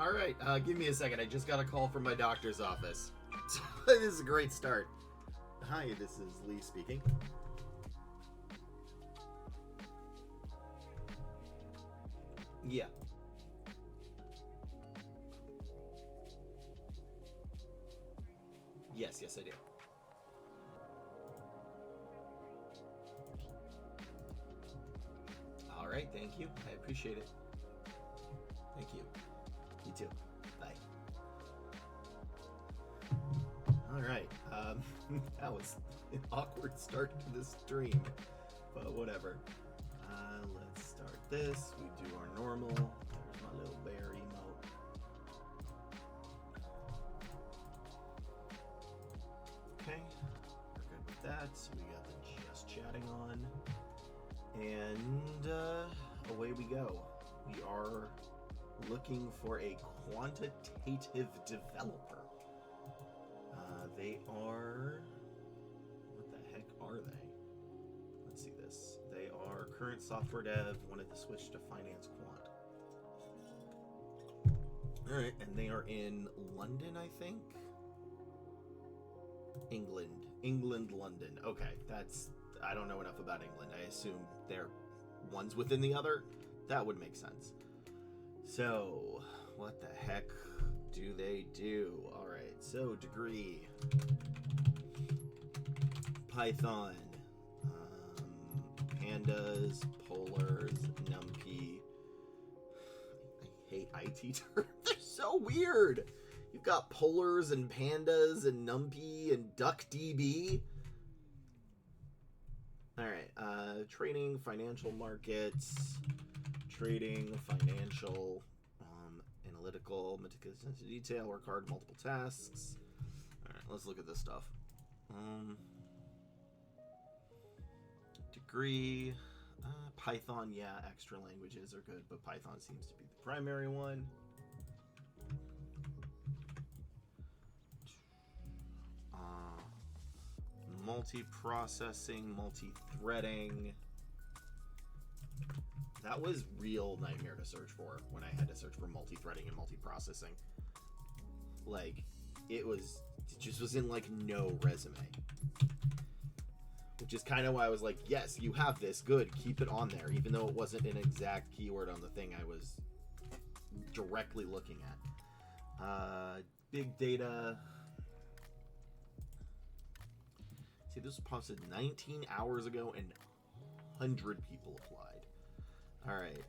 All right, give me a second. I just got a call from my doctor's office. This is a great start. Hi, this is Lee speaking. Yeah. Yes, I do. All right, thank you. I appreciate it. Thank you. You too. Bye. All right. That was an awkward start to the stream, but whatever. Let's start this. We do our normal. There's my little bear emote. Okay, we're good with that. So we got the just chatting on, and away we go. We are looking for a quantitative developer. They are, what the heck are they? Let's see this. They are current software dev, wanted to switch to finance quant. All right, and they are in London, I think. England, London. Okay, I don't know enough about England. I assume they're one's within the other. That would make sense. So, what the heck do they do? All right, so degree, Python, pandas, polars, numpy. I hate IT terms. They're so weird. You've got polars and pandas and numpy and duckdb. All right, trading, financial markets, trading, financial, analytical, meticulous attention to detail, work hard, multiple tasks. All right, let's look at this stuff. Degree, Python, yeah, extra languages are good, but Python seems to be the primary one. Multi-processing, multi-threading. That was real nightmare to search for when I had to search for multi-threading and multi-processing. Like, it just was in like no resume. Which is kind of why I was like, yes, you have this, good, keep it on there, even though it wasn't an exact keyword on the thing I was directly looking at. Big data. See, this was posted 19 hours ago and 100 people applied. All right.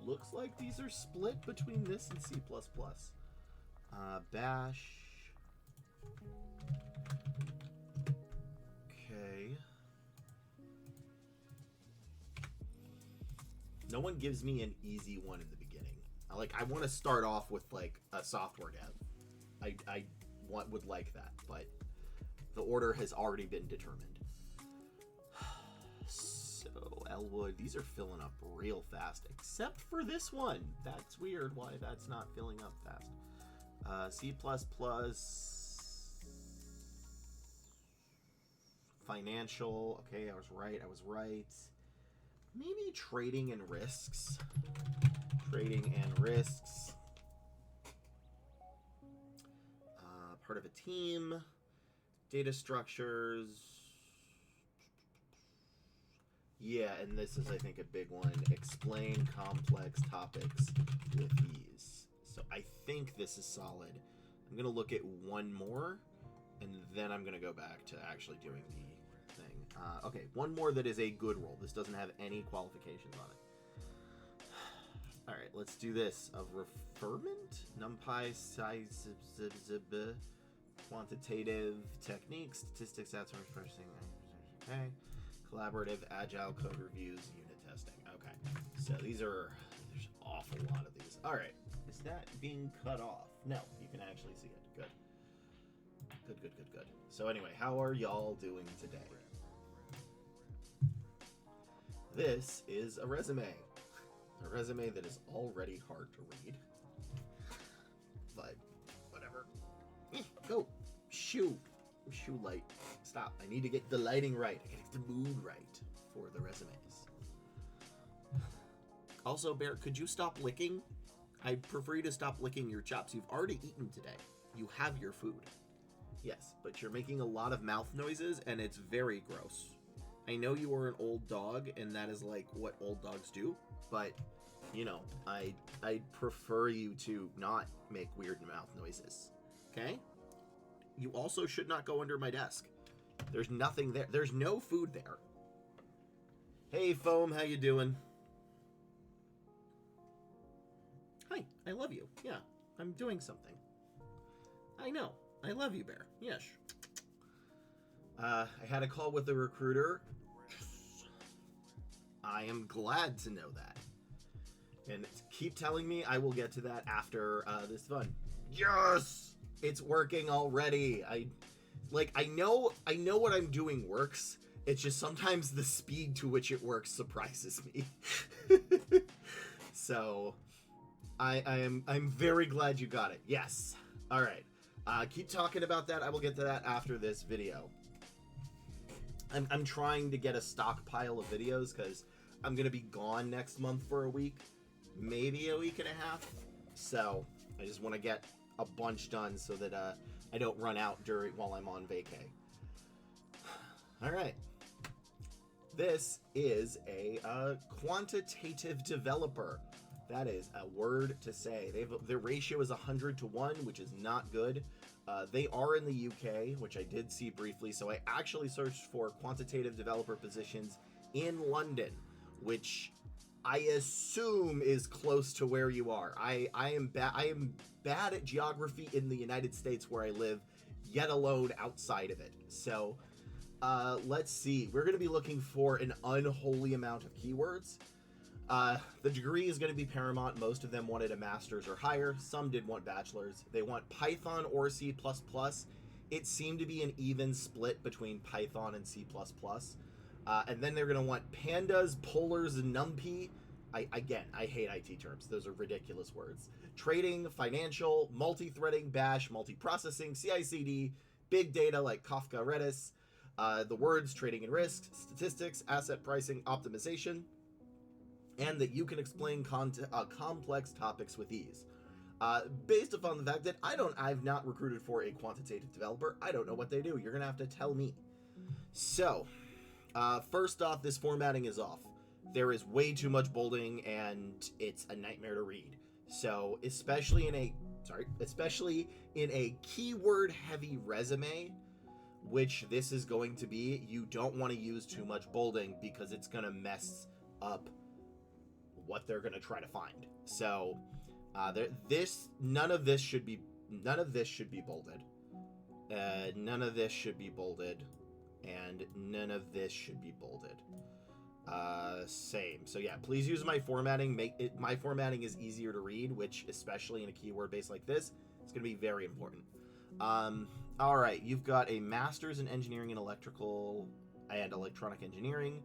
Looks like these are split between this and C++. Bash. Okay. No one gives me an easy one in the beginning. I want to start off with like a software dev. I would like that, but the order has already been determined. So, Elwood, these are filling up real fast, except for this one. That's weird why that's not filling up fast. C++, financial. Okay, I was right. Maybe trading and risks. Part of a team. Data structures. Yeah, and this is, I think, a big one. Explain complex topics with ease. So I think this is solid. I'm going to look at one more, and then I'm going to go back to actually doing the thing. Okay, one more that is a good role. This doesn't have any qualifications on it. All right, let's do this. A referment? NumPy, size, quantitative techniques, statistics, outsourcing, processing. Okay. Collaborative, agile code reviews, unit testing. Okay. So there's an awful lot of these. All right. Is that being cut off? No, you can actually see it. Good. Good. So anyway, how are y'all doing today? This is a resume. A resume that is already hard to read. But whatever. Go. Shoe light. Stop. I need to get the lighting right. I gotta get the mood right for the resumes. Also, Bear, could you stop licking? I'd prefer you to stop licking your chops. You've already eaten today. You have your food. Yes, but you're making a lot of mouth noises, and it's very gross. I know you are an old dog, and that is like what old dogs do, but, you know, I'd prefer you to not make weird mouth noises, okay? You also should not go under my desk. There's nothing there. There's no food there. Hey, Foam, how you doing? Hi, I love you. Yeah, I'm doing something. I know. I love you, Bear. Yes. I had a call with the recruiter. I am glad to know that. And keep telling me. I will get to that after this fun. Yes! It's working already. I know what I'm doing works. It's just sometimes the speed to which it works surprises me. So I'm very glad you got it. Yes. All right. Keep talking about that. I will get to that after this video. I'm trying to get a stockpile of videos because I'm going to be gone next month for a week, maybe a week and a half. So I just want to get a bunch done so that I don't run out while I'm on vacay. All right. This is a quantitative developer. That is a word to say. Their ratio is 100 to 1, which is not good. They are in the UK, which I did see briefly. So I actually searched for quantitative developer positions in London, which I assume is close to where you are. I am bad at geography in the United States where I live, yet alone outside of it. So let's see. We're going to be looking for an unholy amount of keywords. The degree is going to be paramount. Most of them wanted a master's or higher. Some did want bachelor's. They want Python or C++. It seemed to be an even split between Python and C++. And then they're going to want pandas, polars, and numpy. Again, I hate IT terms. Those are ridiculous words. Trading, financial, multi-threading, bash, multi-processing, CI/CD, big data like Kafka, Redis, the words trading and risk, statistics, asset pricing, optimization, and that you can explain complex topics with ease. Based upon the fact that I've not recruited for a quantitative developer. I don't know what they do. You're going to have to tell me. So, first off, this formatting is off. There is way too much bolding, and it's a nightmare to read. So, especially in a keyword-heavy resume, which this is going to be, you don't want to use too much bolding because it's going to mess up what they're going to try to find. So, none of this should be bolded. None of this should be bolded, and none of this should be bolded. Same. So yeah, please use my formatting. My formatting is easier to read, which, especially in a keyword base like this, is going to be very important. All right, you've got a master's in engineering and electrical and electronic engineering.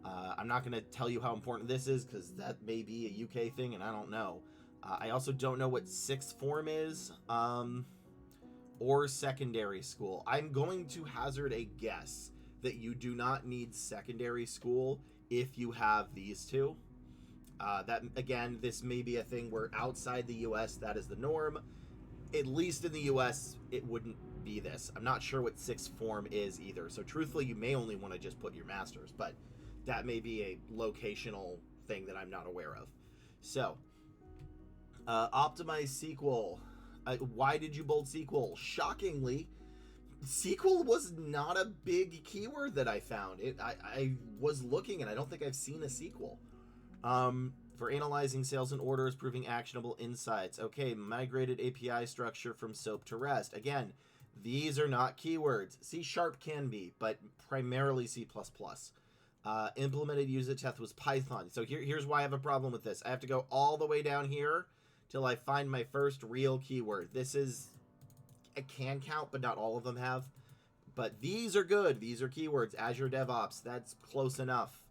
I'm not going to tell you how important this is because that may be a UK thing, and I don't know. I also don't know what sixth form is, or secondary school. I'm going to hazard a guess that you do not need secondary school if you have these two. That, again, this may be a thing where outside the US, that is the norm. At least in the US, it wouldn't be this. I'm not sure what sixth form is either. So truthfully, you may only want to just put your master's, but that may be a locational thing that I'm not aware of. So, optimize SQL. Why did you bold SQL? Shockingly, SQL was not a big keyword that I found. I was looking, and I don't think I've seen a SQL. For analyzing sales and orders, proving actionable insights. Okay, migrated API structure from SOAP to REST. Again, these are not keywords. C# can be, but primarily C++. Implemented unit test was Python. So here's why I have a problem with this. I have to go all the way down here till I find my first real keyword. This is, I can count, but not all of them have. But these are good. These are keywords. Azure DevOps, that's close enough.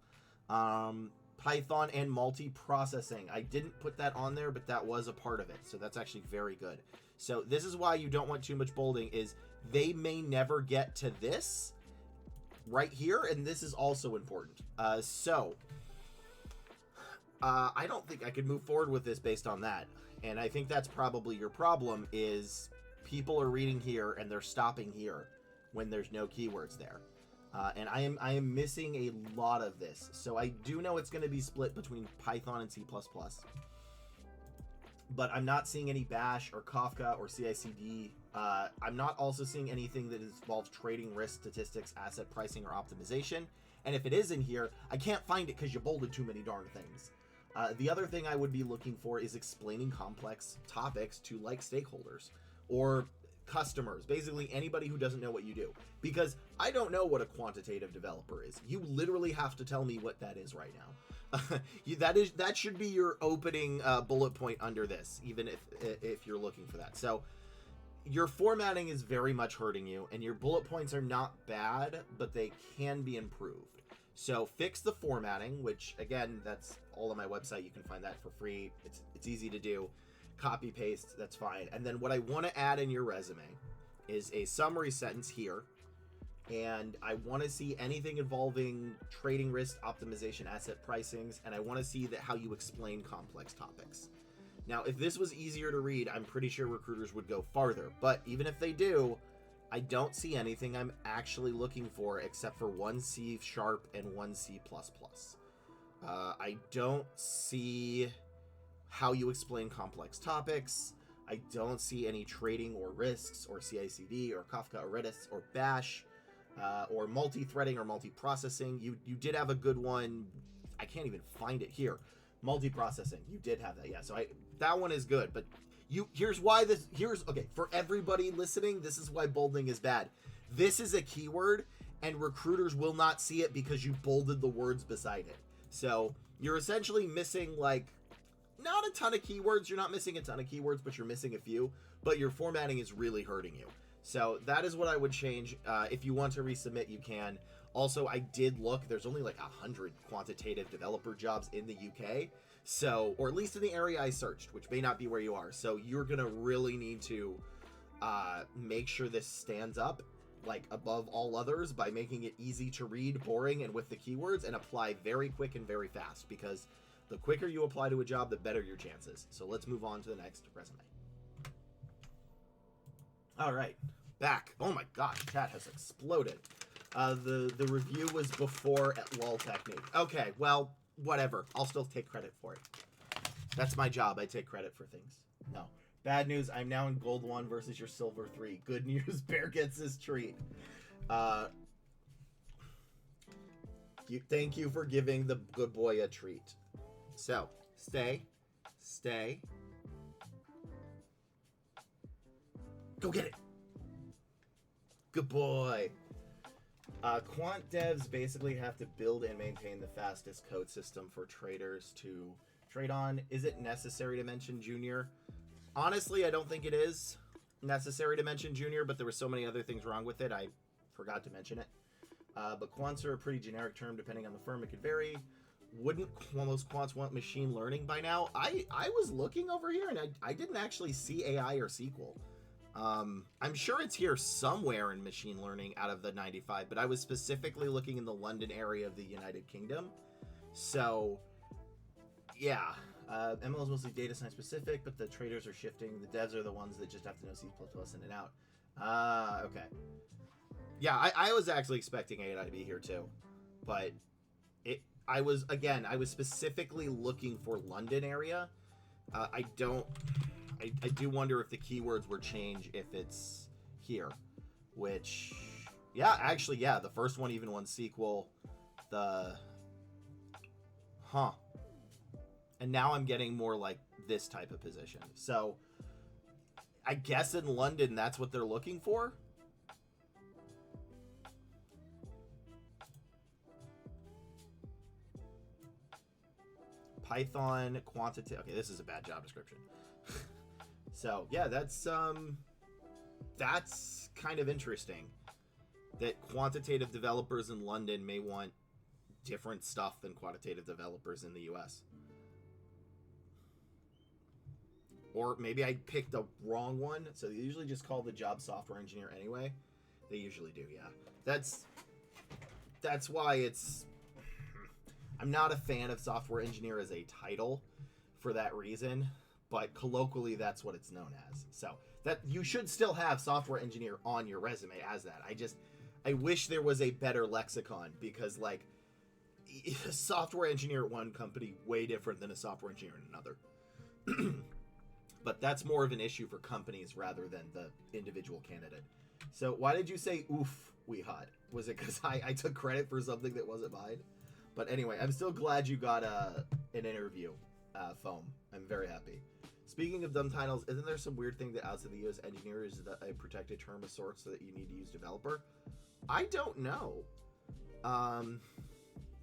Python and multi-processing. I didn't put that on there, but that was a part of it. So that's actually very good. So this is why you don't want too much bolding, is they may never get to this right here, and this is also important. I don't think I could move forward with this based on that. And I think that's probably your problem, is people are reading here and they're stopping here when there's no keywords there. And I am missing a lot of this. So I do know it's going to be split between Python and C++. But I'm not seeing any Bash or Kafka or CI/CD. I'm not also seeing anything that involves trading, risk, statistics, asset pricing, or optimization. And if it is in here, I can't find it because you bolded too many darn things. The other thing I would be looking for is explaining complex topics to like stakeholders or customers, basically anybody who doesn't know what you do, because I don't know what a quantitative developer is. You literally have to tell me what that is right now. That should be your opening bullet point under this, even if you're looking for that. So your formatting is very much hurting you, and your bullet points are not bad, but they can be improved. So fix the formatting, which again, that's all on my website. You can find that for free. It's easy to do. Copy paste, that's fine. And then what I want to add in your resume is a summary sentence here. And I want to see anything involving trading risk, optimization, asset pricings, and I want to see that how you explain complex topics. Now, if this was easier to read, I'm pretty sure recruiters would go farther. But even if they do, I don't see anything I'm actually looking for except for one C# and one C++. I don't see how you explain complex topics. I don't see any trading or risks or CI/CD or Kafka or Redis or Bash or multi-threading or multi-processing. You did have a good one. I can't even find it here. Multi-processing. You did have that. Yeah. So that one is good. But here's okay. For everybody listening, this is why bolding is bad. This is a keyword, and recruiters will not see it because you bolded the words beside it. So you're essentially missing not a ton of keywords. You're not missing a ton of keywords, but you're missing a few. But your formatting is really hurting you. So that is what I would change. If you want to resubmit, you can. Also, I did look. There's only 100 quantitative developer jobs in the UK. So, or at least in the area I searched, which may not be where you are. So you're going to really need to make sure this stands up above all others by making it easy to read, boring, and with the keywords, and apply very quick and very fast, because the quicker you apply to a job, the better your chances. So let's move on to the next resume. All right, back. Oh my gosh, chat has exploded. The review was before at LOL Technique. Okay, well, whatever. I'll still take credit for it. That's my job. I take credit for things. No. Bad news, I'm now in Gold 1 versus your Silver 3. Good news, Bear gets his treat. Thank you for giving the good boy a treat. So, stay. Go get it. Good boy. Quant devs basically have to build and maintain the fastest code system for traders to trade on. Is it necessary to mention junior? Honestly, I don't think it is necessary to mention junior, but there were so many other things wrong with it, I forgot to mention it. But quants are a pretty generic term depending on the firm. It could vary. Wouldn't most quants want machine learning by now? I was looking over here, and I didn't actually see AI or SQL. I'm sure it's here somewhere in machine learning out of the 95, but I was specifically looking in the London area of the United Kingdom. So, yeah. ML is mostly data science specific, but the traders are shifting. The devs are the ones that just have to know C++ in and out. Okay. Yeah, I was actually expecting AI to be here too, but I was specifically looking for London area. I do wonder if the keywords were changed if it's here, which, yeah, actually, yeah, the first one even won SQL. And now I'm getting more like this type of position. So I guess in London, that's what they're looking for. Python quantitative. Okay, this is a bad job description. So yeah, that's kind of interesting that quantitative developers in London may want different stuff than quantitative developers in the US. Or maybe I picked the wrong one. So they usually just call the job software engineer anyway. They usually do, yeah. That's why I'm not a fan of software engineer as a title for that reason. but colloquially that's what it's known as. So that you should still have software engineer on your resume as that. I wish there was a better lexicon, because like a software engineer at one company way different than a software engineer in another. But that's more of an issue for companies rather than the individual candidate. So why did you say oof, Weehot? Was it because I took credit for something that wasn't mine? But anyway, I'm still glad you got an interview, Foam. I'm very happy. Speaking of dumb titles, isn't there some weird thing that outside the US engineer is a protected term of sorts so that you need to use developer? I don't know.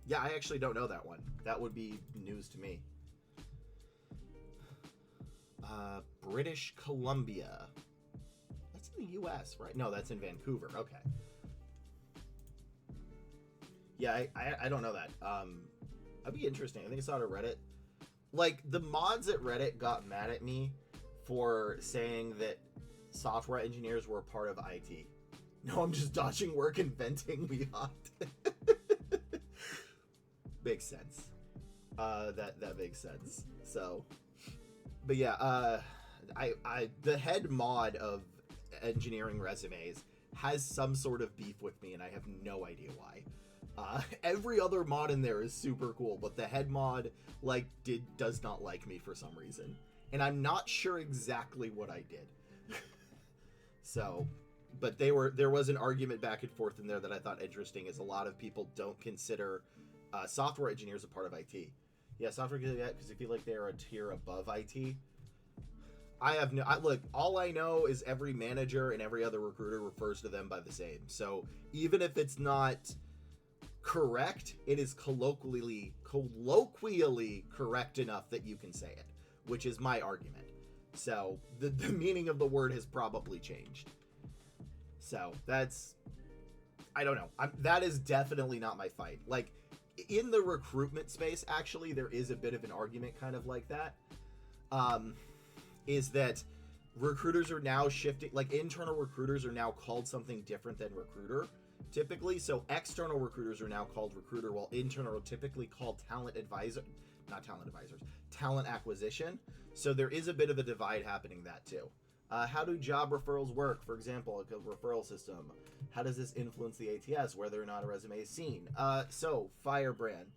Yeah, I actually don't know that one. That would be news to me. British Columbia. That's in the US, right? No, that's in Vancouver. Okay. Yeah, I don't know that. That'd be interesting. I think I saw it at Reddit. Like, the mods at Reddit got mad at me for saying that software engineers were a part of IT. No, I'm just dodging work and venting Weehot. Makes sense. That makes sense. So, but yeah, the head mod of engineering resumes has some sort of beef with me, and I have no idea why. Every other mod in there is super cool, but the head mod does not like me for some reason, and I'm not sure exactly what I did. So, but there was an argument back and forth in there that I thought interesting, is a lot of people don't consider software engineers a part of IT. Yeah, software engineers, because I feel like they're a tier above IT. Look, all I know is every manager and every other recruiter refers to them by the same. So even if it's not correct, it is colloquially correct enough that you can say it, which is my argument. So the meaning of the word has probably changed. So that's, I don't know. That is definitely not my fight. Like, in the recruitment space, actually, there is a bit of an argument kind of like that. Is that recruiters are now shifting, like internal recruiters are now called something different than recruiter, typically. So external recruiters are now called recruiter, while internal are typically called talent acquisition. So there is a bit of a divide happening that too. How do job referrals work? For example, a referral system. How does this influence the ATS, whether or not a resume is seen? So Firebrand.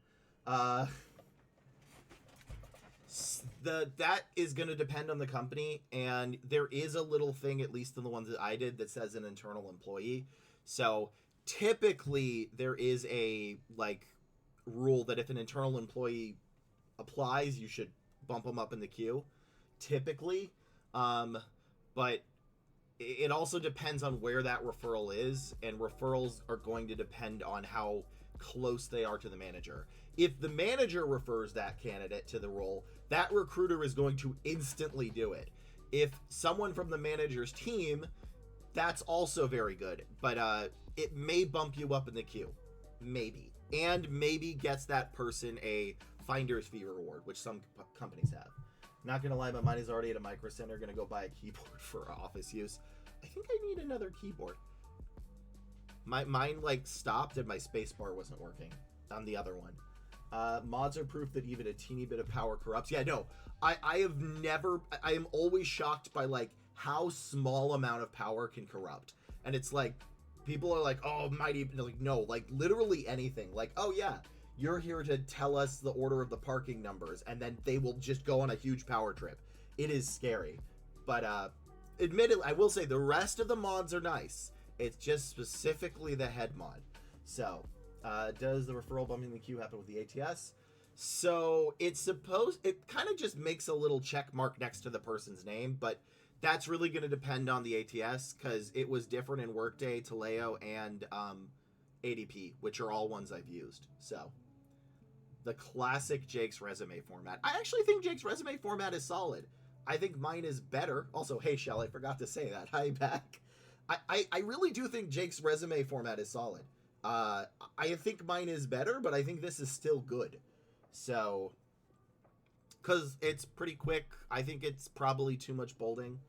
That is going to depend on the company, and there is a little thing, at least in the ones that I did, that says an internal employee. So typically there is a rule that if an internal employee applies, you should bump them up in the queue, typically. But it also depends on where that referral is, and referrals are going to depend on how close they are to the manager. If the manager refers that candidate to the role, that recruiter is going to instantly do it. If someone from the manager's team, that's also very good, but it may bump you up in the queue, maybe, and maybe gets that person a finder's fee reward, which some companies have. Not gonna lie, but mine is already at a micro center. Gonna go buy a keyboard for office use. I think I need another keyboard. Mine stopped and my space bar wasn't working on the other one. Mods are proof that even a teeny bit of power corrupts. Yeah, no, I am always shocked by how small amount of power can corrupt. And it's people are oh, mighty, no, literally anything. Oh yeah, you're here to tell us the order of the parking numbers, and then they will just go on a huge power trip. It is scary. But admittedly, I will say the rest of the mods are nice. It's just specifically the head mod. So, does the referral bumping the queue happen with the ATS? So, it kind of just makes a little check mark next to the person's name, but that's really going to depend on the ATS, because it was different in Workday, Taleo, and ADP, which are all ones I've used. So, the classic Jake's resume format. I actually think Jake's resume format is solid. I think mine is better. Also, hey, Shell, I forgot to say that. Hi, back. I really do think Jake's resume format is solid. I think mine is better, but I think this is still good. So, because it's pretty quick, I think it's probably too much bolding.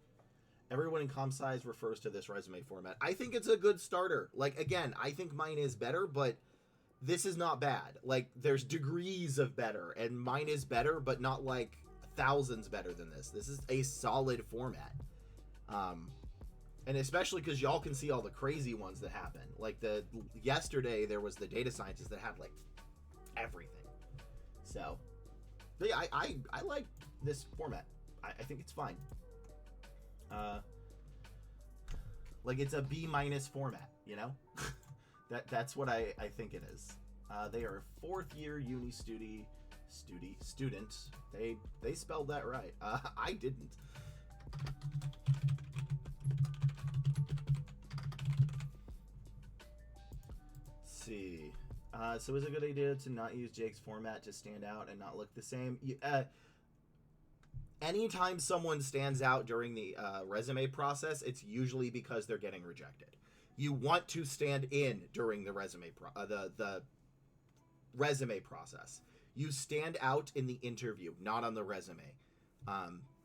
Everyone in ComSci refers to this resume format. I think it's a good starter. Again, I think mine is better, but this is not bad. There's degrees of better, and mine is better, but not thousands better than this. This is a solid format. And especially because y'all can see all the crazy ones that happen. Like yesterday there was the data scientist that had like everything. So, but yeah, I like this format. I think it's fine. Like it's a B- format, you know? That's what I think it is. They are a 4th year uni student. They spelled that right. I didn't. See. So is it a good idea to not use Jake's format to stand out and not look the same? Anytime someone stands out during the resume process, it's usually because they're getting rejected. You want to stand in during the resume the resume process. You stand out in the interview, not on the resume.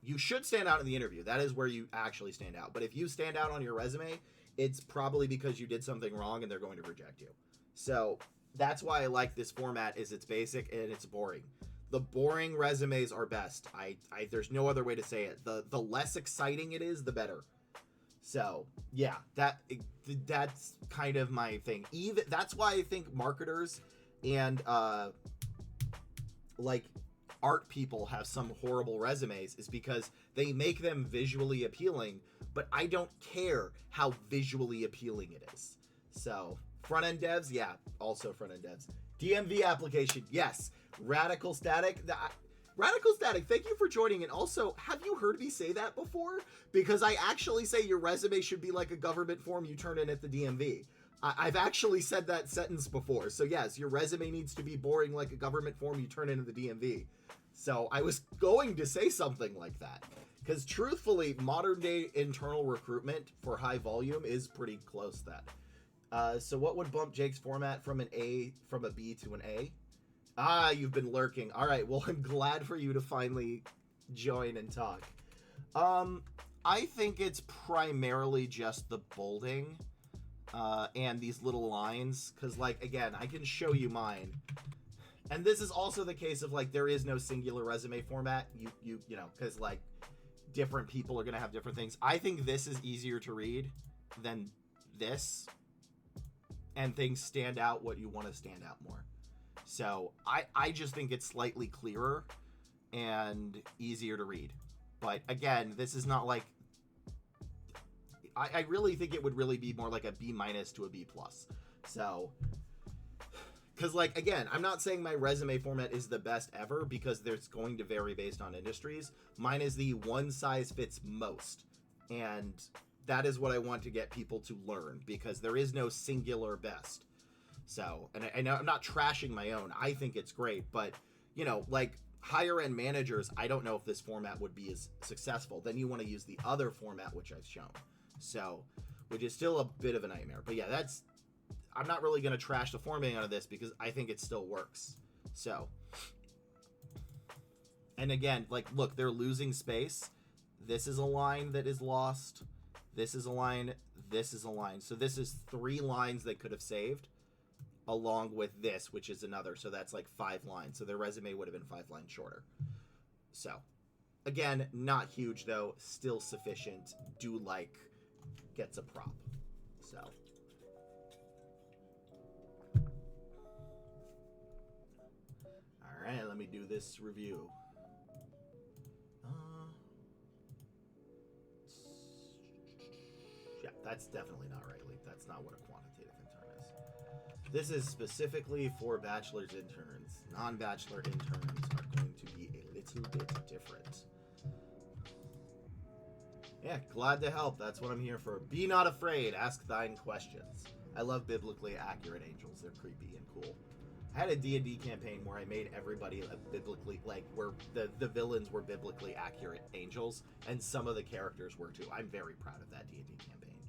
You should stand out in the interview. That is where you actually stand out. But if you stand out on your resume, it's probably because you did something wrong and they're going to reject you. So that's why I like this format. Is it's basic and it's boring. The boring resumes are best. There's no other way to say it. The less exciting it is, the better. So yeah, that's kind of my thing. Even that's why I think marketers and like art people have some horrible resumes, is because they make them visually appealing, but I don't care how visually appealing it is. So front-end devs, yeah, also front-end devs. DMV application, yes. Radical Static, thank you for joining. And also, have you heard me say that before? Because I actually say your resume should be like a government form you turn in at the DMV. I've actually said that sentence before. So yes, your resume needs to be boring like a government form you turn in at the DMV. So I was going to say something like that. Because truthfully, modern day internal recruitment for high volume is pretty close to that. So what would bump Jake's format from a B to an A? Ah, you've been lurking. All right, well, I'm glad for you to finally join and talk. I think it's primarily just the bolding and these little lines. Because, like, again, I can show you mine. And this is also the case of, like, there is no singular resume format. You know, because, like, different people are going to have different things. I think this is easier to read than this. And things stand out what you want to stand out more. So I just think it's slightly clearer and easier to read. But again, this is not like... I really think it would really be more like a B- to a B+. So... Because, like, again, I'm not saying my resume format is the best ever, because there's going to vary based on industries. Mine is the one size fits most. And that is what I want to get people to learn, because there is no singular best. So, and I know I'm not trashing my own. I think it's great, but, you know, like, higher end managers, I don't know if this format would be as successful. Then you want to use the other format, which I've shown. So, which is still a bit of a nightmare. But yeah, I'm not really going to trash the formatting out of this, because I think it still works. So, and again, like, look, they're losing space. This is a line that is lost. This is a line. This is a line. So this is 3 lines they could have saved, along with this, which is another. So that's like 5 lines. So their resume would have been 5 lines shorter. So, again, not huge, though. Still sufficient. Do like gets a prop. So. All right, let me do this review. Yeah, that's definitely not right, Leap. That's not what a quantitative intern is. This is specifically for bachelor's interns. Non-bachelor interns are going to be a little bit different. Yeah, glad to help. That's what I'm here for. Be not afraid. Ask thine questions. I love biblically accurate angels. They're creepy and cool. I had a D&D campaign where I made everybody biblically, like, where the villains were biblically accurate angels, and some of the characters were too. I'm very proud of that D&D campaign.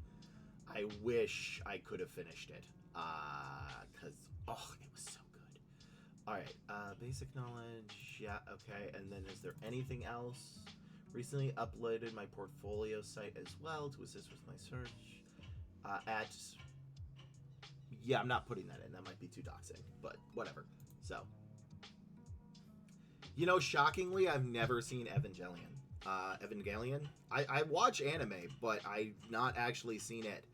I wish I could have finished it, because, it was so good. All right, basic knowledge, yeah, okay, and then is there anything else? Recently uploaded my portfolio site as well to assist with my search. Yeah, I'm not putting that in. That might be too doxing, but whatever. So, You know, shockingly, I've never seen Evangelion. Evangelion. I watch anime, but I've not actually seen it.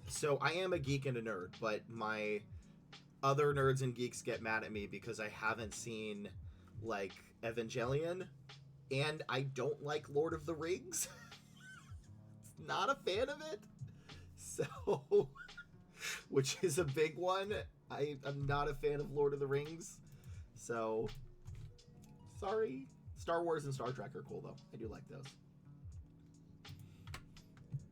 So I am a geek and a nerd, but my other nerds and geeks get mad at me because I haven't seen like Evangelion, and I don't like Lord of the Rings. Not a fan of it. So, which is a big one. I'm not a fan of Lord of the Rings. So, sorry. Star Wars and Star Trek are cool, though. I do like those.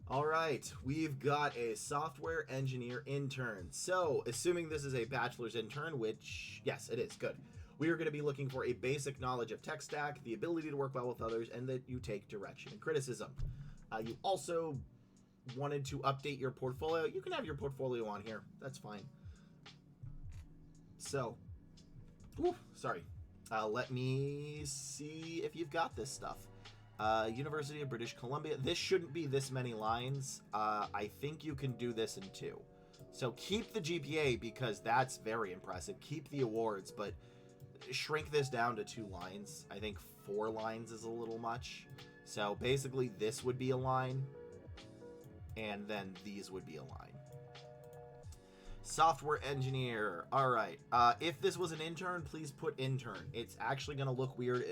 All right, we've got a software engineer intern. So, assuming this is a bachelor's intern, which, yes, it is, good. We are going to be looking for a basic knowledge of tech stack, the ability to work well with others, and that you take direction and criticism. You also wanted to update your portfolio. You can have your portfolio on here. That's fine. So, sorry. Let me see if you've got this stuff. University of British Columbia. This shouldn't be this many lines. I think you can do this in 2. So keep the GPA because that's very impressive. Keep the awards, but shrink this down to 2 lines. I think 4 lines is a little much. So basically this would be a line, and then these would be a line. Software engineer. All right. If this was an intern, please put intern. It's actually going to look weird.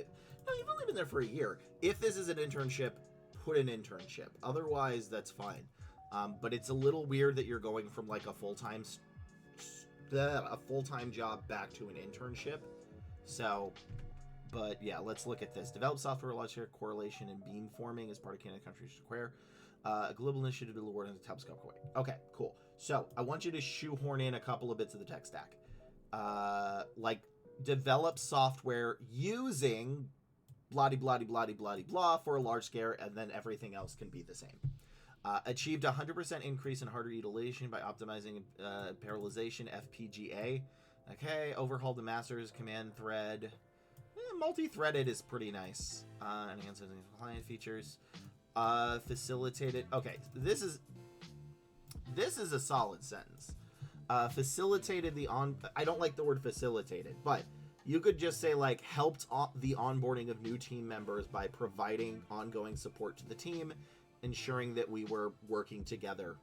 No, you've only been there for a year. If this is an internship, put an internship. Otherwise, that's fine. But it's a little weird that you're going from like a full-time job back to an internship. So, but yeah, let's look at this. Develop software logic correlation and beamforming as part of Canada Country Square. A global initiative to award on the top scope. Okay, cool. So I want you to shoehorn in a couple of bits of the tech stack. Like develop software using blah for a large scale, and then everything else can be the same. Achieved 100% increase in hardware utilization by optimizing parallelization FPGA. Okay, overhaul the master's command thread. Multi-threaded is pretty nice. Enhancing client features. Facilitated. Okay, this is a solid sentence. Facilitated the I don't like the word facilitated, but you could just say like helped the onboarding of new team members by providing ongoing support to the team, ensuring that we were working together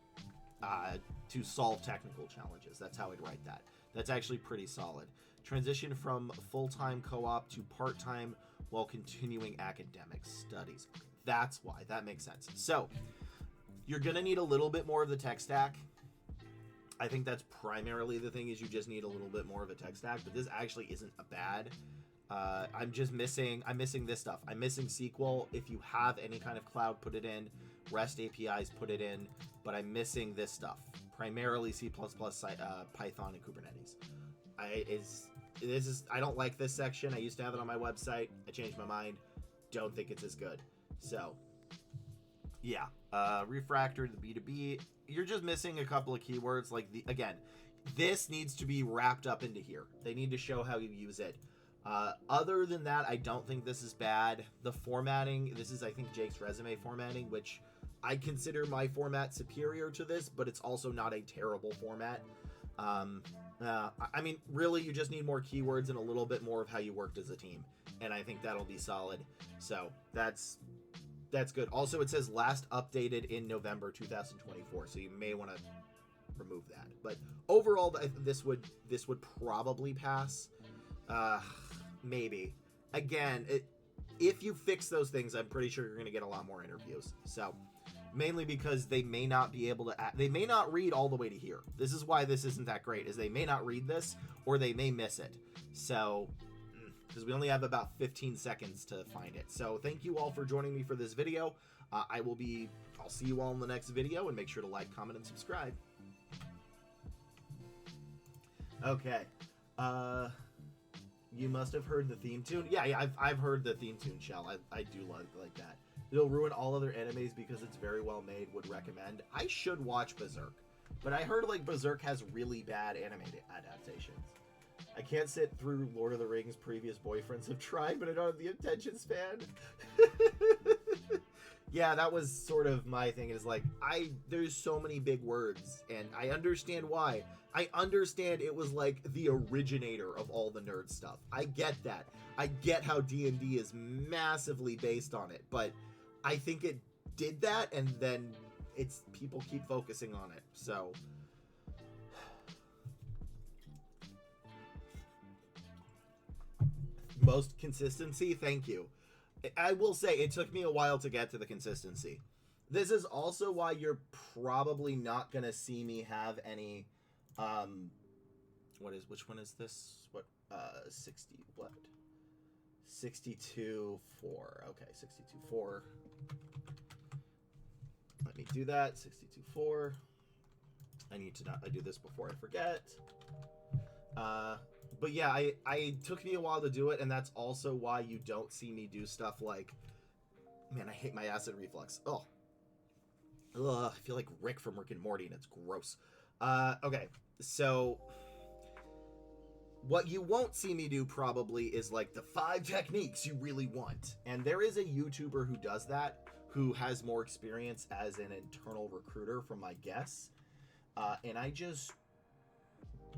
to solve technical challenges. That's how I'd write that. That's actually pretty solid. Transition from full-time co-op to part-time while continuing academic studies. That's why. That makes sense. So, you're going to need a little bit more of the tech stack. I think that's primarily the thing, is you just need a little bit more of a tech stack, but this actually isn't a bad. I'm missing this stuff. I'm missing SQL. If you have any kind of cloud, put it in. REST APIs, put it in. But I'm missing this stuff. Primarily C++, Python, and Kubernetes. I don't like this section. I used to have it on my website. I changed my mind. Don't think it's as good. So, yeah. Refractor, the B2B. You're just missing a couple of keywords. Like, again, this needs to be wrapped up into here. They need to show how you use it. Other than that, I don't think this is bad. The formatting, this is, I think, Jake's resume formatting, which I consider my format superior to this, but it's also not a terrible format. I mean, really, you just need more keywords and a little bit more of how you worked as a team, and I think that'll be solid. So that's good. Also, it says last updated in November 2024, so you may want to remove that. But overall, this would probably pass. Maybe. Again, if you fix those things, I'm pretty sure you're going to get a lot more interviews. So, mainly because they may not be able to, they may not read all the way to here. This is why this isn't that great, is they may not read this, or they may miss it. So, because we only have about 15 seconds to find it. So, thank you all for joining me for this video. I'll see you all in the next video, and make sure to like, comment, and subscribe. Okay. You must have heard the theme tune. Yeah, I've heard the theme tune, Shell. I do like that. It'll ruin all other animes because it's very well made. Would recommend. I should watch Berserk, but I heard like Berserk has really bad anime adaptations. I can't sit through Lord of the Rings. Previous boyfriends have tried, but I don't have the attention span. Yeah, that was sort of my thing. Is like there's so many big words, and I understand why. I understand it was like the originator of all the nerd stuff. I get that. I get how D&D is massively based on it, but I think it did that, and then it's people keep focusing on it. So most consistency, thank you. I will say it took me a while to get to the consistency. This is also why you're probably not gonna see me have any which one is this? What 60 what? 62 4. Okay, 62 4. Let me do that. 62 4. I need to not I do this before I forget. But yeah, I took me a while to do it, and that's also why you don't see me do stuff like, man, I hate my acid reflux. Oh, ugh, I feel like Rick from Rick and Morty, and it's gross. Okay, so what you won't see me do probably is like the 5 techniques you really want, and there is a YouTuber who does that, who has more experience as an internal recruiter, from my guess, and I just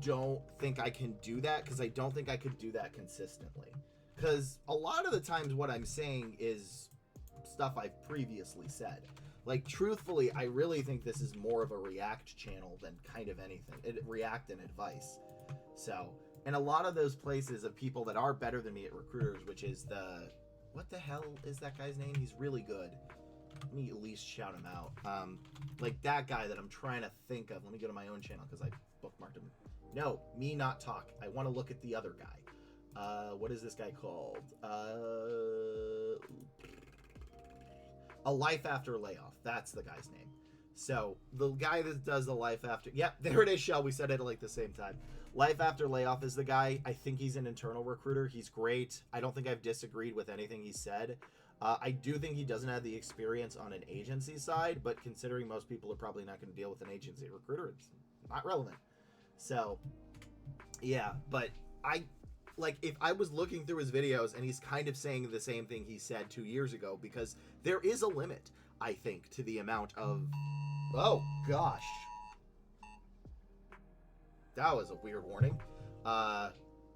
don't think I can do that, because I don't think I could do that consistently, because a lot of the times what I'm saying is stuff I've previously said. Like, truthfully, I really think this is more of a React channel than kind of anything. React and advice. So, and a lot of those places of people that are better than me at recruiters, which is what the hell is that guy's name? He's really good. Let me at least shout him out. Like that guy that I'm trying to think of. Let me go to my own channel, because I bookmarked him. No, me not talk. I want to look at the other guy. What is this guy called? A Life After Layoff. That's the guy's name. So the guy that does the Life After... Yep, there it is, Shell. We said it at like the same time. Life After Layoff is the guy. I think he's an internal recruiter. He's great. I don't think I've disagreed with anything he said. I do think he doesn't have the experience on an agency side, but considering most people are probably not going to deal with an agency recruiter, it's not relevant. So, yeah, but if I was looking through his videos and he's kind of saying the same thing he said 2 years ago, because there is a limit, I think, to the amount of... Oh, gosh. That was a weird warning.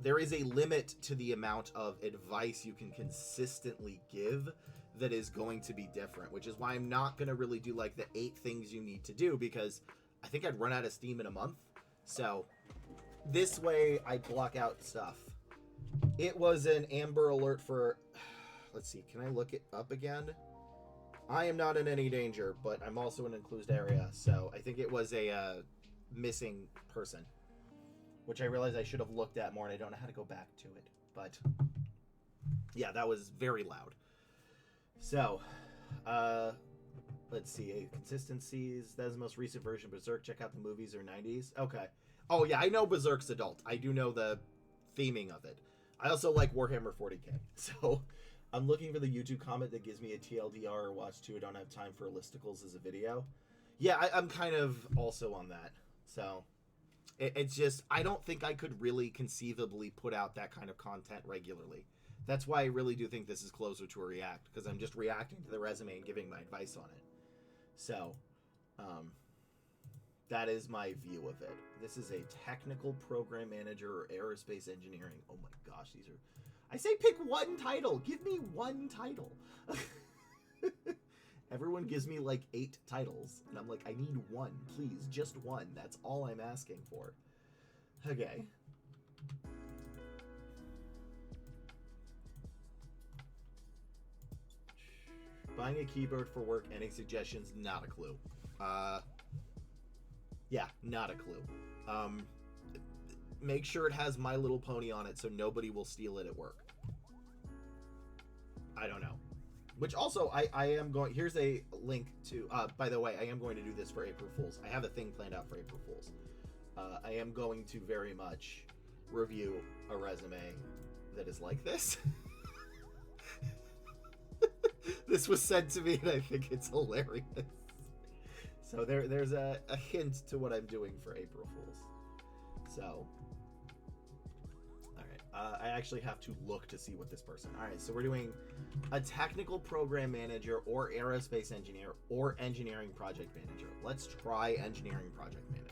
There is a limit to the amount of advice you can consistently give that is going to be different, which is why I'm not going to really do like the 8 things you need to do, because I think I'd run out of steam in a month. So this way I block out stuff. It was an Amber Alert for, let's see, can I look it up again? I am not in any danger, but I'm also in an enclosed area, so I think it was a missing person, which I realized I should have looked at more, and I don't know how to go back to it. But yeah, that was very loud. So, let's see, consistencies. That's the most recent version of Berserk. Check out the movies or 90s. Okay. Oh yeah, I know Berserk's adult. I do know the theming of it. I also like Warhammer 40k. So I'm looking for the YouTube comment that gives me a TLDR or watch 2. I don't have time for listicles as a video. Yeah, I'm kind of also on that. So it's just, I don't think I could really conceivably put out that kind of content regularly. That's why I really do think this is closer to a React, because I'm just reacting to the resume and giving my advice on it. So, that is my view of it. This is a technical program manager or aerospace engineering. Oh my gosh, these are... I say pick one title. Give me one title. Everyone gives me like 8 titles, and I'm like, I need one, please, just one. That's all I'm asking for. Okay. Buying a keyboard for work, any suggestions? Not a clue. Yeah, not a clue. Make sure it has My Little Pony on it so nobody will steal it at work. I don't know. Which also, I am going... Here's a link to... by the way, I am going to do this for April Fools. I have a thing planned out for April Fools. I am going to very much review a resume that is like this. This was sent to me, and I think it's hilarious. So there's a hint to what I'm doing for April Fools. So, all I actually have to look to see what this person. All right, so we're doing a technical program manager or aerospace engineer or engineering project manager. Let's try engineering project manager.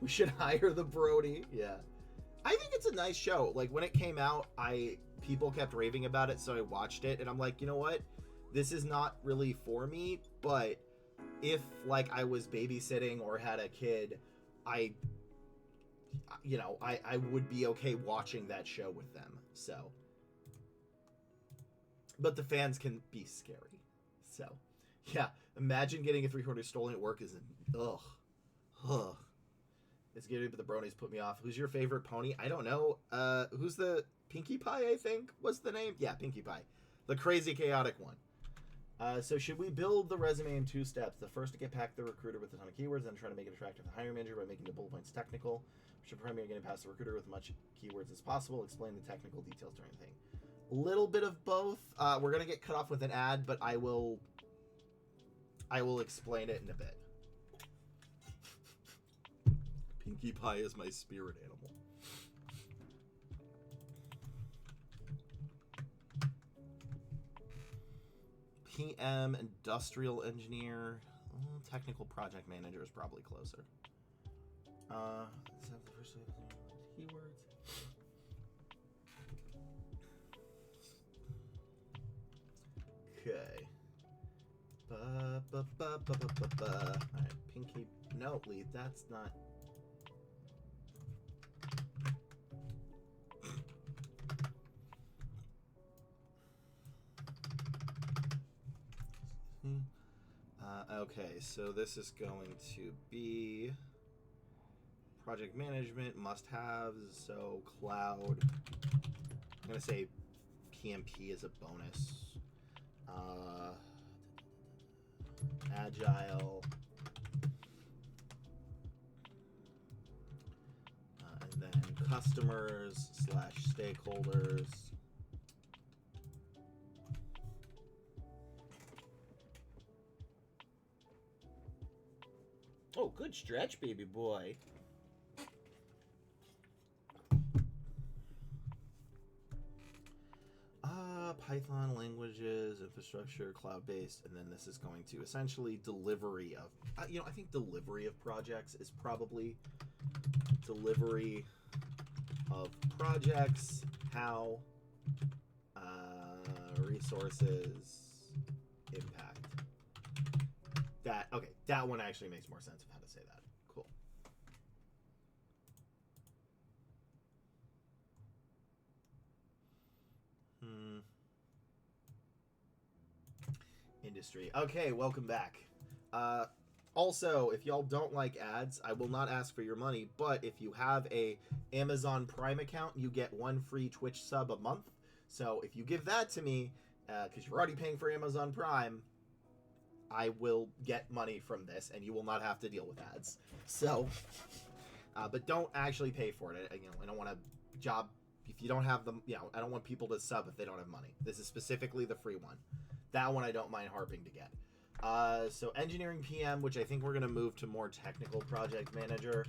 We should hire the VoD. Yeah. I think it's a nice show. Like, when it came out, people kept raving about it, so I watched it, and I'm like, you know what? This is not really for me, but if, like, I was babysitting or had a kid, I would be okay watching that show with them. So, but the fans can be scary. So, yeah, imagine getting a 3-quarter stolen at work is ugh. It's good, but the bronies put me off. Who's your favorite pony? I don't know. Who's the Pinkie Pie, I think? What's the name? Yeah, Pinkie Pie. The crazy, chaotic one. So should we build the resume in 2 steps? The first to get packed the recruiter with a ton of keywords, then try to make it attractive to the hiring manager by making the bullet points technical. We should primarily get past the recruiter with as much keywords as possible. Explain the technical details during the thing. A little bit of both. We're going to get cut off with an ad, but I will explain it in a bit. Pinkie Pie is my spirit animal. PM, industrial engineer, technical project manager is probably closer. Is that the first keywords? Okay. Alright, Pinkie. No, lead. That's not. Okay, so this is going to be project management, must-haves, so cloud. I'm going to say PMP is a bonus. Agile. And then customers/stakeholders. Oh, good stretch, baby boy. Python, languages, infrastructure, cloud-based, and then this is going to essentially delivery of, I think delivery of projects is probably delivery of projects, how, resources, impact. That one actually makes more sense of how to say that. Cool. Industry. Okay, welcome back. Also, if y'all don't like ads, I will not ask for your money, but if you have a Amazon Prime account, you get 1 free Twitch sub a month. So if you give that to me, because you're already paying for Amazon Prime, I will get money from this, and you will not have to deal with ads. So, but don't actually pay for it. I don't want a job if you don't have them. I don't want people to sub if they don't have money. This is specifically the free one. That one I don't mind harping to get. So engineering PM, which I think we're going to move to more technical project manager.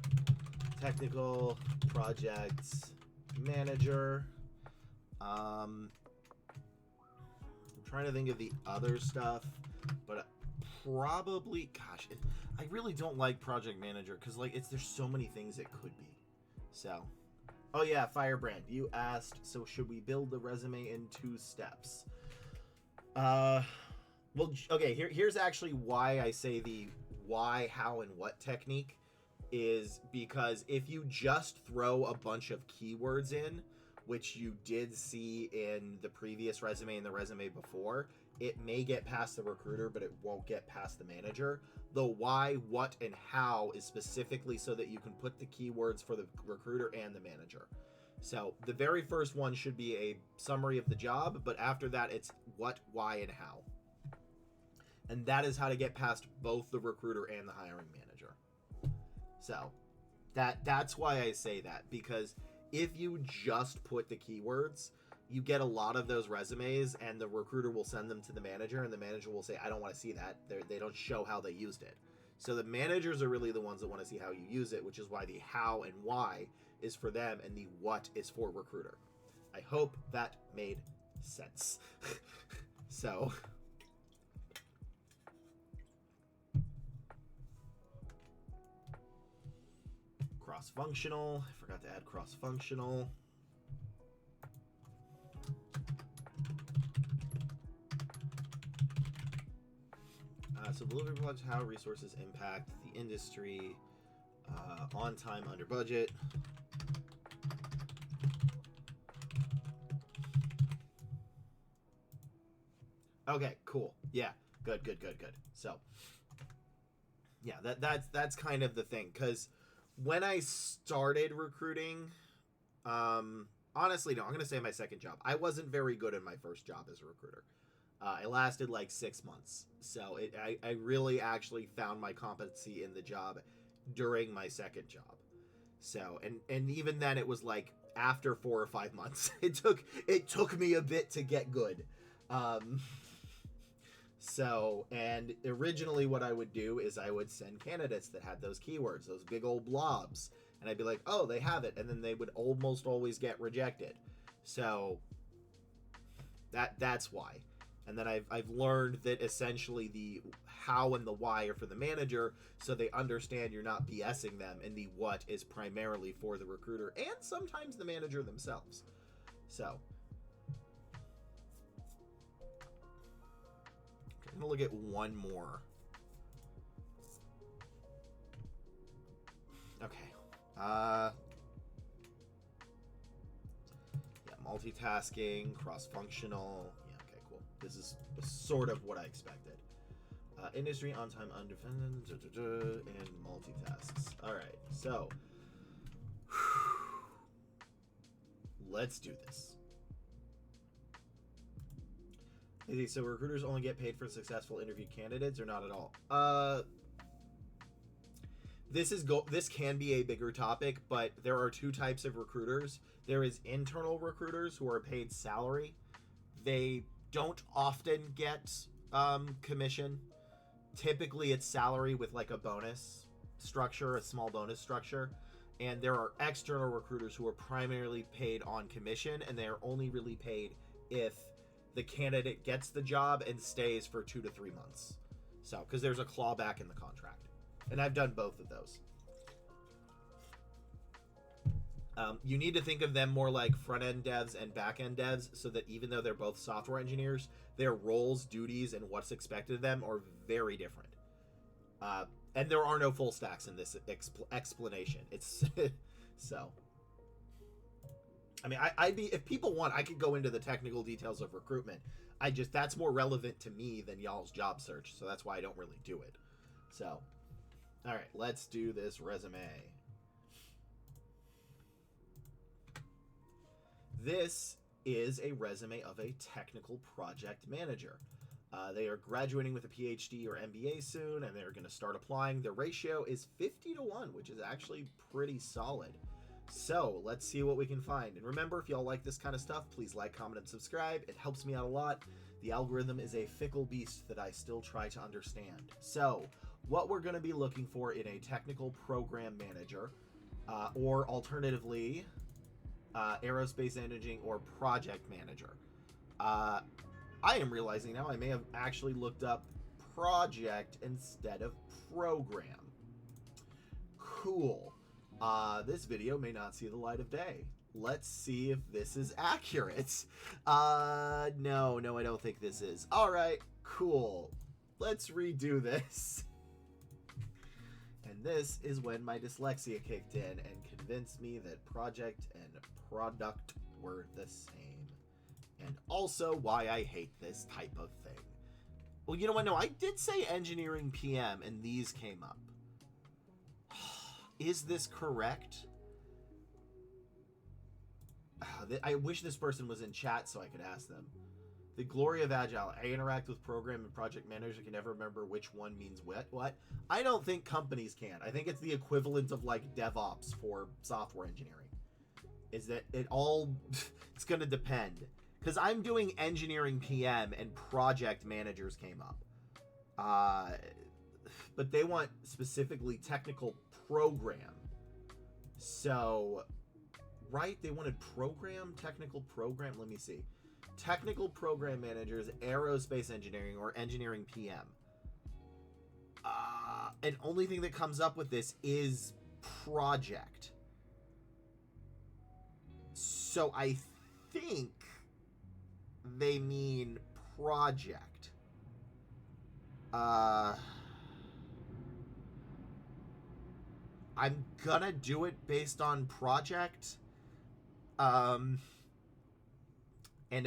Technical project manager. I'm trying to think of the other stuff, but probably, gosh, I really don't like project manager because there's so many things it could be. So, oh yeah, Firebrand, you asked, so should we build the resume in 2 steps? Well, okay, here's actually why I say the why, how, and what technique is because if you just throw a bunch of keywords in, which you did see in the previous resume and the resume before, it may get past the recruiter, but it won't get past the manager. The why, what, and how is specifically so that you can put the keywords for the recruiter and the manager. So the very first one should be a summary of the job, but after that it's what, why, and how. And that is how to get past both the recruiter and the hiring manager. So that's why I say that, because if you just put the keywords, you get a lot of those resumes and the recruiter will send them to the manager and the manager will say, I don't want to see that. They don't show how they used it. So the managers are really the ones that want to see how you use it, which is why the how and why is for them and the what is for recruiter. I hope that made sense. So cross-functional. I forgot to add cross-functional. So delivery projects, how resources impact the industry, on time, under budget. Okay, cool. Yeah, good. So, yeah, that's kind of the thing, because when I started recruiting, honestly, no, I'm gonna say my second job. I wasn't very good in my first job as a recruiter. It lasted like 6 months, so I really actually found my competency in the job during my second job. So and even then, it was like after 4 or 5 months. It took me a bit to get good. So, and originally what I would do is I would send candidates that had those keywords, those big old blobs, and I'd be like, oh, they have it, and then they would almost always get rejected. So that's why. And then I've learned that essentially the how and the why are for the manager, so they understand you're not BSing them, and the what is primarily for the recruiter and sometimes the manager themselves. So I'm gonna look at one more. Okay. Yeah, multitasking, cross-functional. Yeah, okay, cool. This is sort of what I expected. Industry, on-time, undefended, and multitasks. All right, so let's do this. So recruiters only get paid for successful interview candidates, or not at all? This can be a bigger topic, but there are two types of recruiters. There is internal recruiters who are paid salary. They don't often get commission. Typically, it's salary with like a bonus structure, a small bonus structure. And there are external recruiters who are primarily paid on commission, and they are only really paid if the candidate gets the job and stays for 2 to 3 months. So, because there's a clawback in the contract. And I've done both of those. You need to think of them more like front-end devs and back-end devs, so that even though they're both software engineers, their roles, duties, and what's expected of them are very different. And there are no full stacks in this explanation. It's so. I mean, I'd be, if people want, I could go into the technical details of recruitment. That's more relevant to me than y'all's job search, so that's why I don't really do it. So, all right, let's do this resume. This is a resume of a technical project manager. They are graduating with a PhD or MBA soon, and they're going to start applying. The ratio is 50-1, which is actually pretty solid. So let's see what we can find. And remember, if y'all like this kind of stuff, please like, comment, and subscribe. It helps me out a lot. The algorithm is a fickle beast that I still try to understand. So what we're going to be looking for in a technical program manager, or alternatively, aerospace engineering or project manager. I am realizing now I may have actually looked up project instead of program. Cool. This video may not see the light of day. Let's see if this is accurate. No, I don't think this is. All right, cool. Let's redo this. And this is when my dyslexia kicked in and convinced me that project and product were the same. And also why I hate this type of thing. Well, you know what? No, I did say engineering PM, and these came up. Is this correct? I wish this person was in chat so I could ask them. The glory of Agile. I interact with program and project managers who can never remember which one means what. I don't think companies can. I think it's the equivalent of like DevOps for software engineering. Is that it all... It's going to depend. Because I'm doing engineering PM and project managers came up. but they want specifically technical program. So, right? They wanted technical program. Let me see. Technical program managers, aerospace engineering, or engineering PM. And only thing that comes up with this is project. So I think they mean project. I'm gonna do it based on project. And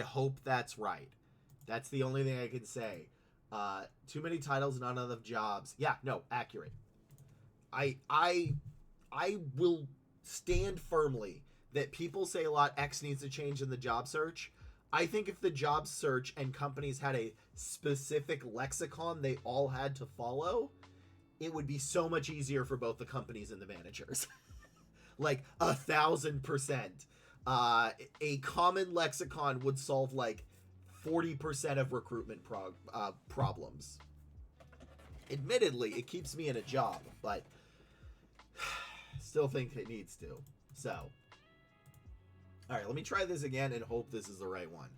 hope that's right. That's the only thing I can say. Too many titles, not enough jobs. Yeah, no, accurate. I will stand firmly that people say a lot X needs to change in the job search. I think if the job search and companies had a specific lexicon they all had to follow, it would be so much easier for both the companies and the managers. Like 1,000%. A common lexicon would solve like 40% of recruitment problems. Admittedly, it keeps me in a job, but still think it needs to. So, all right, let me try this again and hope this is the right one.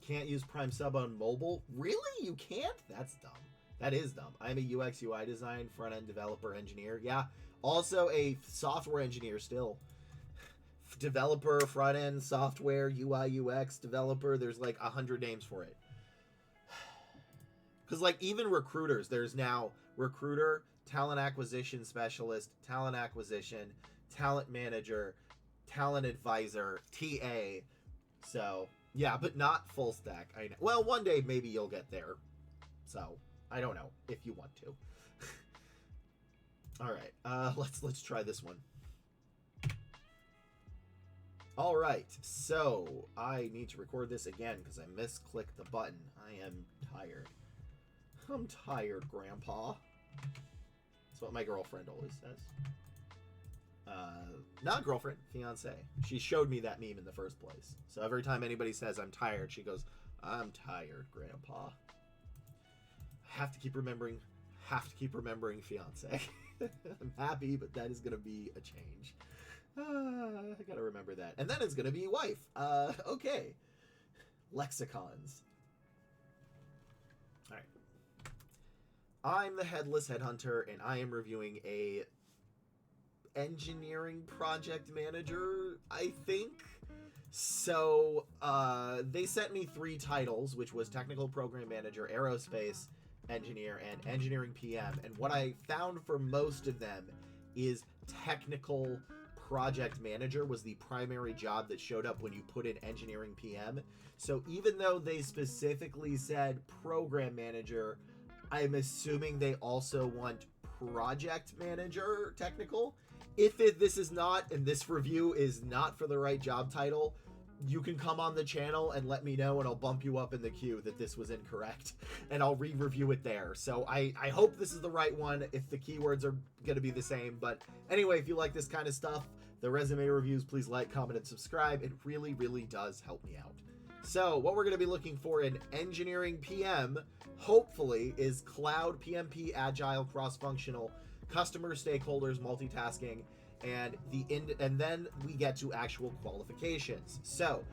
Can't use Prime Sub on mobile? Really? You can't? That's dumb. That is dumb. I'm a UX UI design, front-end developer engineer. Yeah. Also a software engineer still. Developer, front-end, software, UI, UX, developer. There's like 100 names for it. Because like even recruiters, there's now recruiter, talent acquisition specialist, talent acquisition, talent manager, talent advisor, TA. So, yeah, but not full stack. I know. Well, one day maybe you'll get there. So, I don't know if you want to. All right, let's try this one. All right, so I need to record this again because I misclicked the button. I am tired. I'm tired, Grandpa. That's what my girlfriend always says. Not girlfriend, fiance. She showed me that meme in the first place. So every time anybody says I'm tired, she goes, I'm tired, Grandpa. Have to keep remembering fiance. I'm happy, but that is going to be a change. I got to remember that. And then it's going to be wife. Okay. Lexicons. All right. I'm the Headless Headhunter, and I am reviewing a engineering project manager, I think. So, they sent me 3 titles, which was Technical Program Manager, Aerospace Engineer, and Engineering PM. And what I found for most of them is Technical Project Manager was the primary job that showed up when you put in Engineering PM. So even though they specifically said Program Manager, I'm assuming they also want Project Manager Technical. If this is not, and this review is not for the right job title, you can come on the channel and let me know, and I'll bump you up in the queue that this was incorrect, and I'll re-review it there. So I hope this is the right one if the keywords are going to be the same. But anyway, if you like this kind of stuff, the resume reviews, please like, comment, and subscribe. It really, really does help me out. So what we're going to be looking for in Engineering PM, hopefully, is Cloud, PMP, Agile, Cross-Functional, Customer, Stakeholders, Multitasking, and then we get to actual qualifications. So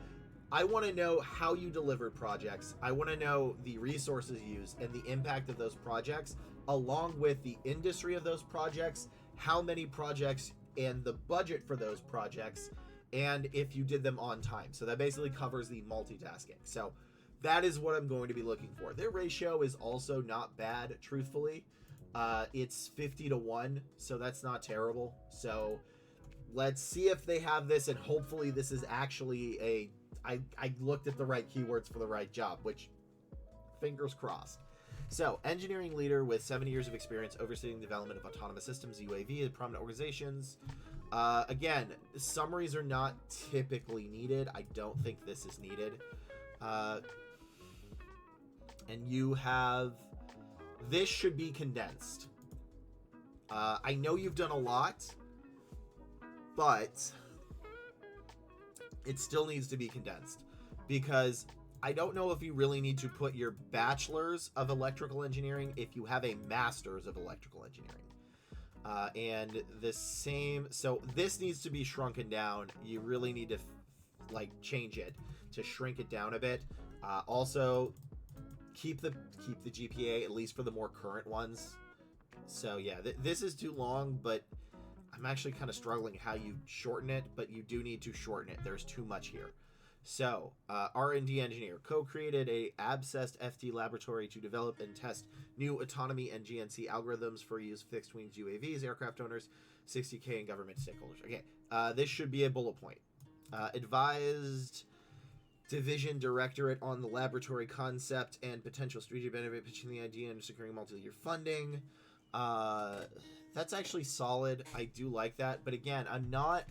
I want to know how you delivered projects. I want to know the resources used and the impact of those projects, along with the industry of those projects, how many projects and the budget for those projects, and if you did them on time. So that basically covers the multitasking. So that is what I'm going to be looking for. Their ratio is also not bad, truthfully. It's 50-1, so that's not terrible. So let's see if they have this, and hopefully this is actually I looked at the right keywords for the right job, which fingers crossed. So, engineering leader with 7 years of experience overseeing development of autonomous systems, UAV, and prominent organizations. Again, summaries are not typically needed. I don't think this is needed. And you have... This should be condensed. I know you've done a lot, but it still needs to be condensed, because I don't know if you really need to put your bachelor's of electrical engineering if you have a master's of electrical engineering. And the same, so this needs to be shrunken down. You really need to like change it to shrink it down a bit. Also, keep the GPA at least for the more current ones. So yeah, this is too long, but I'm actually kind of struggling how you shorten it, but you do need to shorten it. There's too much here. So, R&D engineer co-created a abscessed FT laboratory to develop and test new autonomy and GNC algorithms for use fixed wings UAVs, aircraft owners, 60K, and government stakeholders. Okay, this should be a bullet point. Advised division directorate on the laboratory concept and potential strategic benefit, pitching the idea and securing multi-year funding. That's actually solid. I do like that, but again, I'm not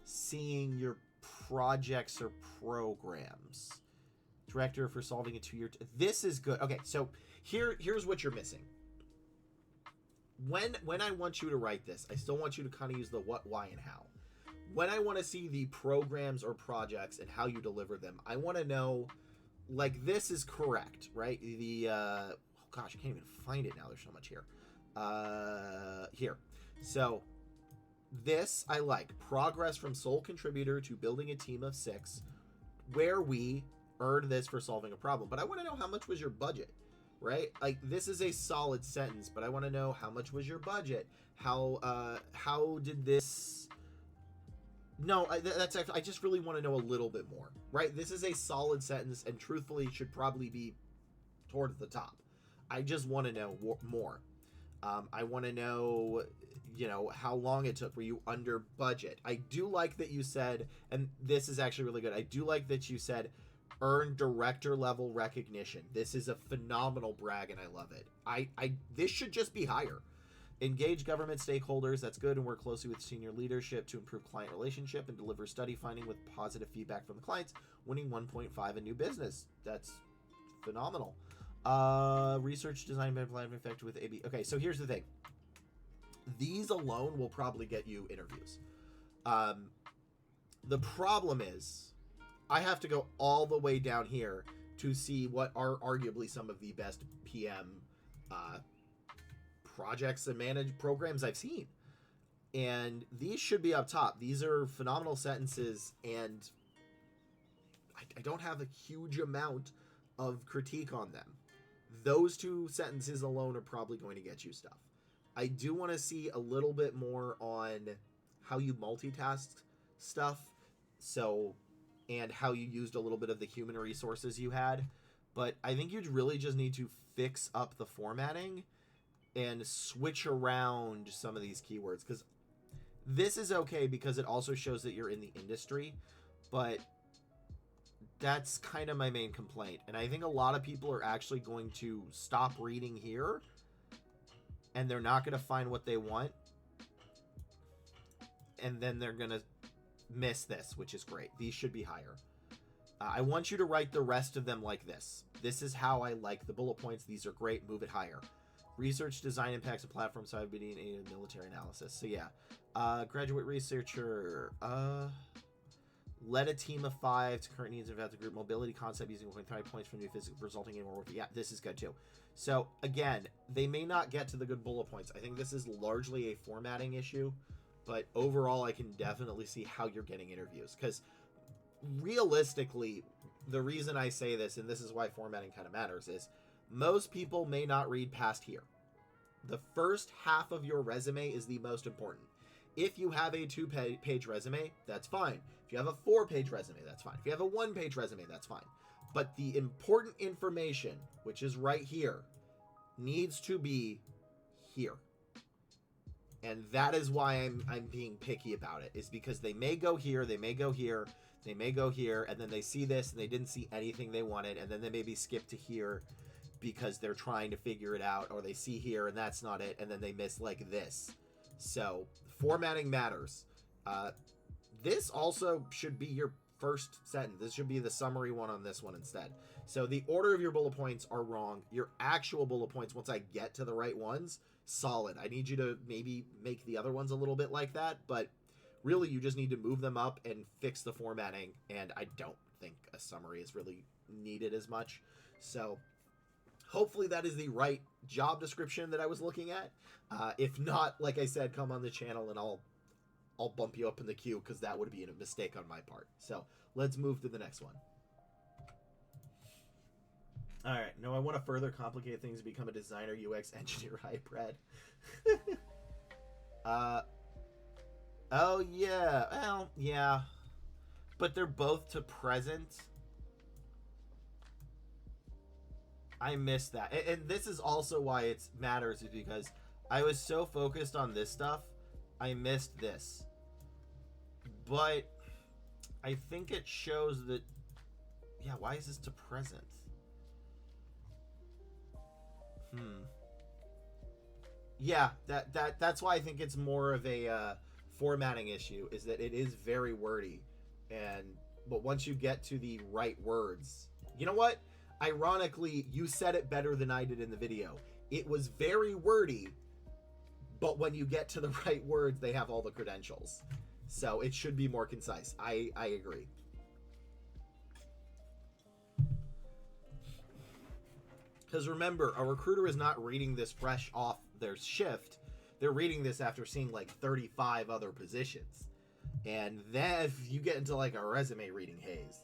seeing your projects or programs. Director for solving a 2-year... This is good. Okay, so here's what you're missing. When I want you to write this, I still want you to kind of use the what, why, and how. When I want to see the programs or projects and how you deliver them, I want to know, like, this is correct, right? The, oh gosh, I can't even find it now. There's so much here. Here. So... this I like. Progress from sole contributor to building a team of 6, where we earned this for solving a problem. But I want to know how much was your budget, right? Like, this is a solid sentence, but I want to know how much was your budget. How did this? No, that's actually, I just really want to know a little bit more, right? This is a solid sentence, and truthfully, should probably be towards the top. I just want to know more. I want to know, you know, how long it took. Were you under budget? I do like that you said, and this is actually really good, I do like that you said earn director level recognition. This is a phenomenal brag, and I love it. This should just be higher. Engage government stakeholders. That's good, and work closely with senior leadership to improve client relationship and deliver study finding with positive feedback from the clients. Winning 1.5 in new business. That's phenomenal. Research design by plan effective with AB. Okay, so here's the thing. These alone will probably get you interviews. The problem is I have to go all the way down here to see what are arguably some of the best PM projects and managed programs I've seen. And these should be up top. These are phenomenal sentences, and I don't have a huge amount of critique on them. Those 2 sentences alone are probably going to get you stuff. I do want to see a little bit more on how you multitask stuff, so, and how you used a little bit of the human resources you had. But I think you'd really just need to fix up the formatting and switch around some of these keywords, because this is okay because it also shows that you're in the industry, but that's kind of my main complaint. And I think a lot of people are actually going to stop reading here, and they're not going to find what they want, and then they're going to miss this, which is great. These should be higher. I want you to write the rest of them like this. This is how I like the bullet points. These are great. Move it higher. Research design impacts of platform side bidding and military analysis. So yeah, graduate researcher, led a team of 5 to current needs of the group. Mobility concept using 1.5 points from new physics resulting in more work. Yeah, this is good too. So again, they may not get to the good bullet points. I think this is largely a formatting issue, but overall I can definitely see how you're getting interviews, because realistically, the reason I say this, and this is why formatting kind of matters, is most people may not read past here. The first half of your resume is the most important. If you have a 2-page resume, that's fine. If you have a 4-page resume, that's fine. If you have a 1-page resume, that's fine. But the important information, which is right here, needs to be here. And that is why I'm being picky about it, is because they may go here, they may go here, they may go here, and then they see this and they didn't see anything they wanted, and then they maybe skip to here because they're trying to figure it out, or they see here and that's not it, and then they miss like this. So formatting matters. This also should be your first sentence. This should be the summary one on this one instead. So the order of your bullet points are wrong. Your actual bullet points, once I get to the right ones, solid. I need you to maybe make the other ones a little bit like that, but really you just need to move them up and fix the formatting, and I don't think a summary is really need it as much. So hopefully that is the right job description that I was looking at. If not, like I said, come on the channel and I'll bump you up in the queue, because that would be a mistake on my part. So let's move to the next one. All right, now I want to further complicate things and become a designer UX engineer hybrid. Oh yeah, well, yeah, but they're both to present. I missed that, and this is also why it matters, is because I was so focused on this stuff, I missed this. But I think it shows that, yeah, why is this to present? Yeah, that's why I think it's more of a formatting issue, is that it is very wordy, but once you get to the right words, you know what? Ironically, you said it better than I did in the video. It was very wordy, but when you get to the right words, they have all the credentials. So it should be more concise. I agree. Because remember, a recruiter is not reading this fresh off their shift. They're reading this after seeing like 35 other positions. And then if you get into like a resume reading haze.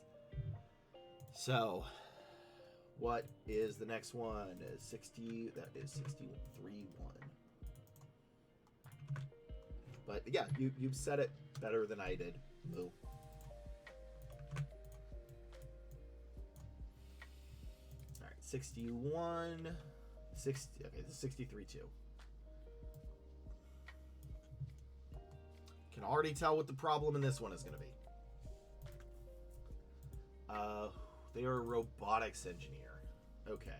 So what is the next one? 60, that is 63-1. But yeah, you've said it better than I did, Lou. All right, 61, 60. Okay, this is 63-2. Can already tell what the problem in this one is going to be. They are a robotics engineer. Okay.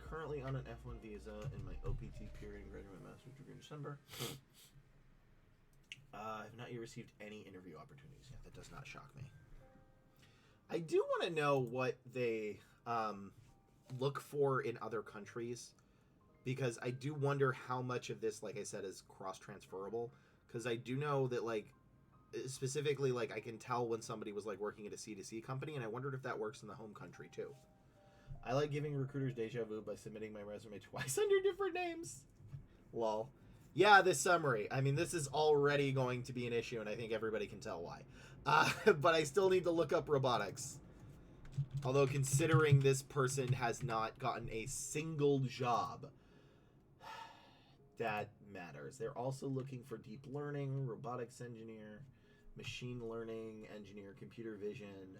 Currently on an F1 visa in my OPT period and graduate master's degree in December. I have not yet received any interview opportunities yet. That does not shock me. I do want to know what they look for in other countries, because I do wonder how much of this, like I said, is cross-transferable. Because I do know that, like, specifically, like, I can tell when somebody was, like, working at a C2C company, and I wondered if that works in the home country, too. I like giving recruiters deja vu by submitting my resume twice under different names. Lol. Yeah, this summary. I mean, this is already going to be an issue, and I think everybody can tell why. But I still need to look up robotics. Although, considering this person has not gotten a single job, that matters. They're also looking for deep learning, robotics engineer, machine learning engineer, computer vision.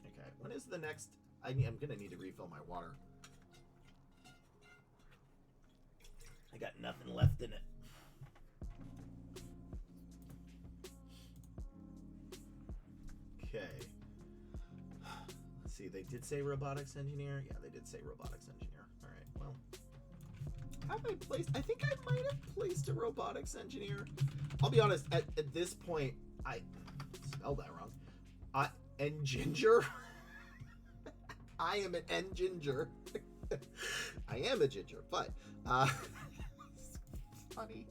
Okay, when is the next? I'm gonna need to refill my water. I got nothing left in it. Okay. Let's see, they did say robotics engineer. Yeah, they did say robotics engineer. All right, well. Have I placed? I think I might have placed a robotics engineer. I'll be honest, at this point, I spelled that wrong. Enginger? I am an enginger. I am a ginger, but it's funny.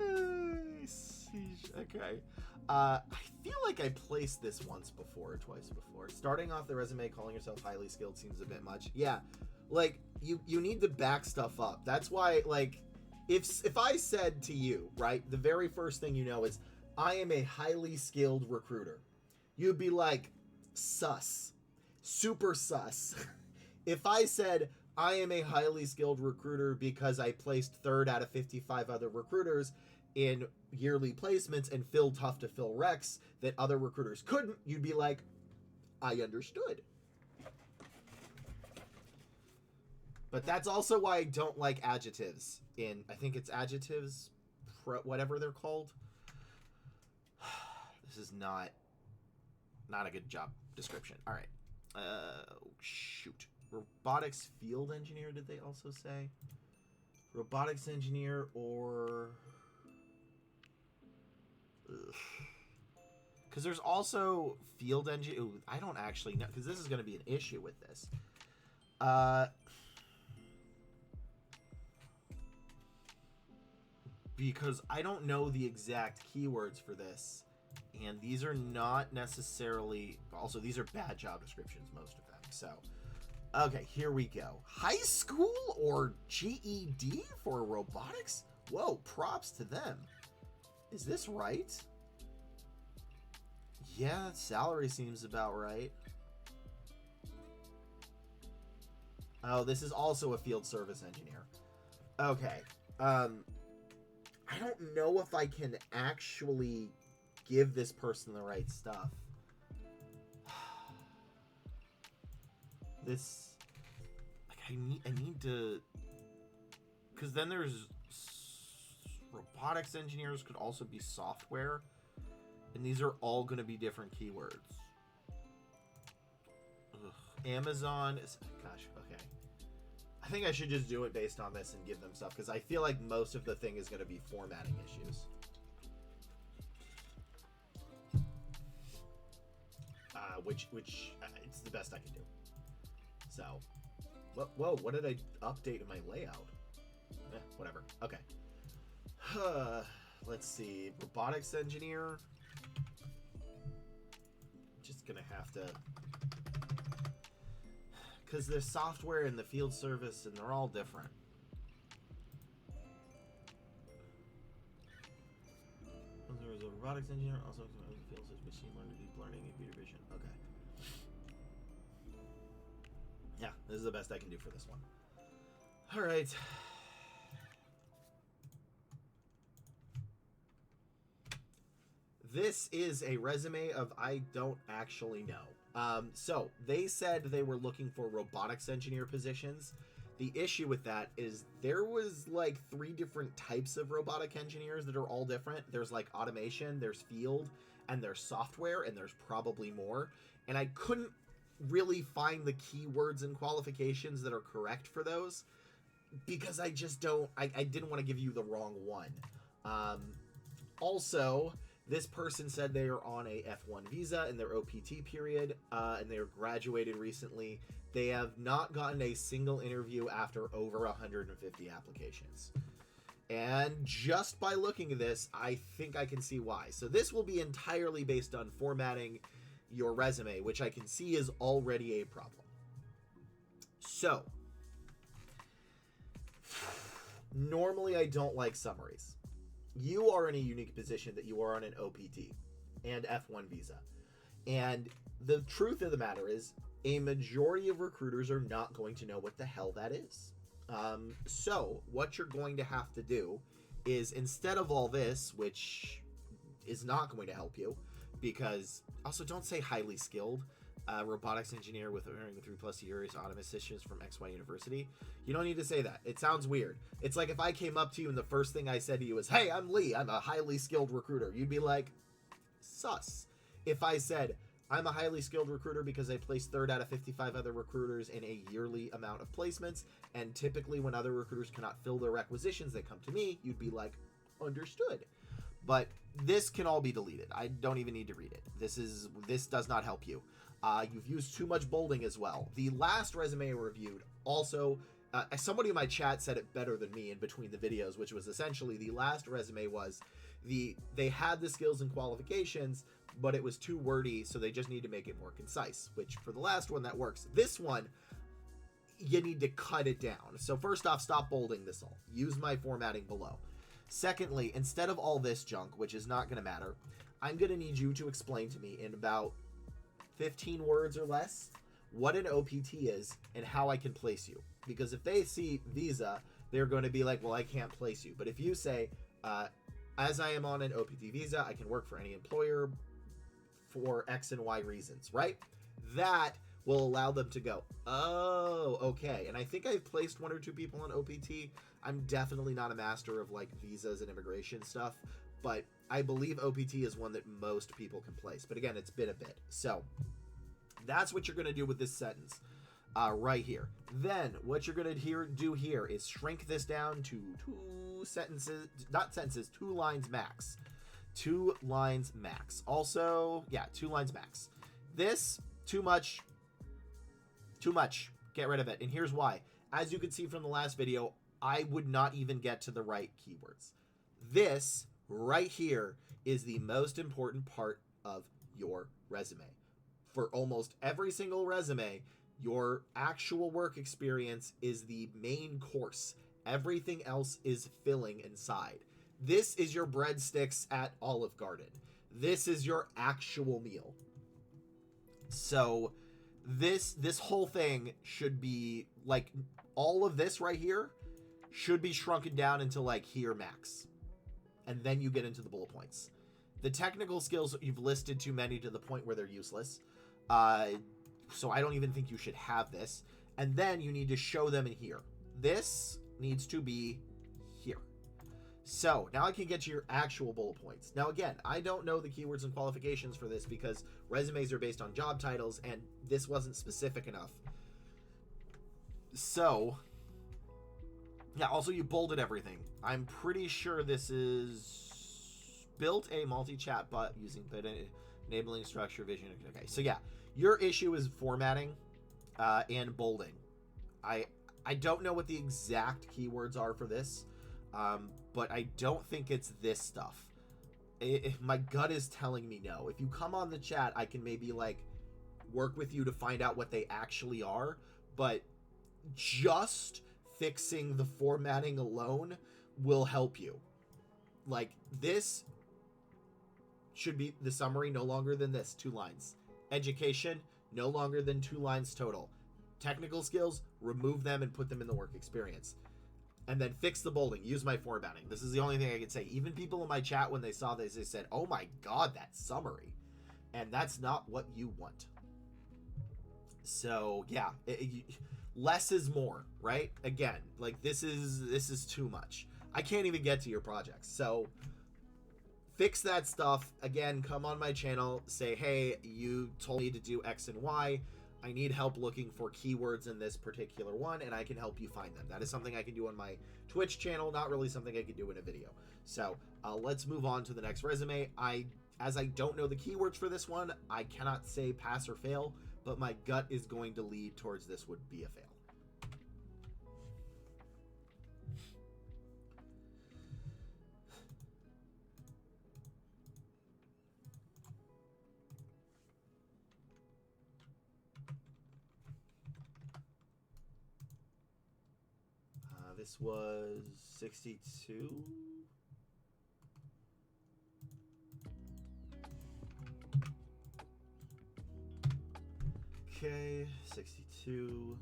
Okay. I feel like I placed this once before or twice before. Starting off the resume calling yourself highly skilled seems a bit much. Yeah. Like, you need to back stuff up. That's why, like, if I said to you, right, the very first thing you know is, I am a highly skilled recruiter, you'd be like, sus. Super sus. If I said, I am a highly skilled recruiter because I placed 3rd out of 55 other recruiters in yearly placements and filled tough to fill recs that other recruiters couldn't, you'd be like, I understood. But that's also why I don't like adjectives I think it's adjectives, whatever they're called. This is not a good job description. All right. Shoot. Robotics field engineer, did they also say? Robotics engineer or... Because there's also field engineer. I don't actually know, because this is going to be an issue with this. Because I don't know the exact keywords for this, And these are not necessarily... Also, these are bad job descriptions, most of them. So, okay, here we go. High school or GED for robotics? Whoa, props to them. Is this right? Yeah, salary seems about right. Oh, this is also a field service engineer. Okay. I don't know if I can actually give this person the right stuff. This, like, I need to, because then there's robotics engineers could also be software, and these are all going to be different keywords. Ugh. Amazon is, gosh, okay. I think I should just do it based on this and give them stuff, because I feel like most of the thing is going to be formatting issues. Which it's the best I can do. So, whoa, what did I update in my layout? Whatever. Okay. Let's see. Robotics engineer. Just gonna have to, because there's software in the field service and they're all different. There's a robotics engineer, also field service, machine learning, deep learning, and computer vision. Okay. Yeah, this is the best I can do for this one. All right. This is a resume of I don't actually know. So they said they were looking for robotics engineer positions. The issue with that is there was like 3 different types of robotic engineers that are all different. There's like automation, there's field, and there's software, and there's probably more. And I couldn't really find the keywords and qualifications that are correct for those because I just don't, I didn't want to give you the wrong one. Also, this person said they are on a F1 visa in their OPT period, and they were graduated recently. They have not gotten a single interview after over 150 applications. And just by looking at this, I think I can see why. So this will be entirely based on formatting your resume, which I can see is already a problem. So, normally I don't like summaries. You are in a unique position that you are on an OPT and F1 visa. And the truth of the matter is, a majority of recruiters are not going to know what the hell that is. So what you're going to have to do is, instead of all this, which is not going to help you, because also don't say highly skilled, robotics engineer with 3+ years, autonomous systems from XY University. You don't need to say that. It sounds weird. It's like if I came up to you and the first thing I said to you was, hey, I'm Lee, I'm a highly skilled recruiter. You'd be like, sus. If I said, I'm a highly skilled recruiter because I placed 3rd out of 55 other recruiters in a yearly amount of placements, and typically when other recruiters cannot fill their requisitions, they come to me, you'd be like, understood. But this can all be deleted. I don't even need to read it. This does not help you. You've used too much bolding as well. The last resume I reviewed also, somebody in my chat said it better than me in between the videos, which was essentially the last resume was they had the skills and qualifications, but it was too wordy, so they just need to make it more concise, which for the last one that works. This one, you need to cut it down. So first off, stop bolding this all. Use my formatting below. Secondly, instead of all this junk, which is not going to matter, I'm going to need you to explain to me in about 15 words or less what an OPT is and how I can place you. Because if they see visa, they're going to be like, well, I can't place you. But if you say, as I am on an OPT visa, I can work for any employer for X and Y reasons, right? That will allow them to go, oh, okay. And I think I've placed 1 or 2 people on OPT. I'm definitely not a master of like visas and immigration stuff, but I believe OPT is one that most people can place. But again, it's been a bit. So that's what you're going to do with this sentence right here. Then what you're going to do here is shrink this down to 2 sentences, not sentences, 2 lines max. 2 lines max. Also, yeah, 2 lines max. This, too much. Too much. Get rid of it. And here's why. As you can see from the last video, I would not even get to the right keywords. This right here is the most important part of your resume. For almost every single resume, your actual work experience is the main course. Everything else is filling inside. This is your breadsticks at Olive Garden. This is your actual meal. So this whole thing should be like, all of this right here should be shrunken down into like here max. And then you get into the bullet points. The technical skills, you've listed too many to the point where they're useless. So I don't even think you should have this. And then you need to show them in here. This needs to be here. So now I can get to your actual bullet points. Now again, I don't know the keywords and qualifications for this because resumes are based on job titles and this wasn't specific enough. So yeah, also you bolded everything. I'm pretty sure this is built a multi-chat bot using enabling structure vision. Okay, so yeah, your issue is formatting and bolding. I don't know what the exact keywords are for this, but I don't think it's this stuff. My gut is telling me no. If you come on the chat, I can maybe like work with you to find out what they actually are, but just fixing the formatting alone will help you. Like, this should be the summary, no longer than this, 2 lines. Education, no longer than 2 lines total. Technical skills, remove them and put them in the work experience. And then fix the bolding, use my formatting. This is the only thing I can say. Even people in my chat, when they saw this, they said, oh my god, that summary. And that's not what you want. So yeah, less is more, right? Again, like this is too much. I can't even get to your projects. So fix that stuff. Again, come on my channel, say, hey, you told me to do X and Y. I need help looking for keywords in this particular one, and I can help you find them. That is something I can do on my Twitch channel, not really something I can do in a video. So let's move on to the next resume. As I don't know the keywords for this one, I cannot say pass or fail, but my gut is going to lead towards this would be a fail. This was 62. Okay, 62.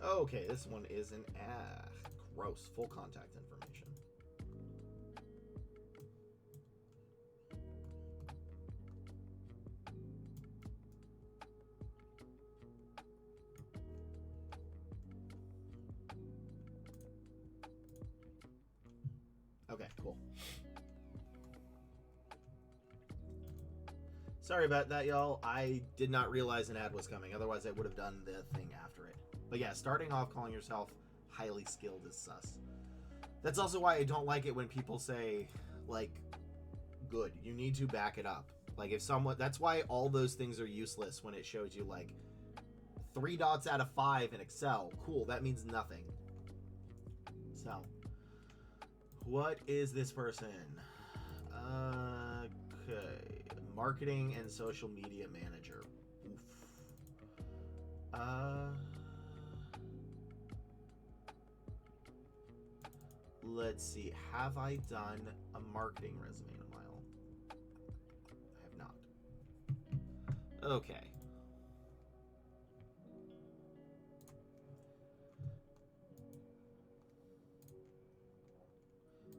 Okay, this one is an gross full contact information. Okay, cool. Sorry about that, y'all. I did not realize an ad was coming. Otherwise, I would have done the thing after it. But yeah, starting off calling yourself highly skilled is sus. That's also why I don't like it when people say, like, good. You need to back it up. Like, if someone... That's why all those things are useless when it shows you, like, 3 dots out of 5 in Excel. Cool, that means nothing. So... what is this person? Okay. Marketing and social media manager. Oof. Let's see. Have I done a marketing resume in a while? I have not. Okay.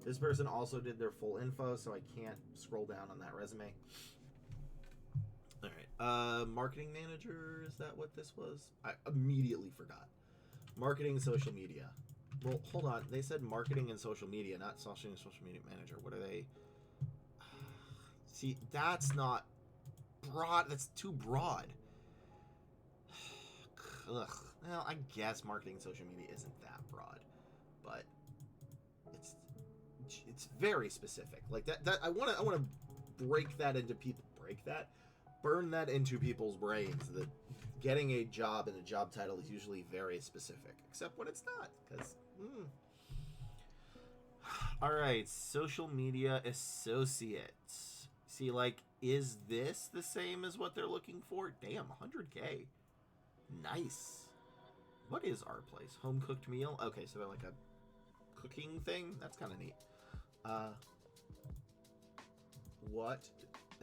This person also did their full info, so I can't scroll down on that resume. All right. Marketing manager, is that what this was? I immediately forgot. Marketing, social media. Well, hold on. They said marketing and social media, not social media manager. What are they? See, that's not broad. That's too broad. Ugh. Well, I guess marketing and social media isn't that broad, but it's very specific. Like that I want to break that into people. Burn that into people's brains. That getting a job and the job title is usually very specific, except when it's not, because all right, social media associate. See, like, is this the same as what they're looking for? Damn, 100K. Nice. What is our place? Home cooked meal? Okay, so they're like a cooking thing? That's kind of neat. What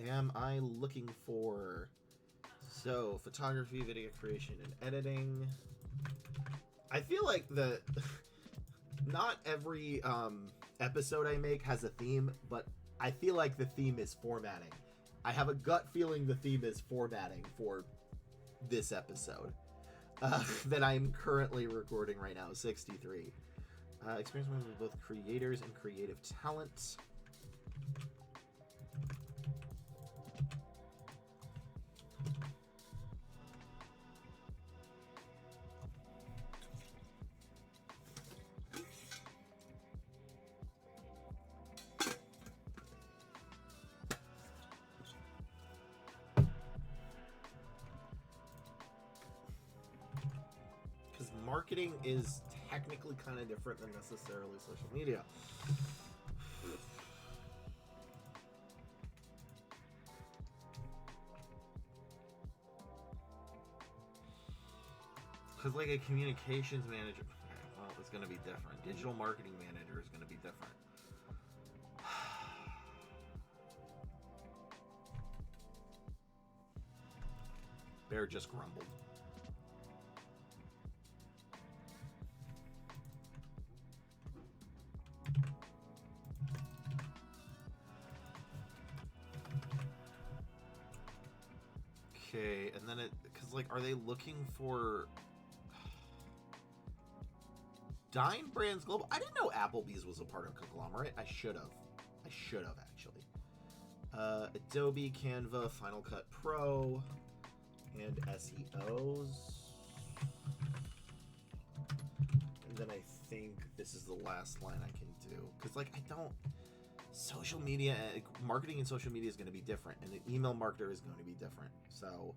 am I looking for? So, photography, video creation, and editing. I feel like not every episode I make has a theme, but I feel like the theme is formatting. I have a gut feeling the theme is formatting for this episode that I'm currently recording right now, 63. Experience with both creators and creative talent. Marketing is technically kind of different than necessarily social media. Because like a communications manager, well, it's going to be different. Digital marketing manager is going to be different. Bear just grumbled. Okay, and then because like, are they looking for Dine Brands Global? I didn't know Applebee's was a part of Conglomerate. I should have actually. Adobe, Canva, Final Cut Pro, and SEOs. And then I think this is the last line I can do, because like, social media, marketing in social media is going to be different, and an email marketer is going to be different. So,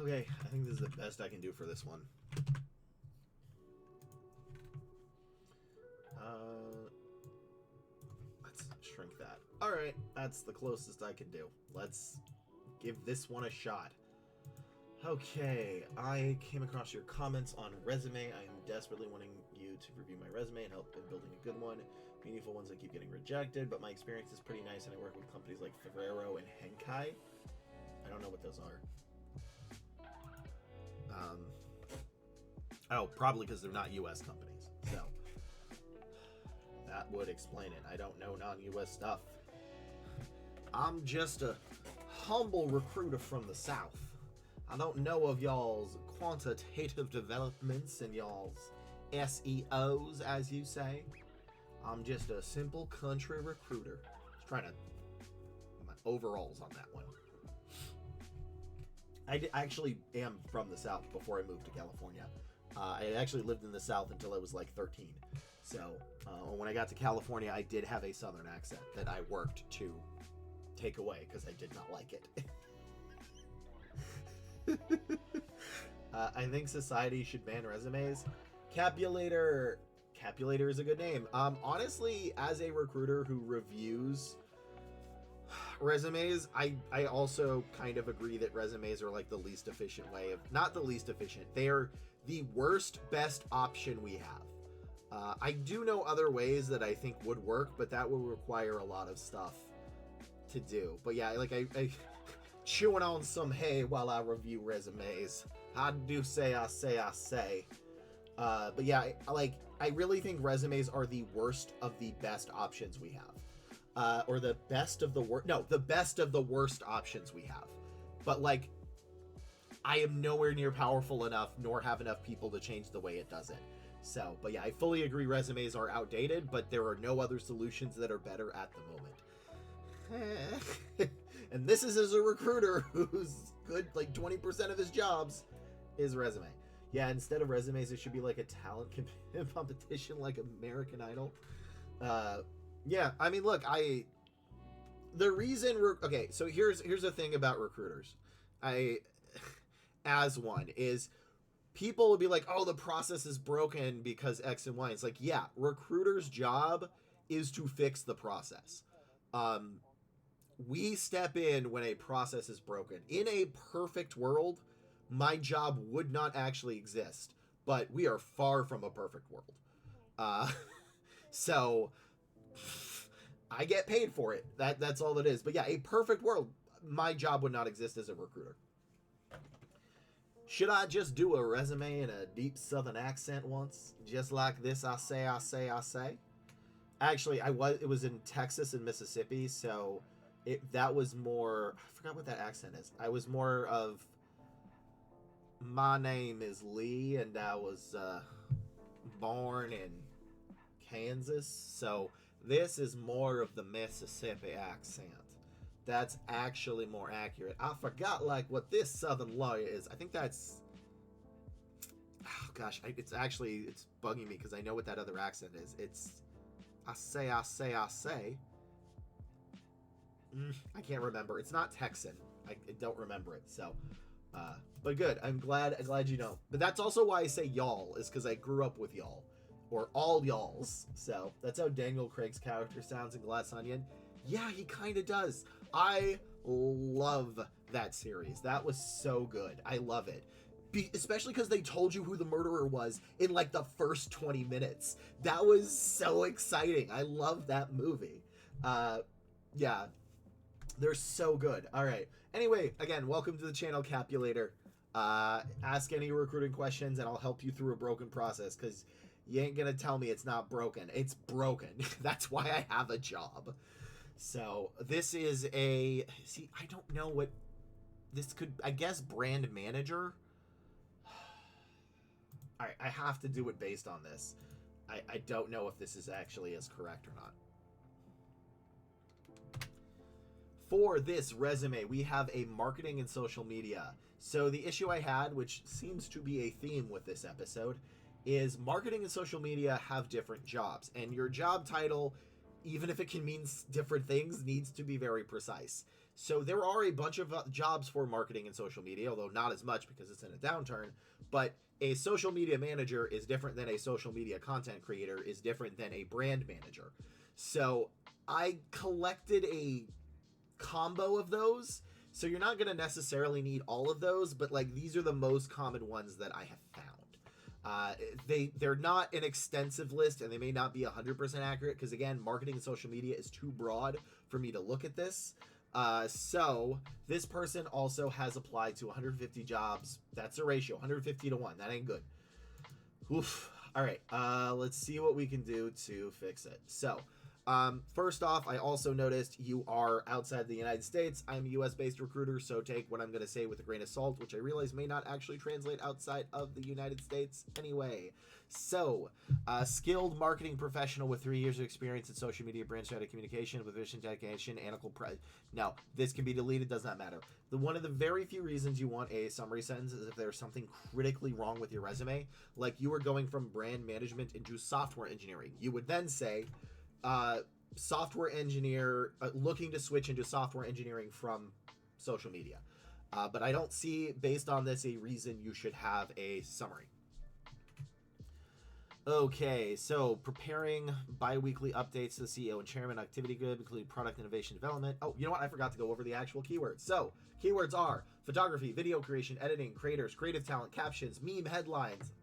okay, I think this is the best I can do for this one. Let's shrink that. All right, that's the closest I can do. Let's give this one a shot. Okay, I came across your comments on resume. I am desperately wanting you to review my resume and help in building a good one. Meaningful ones that keep getting rejected, but my experience is pretty nice, and I work with companies like Ferrero and Henkai. I don't know what those are. Oh, probably because they're not U.S. companies. So that would explain it. I don't know non-U.S. stuff. I'm just a humble recruiter from the South. I don't know of y'all's quantitative developments and y'all's SEOs, as you say. I'm just a simple country recruiter. Just trying to my overalls on that one. I actually am from the South before I moved to California. I actually lived in the South until I was like 13. So when I got to California, I did have a Southern accent that I worked to take away because I did not like it. I think society should ban resumes. Capulator is a good name. Honestly, as a recruiter who reviews resumes, I also kind of agree that resumes are like the least efficient way of, not the least efficient, they are the worst best option we have. I do know other ways that I think would work, but that will require a lot of stuff to do. But yeah, like I chewing on some hay while I review resumes. I do say. But yeah, I really think resumes are the worst of the best options we have. Or the best of the worst. No, the best of the worst options we have. But like, I am nowhere near powerful enough, nor have enough people to change the way it does it. So, but yeah, I fully agree resumes are outdated, but there are no other solutions that are better at the moment. And this is as a recruiter who's good like 20% of his jobs is resume. Yeah, instead of resumes, it should be like a talent competition, like American Idol. Yeah, I mean, look, the reason okay, so here's the thing about recruiters. I as one is people will be like, oh, the process is broken because X and Y. It's like, yeah, recruiter's job is to fix the process. We step in when a process is broken. In a perfect world, my job would not actually exist, but we are far from a perfect world. So I get paid for it. That's all it is. But yeah, a perfect world, my job would not exist as a recruiter. Should I just do a resume in a deep Southern accent once, just like this? I say. Actually, it was in Texas and Mississippi, so that was more. I forgot what that accent is. I was more of. My name is Lee, and I was born in Kansas, so this is more of the Mississippi accent. That's actually more accurate. I forgot like what this Southern lawyer is. I think that's. Oh gosh, it's bugging me because I know what that other accent is. It's. I say. I can't remember. It's not Texan. I don't remember it. So, but good. I'm glad you know. But that's also why I say y'all is because I grew up with y'all, or all y'alls. So that's how Daniel Craig's character sounds in Glass Onion. Yeah, he kind of does. I love that series. That was so good. I love it. Especially because they told you who the murderer was in like the first 20 minutes. That was so exciting. I love that movie. Yeah, they're so good. All right. Anyway, again, welcome to the channel, Capulator. Ask any recruiting questions and I'll help you through a broken process because you ain't going to tell me it's not broken. It's broken. That's why I have a job. So this is I don't know what this could, I guess brand manager. All right, I have to do it based on this. I don't know if this is actually as correct or not. For this resume, we have a marketing and social media. So the issue I had, which seems to be a theme with this episode, is marketing and social media have different jobs. And your job title, even if it can mean different things, needs to be very precise. So there are a bunch of jobs for marketing and social media, although not as much because it's in a downturn. But a social media manager is different than a social media content creator, is different than a brand manager. So I collected a combo of those. So you're not going to necessarily need all of those, but like these are the most common ones that I have found. They're not an extensive list and they may not be 100% accurate because again, marketing and social media is too broad for me to look at this. So this person also has applied to 150 jobs. That's a ratio, 150 to 1. That ain't good. Oof. All right. Let's see what we can do to fix it. So, first off, I also noticed you are outside the United States. I'm a US-based recruiter, so take what I'm going to say with a grain of salt, which I realize may not actually translate outside of the United States anyway. So, skilled marketing professional with 3 years of experience in social media, brand strategy, communication, with vision, dedication, analytical No, this can be deleted, does not matter. One of the very few reasons you want a summary sentence is if there's something critically wrong with your resume, like you were going from brand management into software engineering. You would then say, software engineer looking to switch into software engineering from social media. But I don't see, based on this, a reason you should have a summary. Okay, so preparing bi-weekly updates to the CEO and chairman, activity group, including product innovation development. Oh, you know what? I forgot to go over the actual keywords. So, keywords are photography, video creation, editing, creators, creative talent, captions, meme headlines,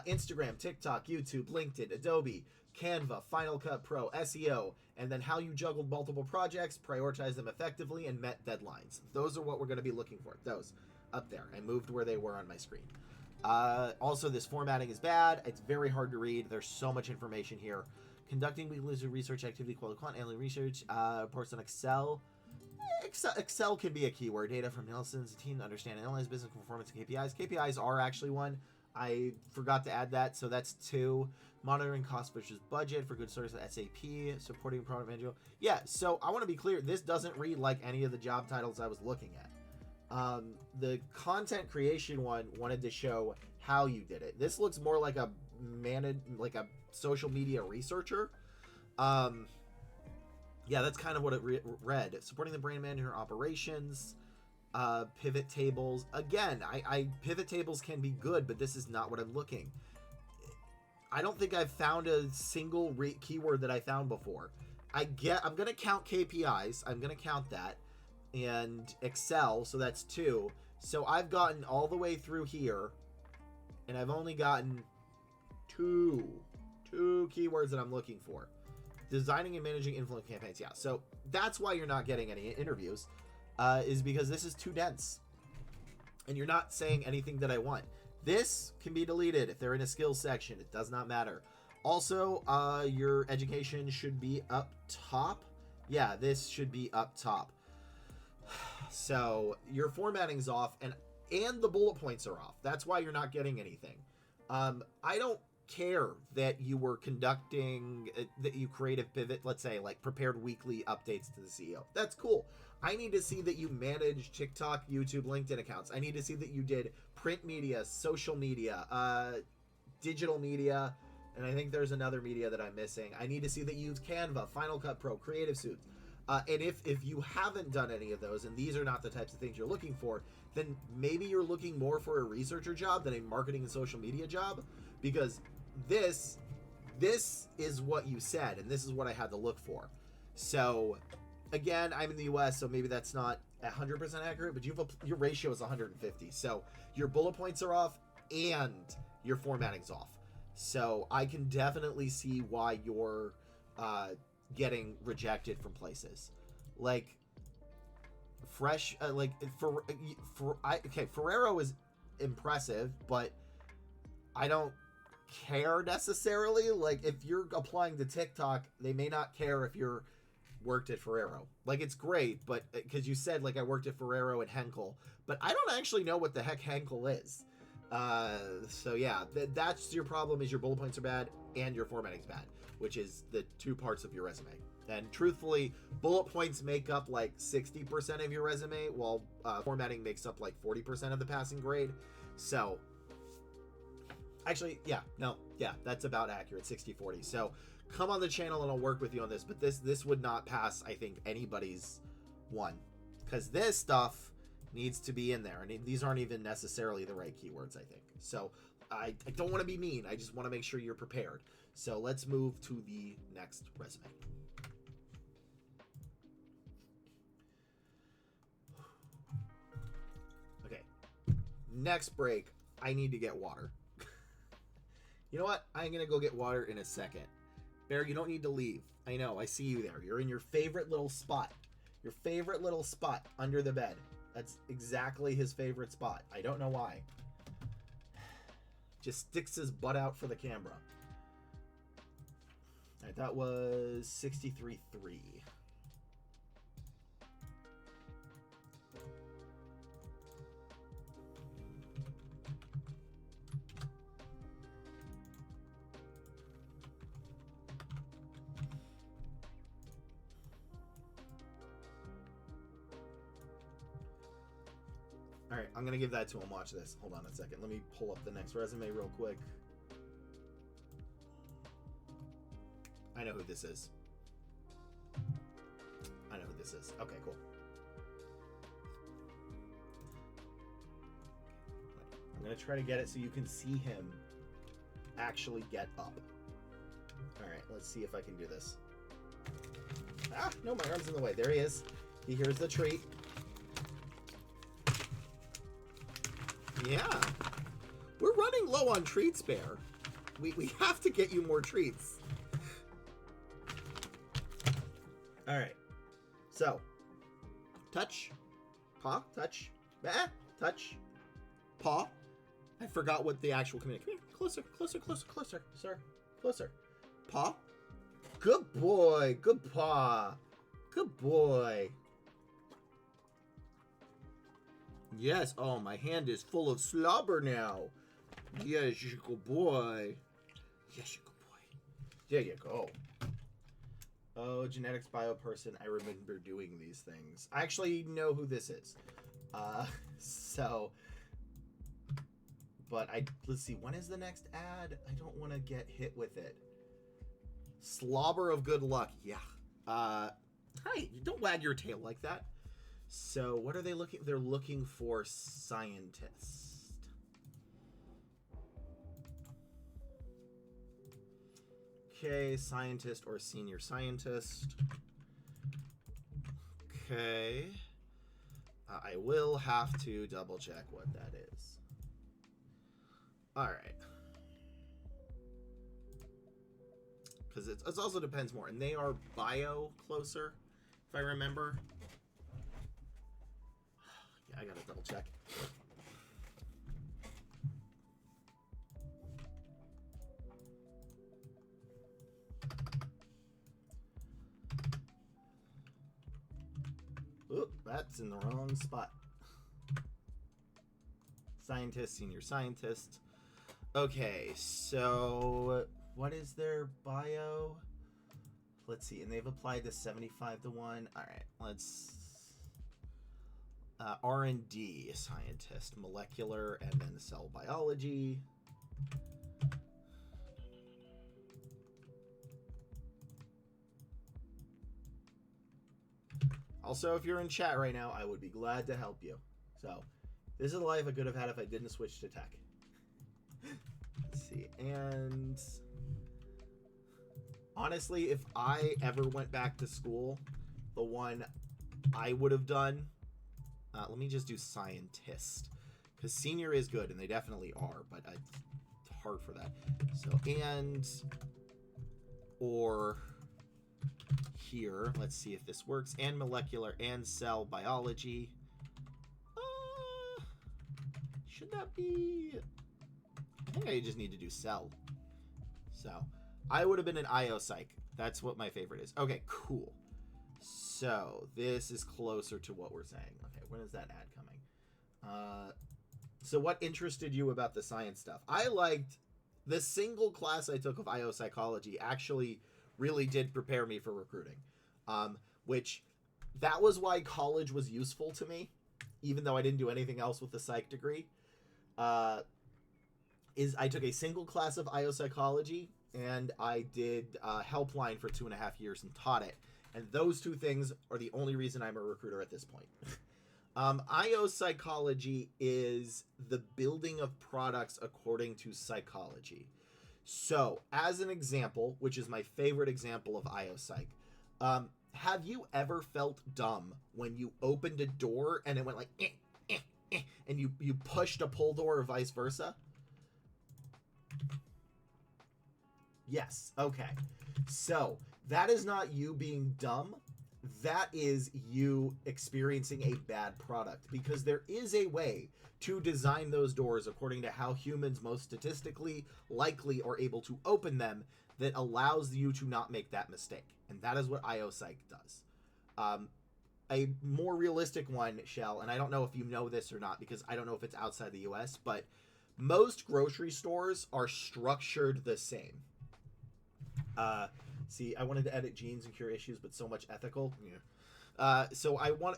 Instagram, TikTok, YouTube, LinkedIn, Adobe, Canva, Final Cut Pro, SEO, and then how you juggled multiple projects, prioritized them effectively, and met deadlines. Those are what we're going to be looking for. Those up there. I moved where they were on my screen. Also, this formatting is bad. It's very hard to read. There's so much information here. Conducting weekly research activity, quality quant, analytic research, reports on Excel. Excel can be a keyword. Data from Nielsen's team to understand and analyze business performance and KPIs. KPIs are actually one. I forgot to add that, so that's 2. Monitoring cost versus budget for good source at SAP. Supporting product manager. Yeah, so I want to be clear. This doesn't read like any of the job titles I was looking at. The content creation one wanted to show how you did it. This looks more like a social media researcher. Yeah, that's kind of what it read. Supporting the brand manager operations, pivot tables. Again, I pivot tables can be good, but this is not what I'm looking. I don't think I've found a single keyword that I found before. I'm going to count KPIs. I'm going to count that. And Excel, so that's 2. So I've gotten all the way through here, and I've only gotten two keywords that I'm looking for. Designing and managing influence campaigns. Yeah, so that's why you're not getting any interviews, is because this is too dense. And you're not saying anything that I want. This can be deleted if they're in a skills section. It does not matter. Also, your education should be up top. Yeah, this should be up top. So your formatting's off, and the bullet points are off. That's why you're not getting anything. I don't care that you were conducting, that you creative pivot, let's say, like prepared weekly updates to the CEO. That's cool. I need to see that you manage TikTok, YouTube, LinkedIn accounts. I need to see that you did print media, social media, digital media, and I think there's another media that I'm missing. I need to see that you use Canva, Final Cut Pro, Creative Suite. And if you haven't done any of those, and these are not the types of things you're looking for, then maybe you're looking more for a researcher job than a marketing and social media job, because this is what you said, and this is what I had to look for. So, again, I'm in the US, so maybe that's not 100% accurate, but your ratio is 150. So your bullet points are off, and your formatting's off. So I can definitely see why you're getting rejected from places like Ferrero is impressive, but I don't care necessarily. Like, if you're applying to TikTok, they may not care if you're worked at Ferrero. Like, it's great, but because you said, like, I worked at Ferrero and Henkel, but I don't actually know what the heck Henkel is. So yeah, that's your problem, is your bullet points are bad and your formatting's bad, which is the 2 parts of your resume. And truthfully, bullet points make up like 60% of your resume, while formatting makes up like 40% of the passing grade. So actually, that's about accurate, 60-40. So come on the channel and I'll work with you on this, but this would not pass, I think, anybody's one, because this stuff needs to be in there, and these aren't even necessarily the right keywords, I think. So I don't want to be mean. I just want to make sure you're prepared. So let's move to the next resume. Okay. Next break, I need to get water. You know what? I'm going to go get water in a second. Bear, you don't need to leave. I know. I see you there. You're in your favorite little spot. Your favorite little spot under the bed. That's exactly his favorite spot. I don't know why. Just sticks his butt out for the camera. All right, that was 63.3. All right, I'm going to give that to him. Watch this. Hold on a second. Let me pull up the next resume real quick. I know who this is. Okay, cool. I'm going to try to get it so you can see him actually get up. All right, let's see if I can do this. Ah, no, my arm's in the way. There he is. He hears the treat. Yeah. We're running low on treats, Bear. We have to get you more treats. All right. So, touch, paw, touch, touch, paw. I forgot what the actual command. Come here, closer, sir, closer. Paw. Good boy, good paw, good boy. Yes. Oh, my hand is full of slobber now. Yes, you good boy. Yes, you good boy. There you go. Oh, genetics bio person. I remember doing these things. I actually know who this is. So, but let's see, when is the next ad? I don't want to get hit with it. Slobber of good luck. Yeah. Hi, don't wag your tail like that. So, what are they looking? They're looking for scientist. Okay, scientist or senior scientist. Okay. I will have to double check what that is. All right. Because it also depends more. And they are bio closer, if I remember. Yeah, I gotta double check. Oop, that's in the wrong spot. Scientist, senior scientist. Okay, so what is their bio? Let's see, and they've applied to 75 to 1. All right, let's R&D scientist, molecular, and then cell biology. Also, if you're in chat right now, I would be glad to help you. So, this is the life I could have had if I didn't switch to tech. Let's see, and honestly, if I ever went back to school, the one I would have done, let me just do scientist, because senior is good, and they definitely are, but it's hard for that. So, and, or here, let's see if this works, and molecular and cell biology. Should that be, I think I just need to do cell. So I would have been an IO psych. That's what my favorite is. Okay, cool. So this is closer to what we're saying. Okay, when is that ad coming? So what interested you about the science stuff? I liked the single class I took of IO psychology actually really did prepare me for recruiting, which that was why college was useful to me, even though I didn't do anything else with the psych degree. Is I took a single class of IO psychology and I did helpline for 2.5 years and taught it. And those two things are the only reason I'm a recruiter at this point. IO psychology is the building of products according to psychology. So, as an example, which is my favorite example of IO psych, have you ever felt dumb when you opened a door and it went like, and you pushed a pull door or vice versa? Yes. Okay. So that is not you being dumb. That is you experiencing a bad product, because there is a way to design those doors according to how humans most statistically likely are able to open them that allows you to not make that mistake. And that is what IO Psych does. A more realistic one, Shell, and I don't know if you know this or not because I don't know if it's outside the US, but most grocery stores are structured the same. See, I wanted to edit genes and cure issues, but so much ethical. Yeah. So I want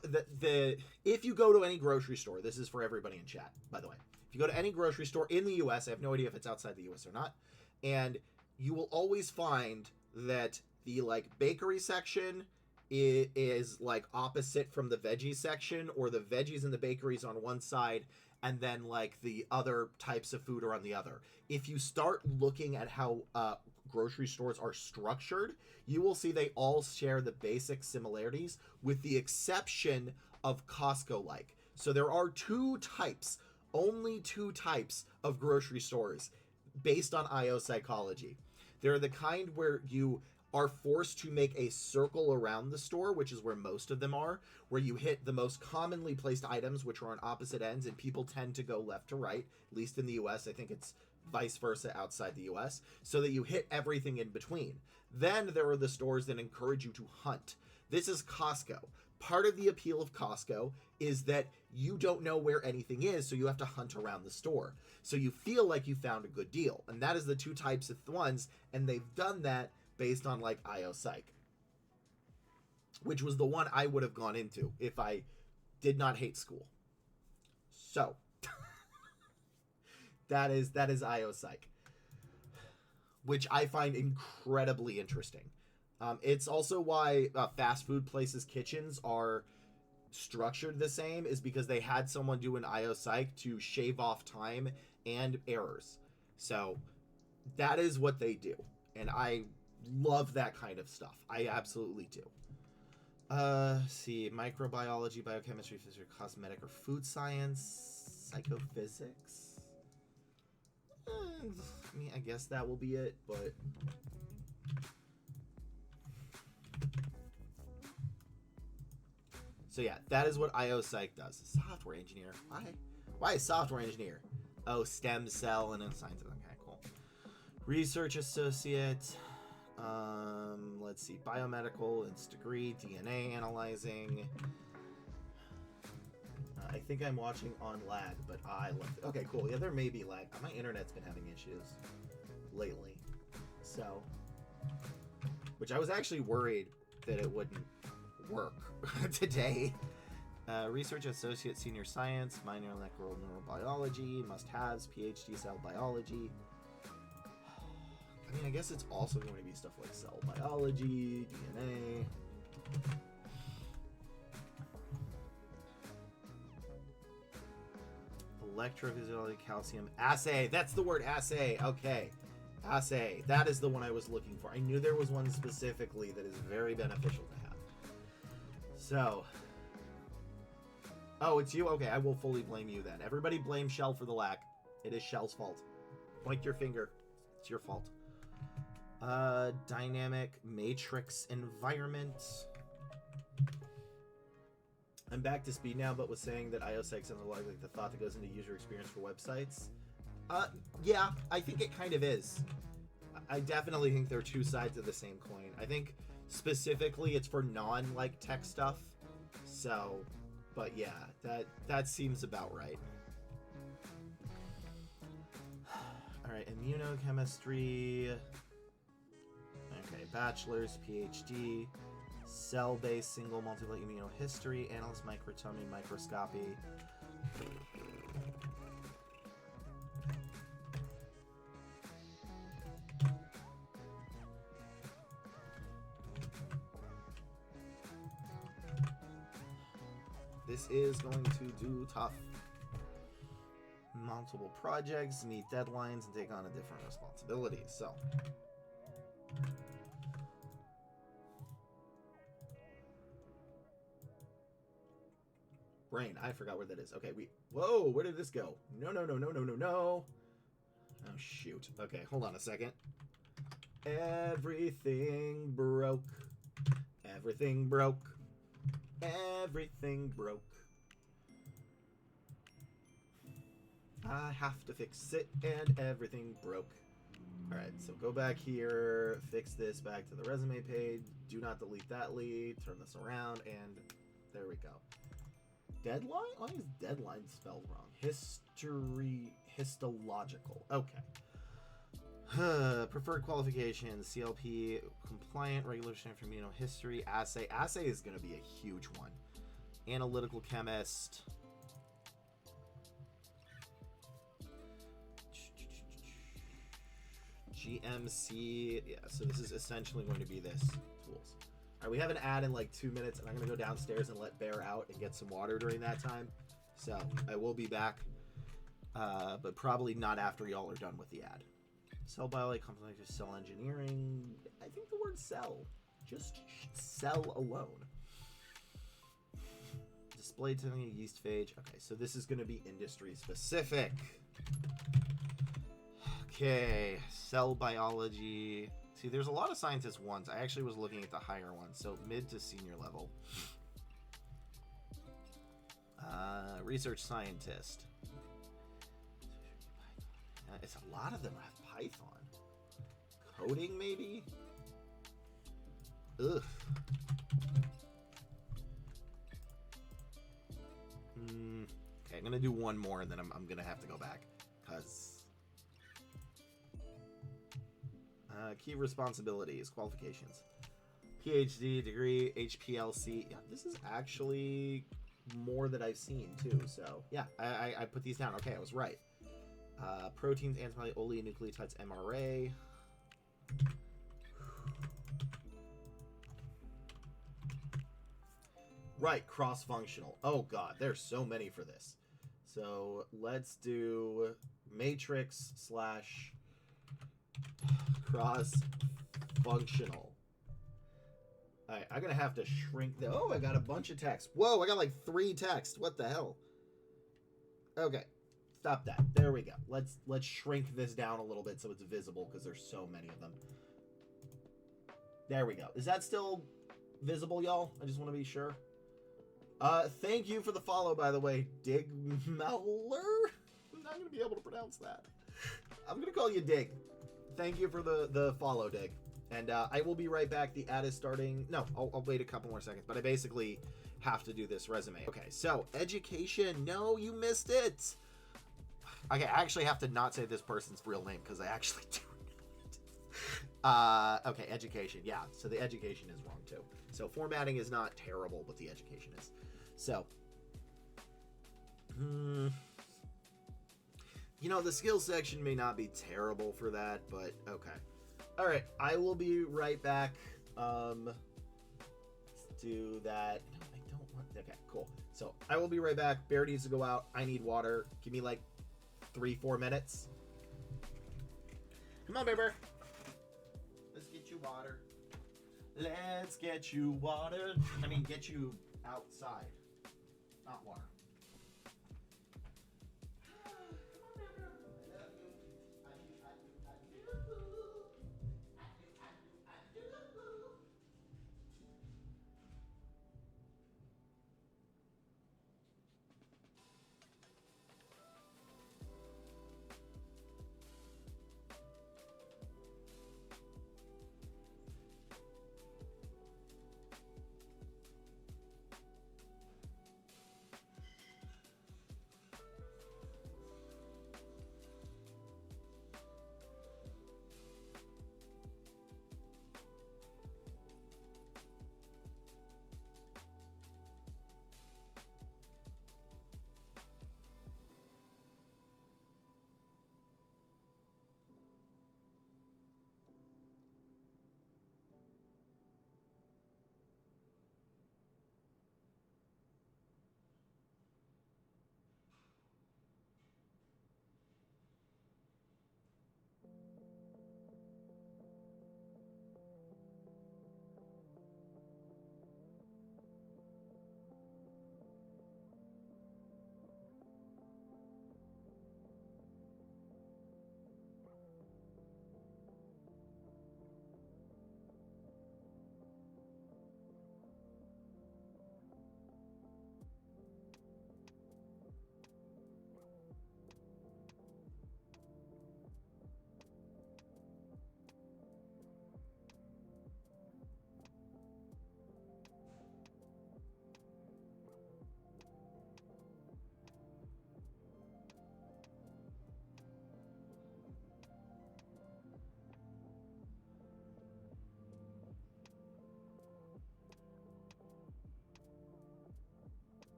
if you go to any grocery store, this is for everybody in chat, by the way. If you go to any grocery store in the US, I have no idea if it's outside the US or not, and you will always find that the like bakery section is like opposite from the veggie section, or the veggies and the bakeries on one side, and then like the other types of food are on the other. If you start looking at how grocery stores are structured, you will see they all share the basic similarities with the exception of Costco-like. So there are only two types of grocery stores based on IO psychology. They're the kind where you are forced to make a circle around the store, which is where most of them are, where you hit the most commonly placed items, which are on opposite ends, and people tend to go left to right, at least in the US. I think it's vice versa outside the US, so that you hit everything in between. Then there are the stores that encourage you to hunt. This is Costco. Part of the appeal of Costco is that you don't know where anything is, so you have to hunt around the store. So you feel like you found a good deal. And that is the two types of ones, and they've done that based on like IO Psych, which was the one I would have gone into if I did not hate school. So that is IO Psych, which I find incredibly interesting. It's also why fast food places' kitchens are structured the same, is because they had someone do an IO Psych to shave off time and errors. So that is what they do. And I love that kind of stuff. I absolutely do. See, microbiology, biochemistry, physics, cosmetic, or food science, psychophysics. I mean, I guess that will be it, but so yeah, that is what IO Psych does. Software engineer. Why software engineer? Oh, stem cell and science. Okay, cool. Research associate. Let's see, biomedical, its degree, DNA analyzing. I think I'm watching on lag, but I love it. Okay, cool. Yeah, there may be lag. My internet's been having issues lately. So, which I was actually worried that it wouldn't work today. Research associate, senior science, minor electoral neurobiology, must-haves, PhD cell biology. I mean, I guess it's also going to be stuff like cell biology, DNA. Electrophysiology, calcium, assay. That's the word, assay. Okay. Assay. That is the one I was looking for. I knew there was one specifically that is very beneficial to have. So. Oh, it's you? Okay, I will fully blame you then. Everybody blame Shell for the lack. It is Shell's fault. Point your finger. It's your fault. Dynamic matrix environment. I'm back to speed now, but was saying that IO Psych sounds a lot like the thought that goes into user experience for websites. Yeah, I think it kind of is. I definitely think they're two sides of the same coin. I think specifically it's for non-like tech stuff. So, but yeah, that seems about right. All right, immunochemistry. Okay, bachelor's, PhD, cell-based single multiple immunohistory, analyst microtomy, microscopy. This is going to do tough. Multiple projects, meet deadlines, and take on a different responsibilities. So. Brain, I forgot where that is. Okay, whoa, where did this go? No. Oh, shoot. Okay, hold on a second. Everything broke. Everything broke. Everything broke. I have to fix it, and everything broke. Alright, so go back here, fix this back to the resume page, do not delete that lead, turn this around, and there we go. Deadline? Why is deadline spelled wrong? Histological. Okay. Preferred qualifications, CLP, compliant, regulation for immunohistory, assay. Assay is going to be a huge one. Analytical chemist. GMC. Yeah, so this is essentially going to be this. Tools. All right, we have an ad in like 2 minutes, and I'm going to go downstairs and let Bear out and get some water during that time. So I will be back, but probably not after y'all are done with the ad. Cell biology, complex cell engineering. I think the word cell. Just cell alone. Display timing, yeast phage. Okay, so this is going to be industry specific. Okay, cell biology. See, there's a lot of scientist ones. I actually was looking at the higher ones, so mid to senior level. Research scientist. It's a lot of them have Python. Coding, maybe? Ugh. Okay, I'm going to do one more, and then I'm going to have to go back. Because... key responsibilities, qualifications. PhD, degree, HPLC. Yeah, this is actually more that I've seen too. So yeah, I put these down. Okay, I was right. Proteins, antibody, oligonucleotides, MRA. Right, cross-functional. Oh god, there's so many for this. So let's do matrix slash cross-functional. Alright, I'm gonna have to shrink the... Oh, I got a bunch of text. Whoa, I got like 3 text. What the hell? Okay, stop that. There we go. Let's shrink this down a little bit so it's visible because there's so many of them. There we go. Is that still visible, y'all? I just want to be sure. Thank you for the follow, by the way, Dig Mauler. I'm not gonna be able to pronounce that. I'm gonna call you Dig. Thank you for the follow, Dig. And I will be right back. The ad is starting. No, I'll wait a couple more seconds. But I basically have to do this resume. Okay, so education. No, you missed it. Okay, I actually have to not say this person's real name because I actually do know it. Okay, education. Yeah, so the education is wrong too. So formatting is not terrible, but the education is. So, you know, the skills section may not be terrible for that, but okay. All right, I will be right back. Let's do that. No, I don't want... Okay, cool. So I will be right back. Bear needs to go out. I need water. Give me like 3-4 minutes. Come on, Bear. Let's get you water. Let's get you water. I mean, get you outside. Not water.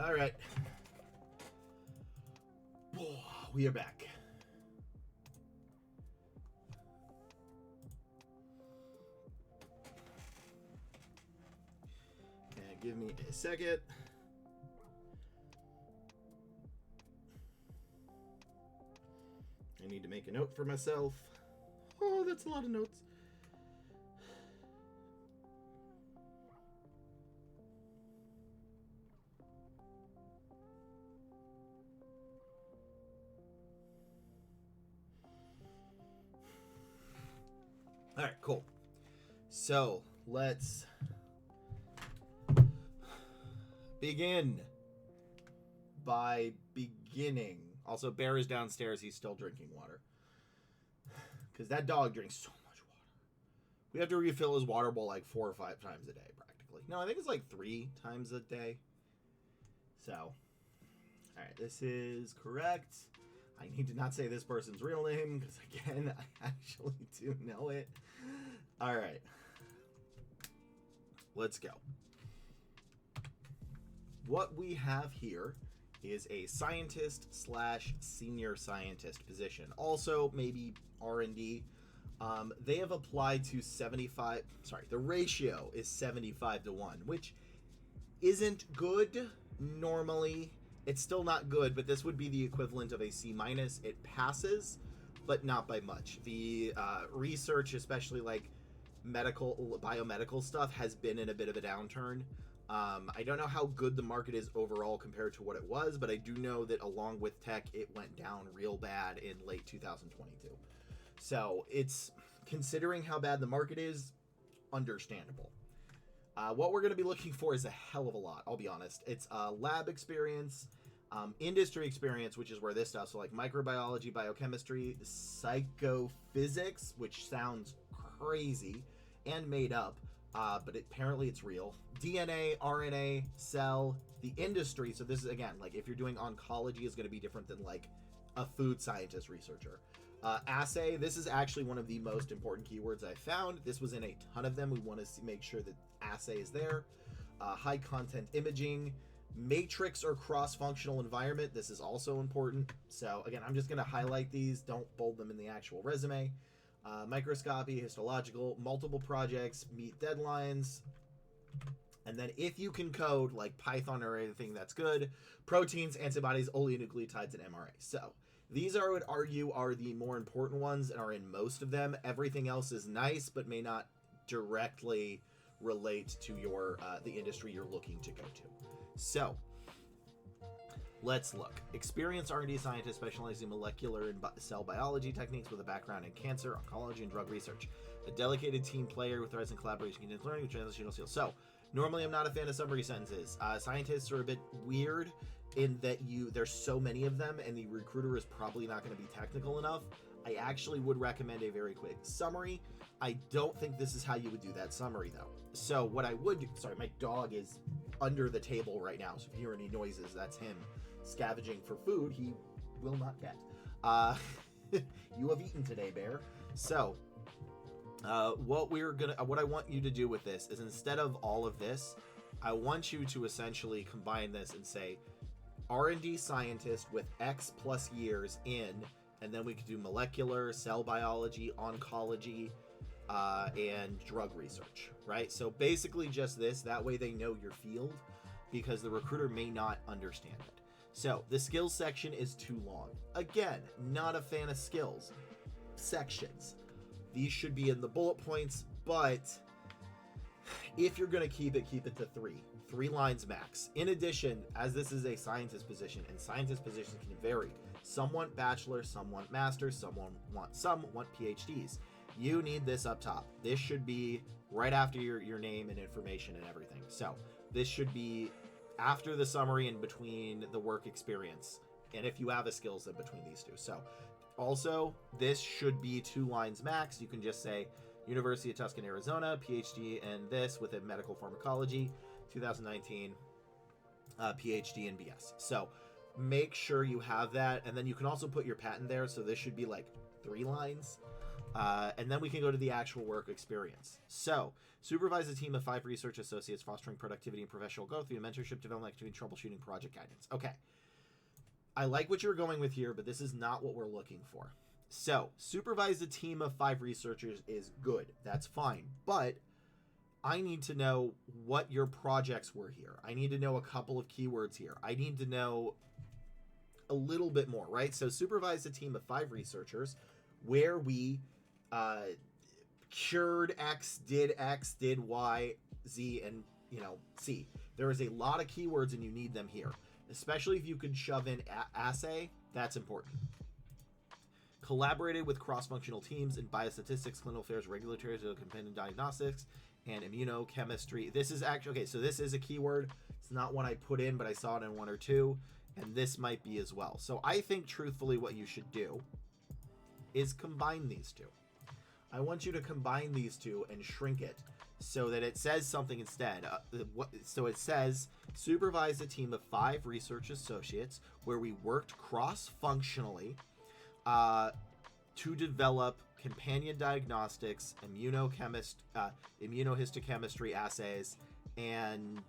All right. We are back. give me a second. I need to make a note for myself. Oh, that's a lot of notes. All right, cool. So let's begin by beginning. Also, Bear is downstairs. He's still drinking water. Because that dog drinks so much water. We have to refill his water bowl like 4 or 5 times a day, practically. No, I think it's like 3 times a day. So, all right, this is correct. I need to not say this person's real name, because again, I actually do know it. All right. Let's go. What we have here is a scientist / senior scientist position. Also, maybe R&D. They have applied to 75. Sorry, the ratio is 75 to 1, which isn't good normally. It's still not good, but this would be the equivalent of a C-. It passes, but not by much. The research, especially like biomedical stuff, has been in a bit of a downturn. I don't know how good the market is overall compared to what it was, but I do know that along with tech, it went down real bad in late 2022. So it's, considering how bad the market is, understandable. What we're going to be looking for is a hell of a lot, I'll be honest. It's lab experience, industry experience, which is where this stuff, so like microbiology, biochemistry, psychophysics, which sounds crazy and made up, but apparently it's real. DNA, RNA, cell, the industry. So this is, again, like if you're doing oncology, is going to be different than like a food scientist researcher. Assay, this is actually one of the most important keywords I found. This was in a ton of them. We want to make sure that assay is there. High content imaging, matrix or cross-functional environment. This is also important. So again, I'm just going to highlight these. Don't bold them in the actual resume. Microscopy, histological, multiple projects, meet deadlines. And then if you can code like Python or anything, that's good. Proteins, antibodies, oligonucleotides, and mRNA. So these are, I would argue, are the more important ones and are in most of them. Everything else is nice, but may not directly relate to your the industry you're looking to go to. So let's look. Experienced R&D scientist specializing in molecular and cell biology techniques with a background in cancer, oncology, and drug research. A dedicated team player with threads in collaboration, continuous learning, and translational skills. So normally I'm not a fan of summary sentences. Scientists are a bit weird in that there's so many of them and the recruiter is probably not going to be technical enough. I actually would recommend a very quick summary. I don't think this is how you would do that summary though. So what I would do, sorry, my dog is under the table right now, so if you hear any noises, that's him scavenging for food he will not get. You have eaten today, Bear. So what I want you to do with this is, instead of all of this, I want you to essentially combine this and say R&D scientist with X plus years in, and then we could do molecular, cell biology, oncology, and drug research, right? So basically just this, that way they know your field, because the recruiter may not understand it. So the skills section is too long. Again, not a fan of skills sections. These should be in the bullet points, but if you're going to keep it to 3 lines max. In addition, as this is a scientist position, and scientist positions can vary. Some want bachelor, some want master, some want PhDs. You need this up top. This should be right after your name and information and everything. So this should be after the summary and between the work experience. And if you have a skills in between these two. So also, this should be 2 lines max. You can just say University of Tucson, Arizona, PhD in this with a medical pharmacology, 2019, PhD in BS. So make sure you have that. And then you can also put your patent there. So this should be like 3 lines. And then we can go to the actual work experience. So supervise a team of 5 research associates, fostering productivity and professional growth through mentorship, development, activity, troubleshooting, project guidance. Okay. I like what you're going with here, but this is not what we're looking for. So supervise a team of 5 researchers is good. That's fine. But I need to know what your projects were here. I need to know a couple of keywords here. I need to know a little bit more, right? So supervise a team of 5 researchers where we cured X, did Y, Z, and C. There is a lot of keywords and you need them here, especially if you could shove in assay. That's important. Collaborated with cross-functional teams in biostatistics, clinical affairs, regulatory, companion diagnostics, and immunochemistry. This is actually, okay, so this is a keyword. It's not one I put in, but I saw it in 1 or 2, and this might be as well. So I think, truthfully, what you should do is combine these two. I want you to combine these two and shrink it so that it says something instead. So it says, supervise a team of 5 research associates where we worked cross-functionally to develop companion diagnostics, immunohistochemistry assays, and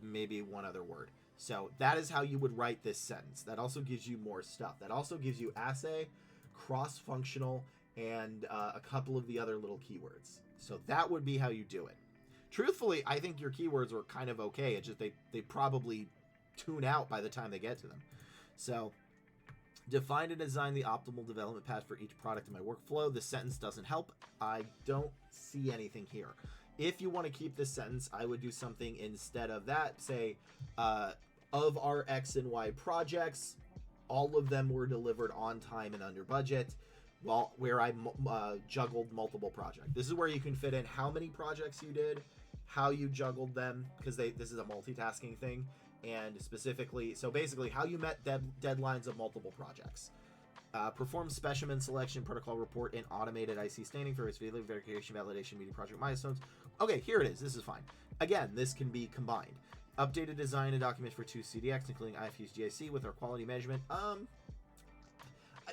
maybe one other word. So that is how you would write this sentence. That also gives you more stuff. That also gives you assay, cross-functional, and a couple of the other little keywords. So that would be how you do it. Truthfully, I think your keywords were kind of okay. It's just they probably tune out by the time they get to them. So define and design the optimal development path for each product in my workflow. This sentence doesn't help. I don't see anything here. If you want to keep this sentence, I would do something instead of that. Say, of our X and Y projects, all of them were delivered on time and under budget. Well, where I juggled multiple projects. This is where you can fit in how many projects you did, how you juggled them, because this is a multitasking thing, and specifically, so basically how you met deadlines of multiple projects. Perform specimen selection protocol report in automated IC standing for its verification, validation, meeting project milestones. Okay, here it is. This is fine. Again, this can be combined. Updated design and document for 2 CDX, including IFU's GIC with our quality measurement.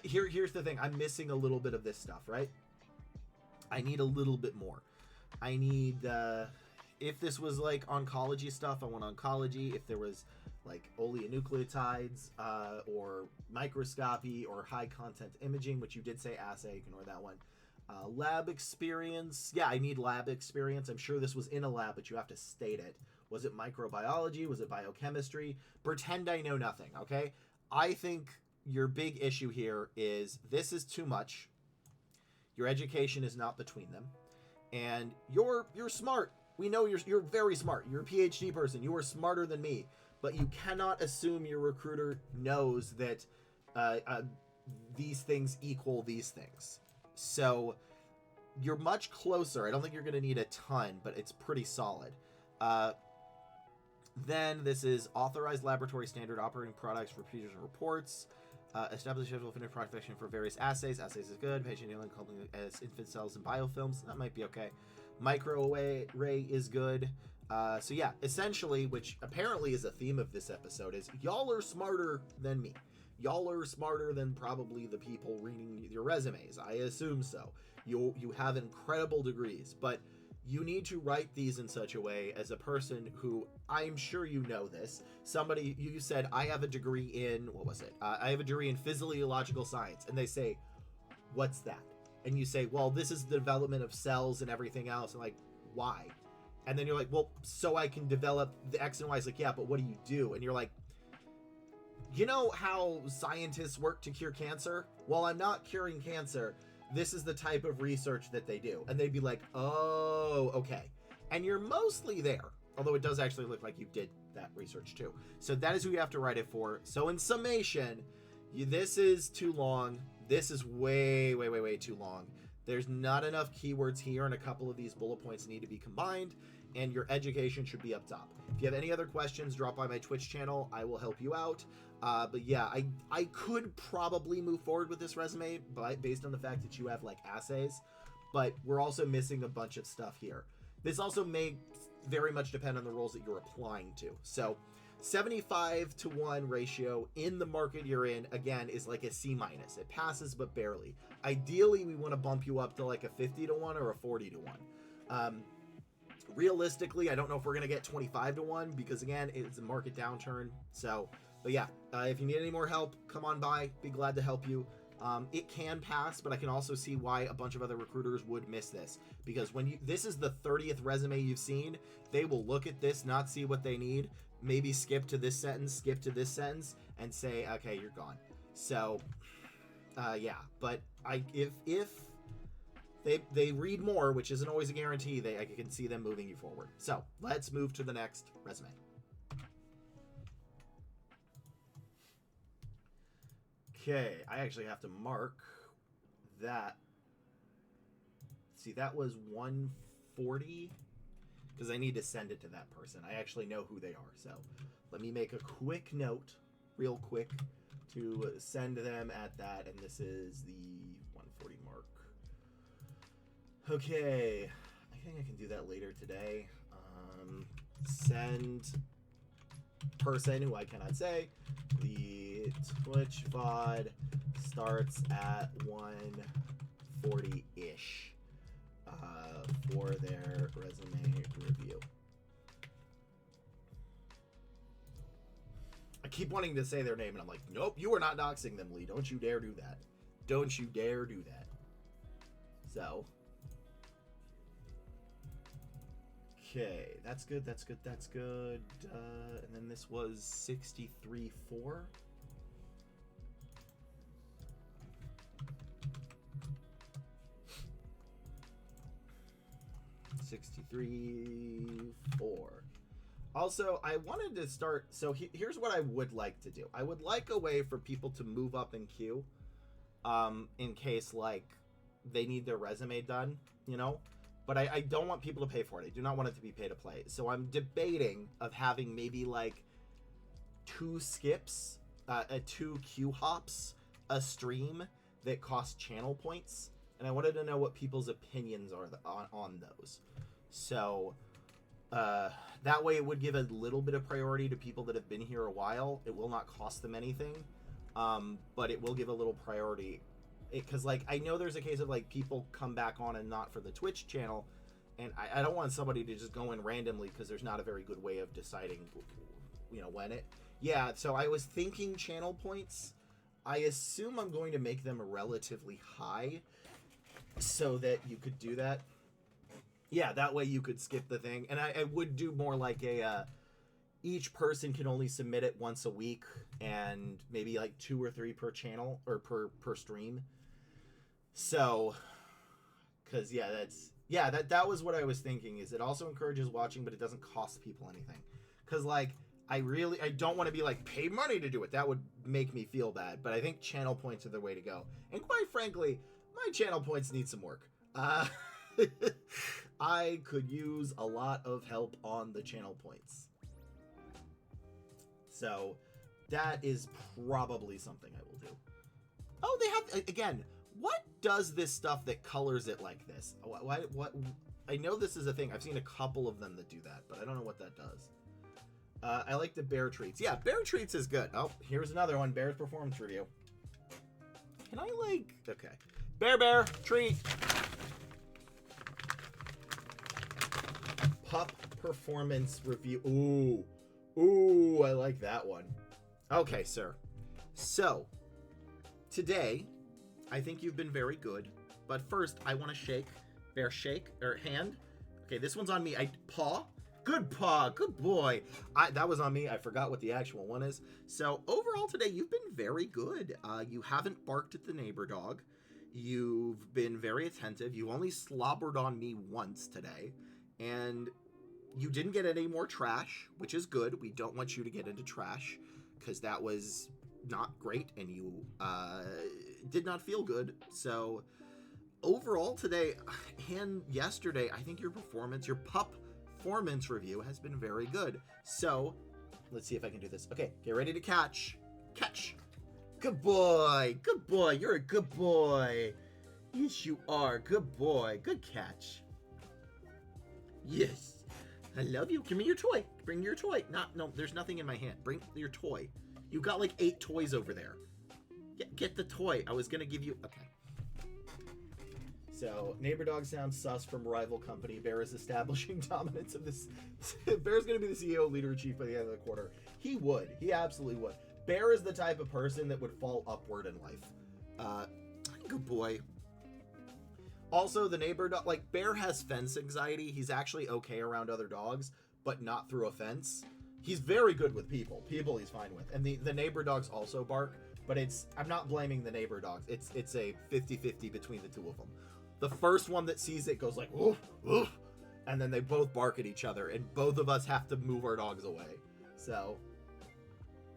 Here's the thing. I'm missing a little bit of this stuff, right? I need a little bit more. I need, if this was like oncology stuff, I want oncology. If there was like oligonucleotides, or microscopy or high content imaging, which you did say assay, ignore that one. Lab experience. Yeah, I need lab experience. I'm sure this was in a lab, but you have to state it. Was it microbiology? Was it biochemistry? Pretend I know nothing, okay? I think your big issue here is this is too much. Your education is not between them, and you're smart. We know you're very smart. You're a PhD person. You are smarter than me, but you cannot assume your recruiter knows that these things equal these things. So you're much closer. I don't think you're going to need a ton, but it's pretty solid. Then this is authorized laboratory standard operating products for procedures and reports. Establish schedule of finished product production for various assays. Assays is good. Patient healing as infant cells and biofilms. That might be okay. Microarray is good. So yeah, essentially, which apparently is a theme of this episode, is y'all are smarter than me. Y'all are smarter than probably the people reading your resumes. I assume so. You have incredible degrees, but you need to write these in such a way as a person who, I'm sure you know this, somebody, you said, I have a degree in, what was it? I have a degree in physiological science. And they say, what's that? And you say, well, this is the development of cells and everything else. And like, why? And then you're like, well, so I can develop the X and Y. It's like, yeah, but what do you do? And you're like, you know how scientists work to cure cancer? Well, I'm not curing cancer. This is the type of research that they do. And they'd be like, oh, okay. And you're mostly there. Although it does actually look like you did that research too. So that is who you have to write it for. So in summation, this is too long. This is way, way, way, way too long. There's not enough keywords here, and a couple of these bullet points need to be combined, and your education should be up top. If you have any other questions, drop by my Twitch channel. I will help you out. But yeah, I could probably move forward with this resume based on the fact that you have like assays, but we're also missing a bunch of stuff here. This also may very much depend on the roles that you're applying to. So 75-to-1 ratio in the market you're in, again, is like a C-. It passes, but barely. Ideally, we want to bump you up to like a 50-to-1 or a 40-to-1. Realistically, I don't know if we're going to get 25-to-1 because, again, it's a market downturn. So, but yeah, if you need any more help, come on by. Be glad to help you. It can pass, but I can also see why a bunch of other recruiters would miss this, because when this is the 30th resume you've seen, they will look at this, not see what they need, maybe skip to this sentence, and say, okay, you're gone. So, yeah, but if they read more, which isn't always a guarantee, I can see them moving you forward. So let's move to the next resume. Okay, I actually have to mark that. See, that was 140 because I need to send it to that person. I actually know who they are. So let me make a quick note, real quick, to send them at that. And this is the 140 mark. Okay, I think I can do that later today. Send person who I cannot say. The Twitch VoD starts at 140-ish for their resume review. I keep wanting to say their name, and I'm like, nope, you are not doxing them, Lee. Don't you dare do that. Don't you dare do that. So, okay, that's good, that's good, that's good. And then this was 63.4. 63.4. Also, I wanted to start, so here's what I would like to do. I would like a way for people to move up in queue, in case, like, they need their resume done, you know? But I don't want people to pay for it. I do not want it to be pay to play. So I'm debating of having maybe, like, 2 skips, 2 queue hops a stream that cost channel points. And I wanted to know what people's opinions are on those. So, that way it would give a little bit of priority to people that have been here a while. It will not cost them anything, but it will give a little priority. Because, like, I know there's a case of, like, people come back on and not for the Twitch channel, and I don't want somebody to just go in randomly because there's not a very good way of deciding, you know, when it... Yeah, so I was thinking channel points. I assume I'm going to make them relatively high so that you could do that. Yeah, that way you could skip the thing. And I would do more like a... each person can only submit it once a week, and maybe like 2 or 3 per channel, or per stream. So, because, yeah, that was what I was thinking, is it also encourages watching, but it doesn't cost people anything. Because, like, I don't want to be like, pay money to do it. That would make me feel bad. But I think channel points are the way to go. And quite frankly, my channel points need some work. I could use a lot of help on the channel points. So that is probably something I will do. Oh, they have, again, what does this stuff that colors it like this? What? I know this is a thing. I've seen a couple of them that do that, but I don't know what that does. I like the bear treats. Yeah, bear treats is good. Oh, here's another one. Bear's performance review. Can I, like... Okay. Bear treat. Pup performance review. Ooh, I like that one. Okay, sir. So, today, I think you've been very good. But first, I want to shake. Bear shake, or hand. Okay, this one's on me. Paw. Good paw. Good boy. That was on me. I forgot what the actual one is. So, overall today, you've been very good. You haven't barked at the neighbor dog. You've been very attentive. You only slobbered on me once today. And... you didn't get any more trash, which is good. We don't want you to get into trash, because that was not great, and you did not feel good. So, overall today, and yesterday, I think your pup performance review has been very good. So, let's see if I can do this. Okay, get ready to catch. Catch. Good boy. Good boy. You're a good boy. Yes, you are. Good boy. Good catch. Yes. I love you. Give me your toy. Bring your toy. No, there's nothing in my hand. Bring your toy. You got like 8 toys over there. Get the toy. I was going to give you... Okay. So, neighbor dog sounds sus from rival company. Bear is establishing dominance of this... Bear's going to be the CEO, leader, chief by the end of the quarter. He would. He absolutely would. Bear is the type of person that would fall upward in life. Good boy. Also, the neighbor dog, like, Bear has fence anxiety. He's actually okay around other dogs, but not through a fence. He's very good with people. People he's fine with. And the neighbor dogs also bark, but I'm not blaming the neighbor dogs. It's a 50-50 between the two of them. The first one that sees it goes like, oof, oof, and then they both bark at each other, and both of us have to move our dogs away. So,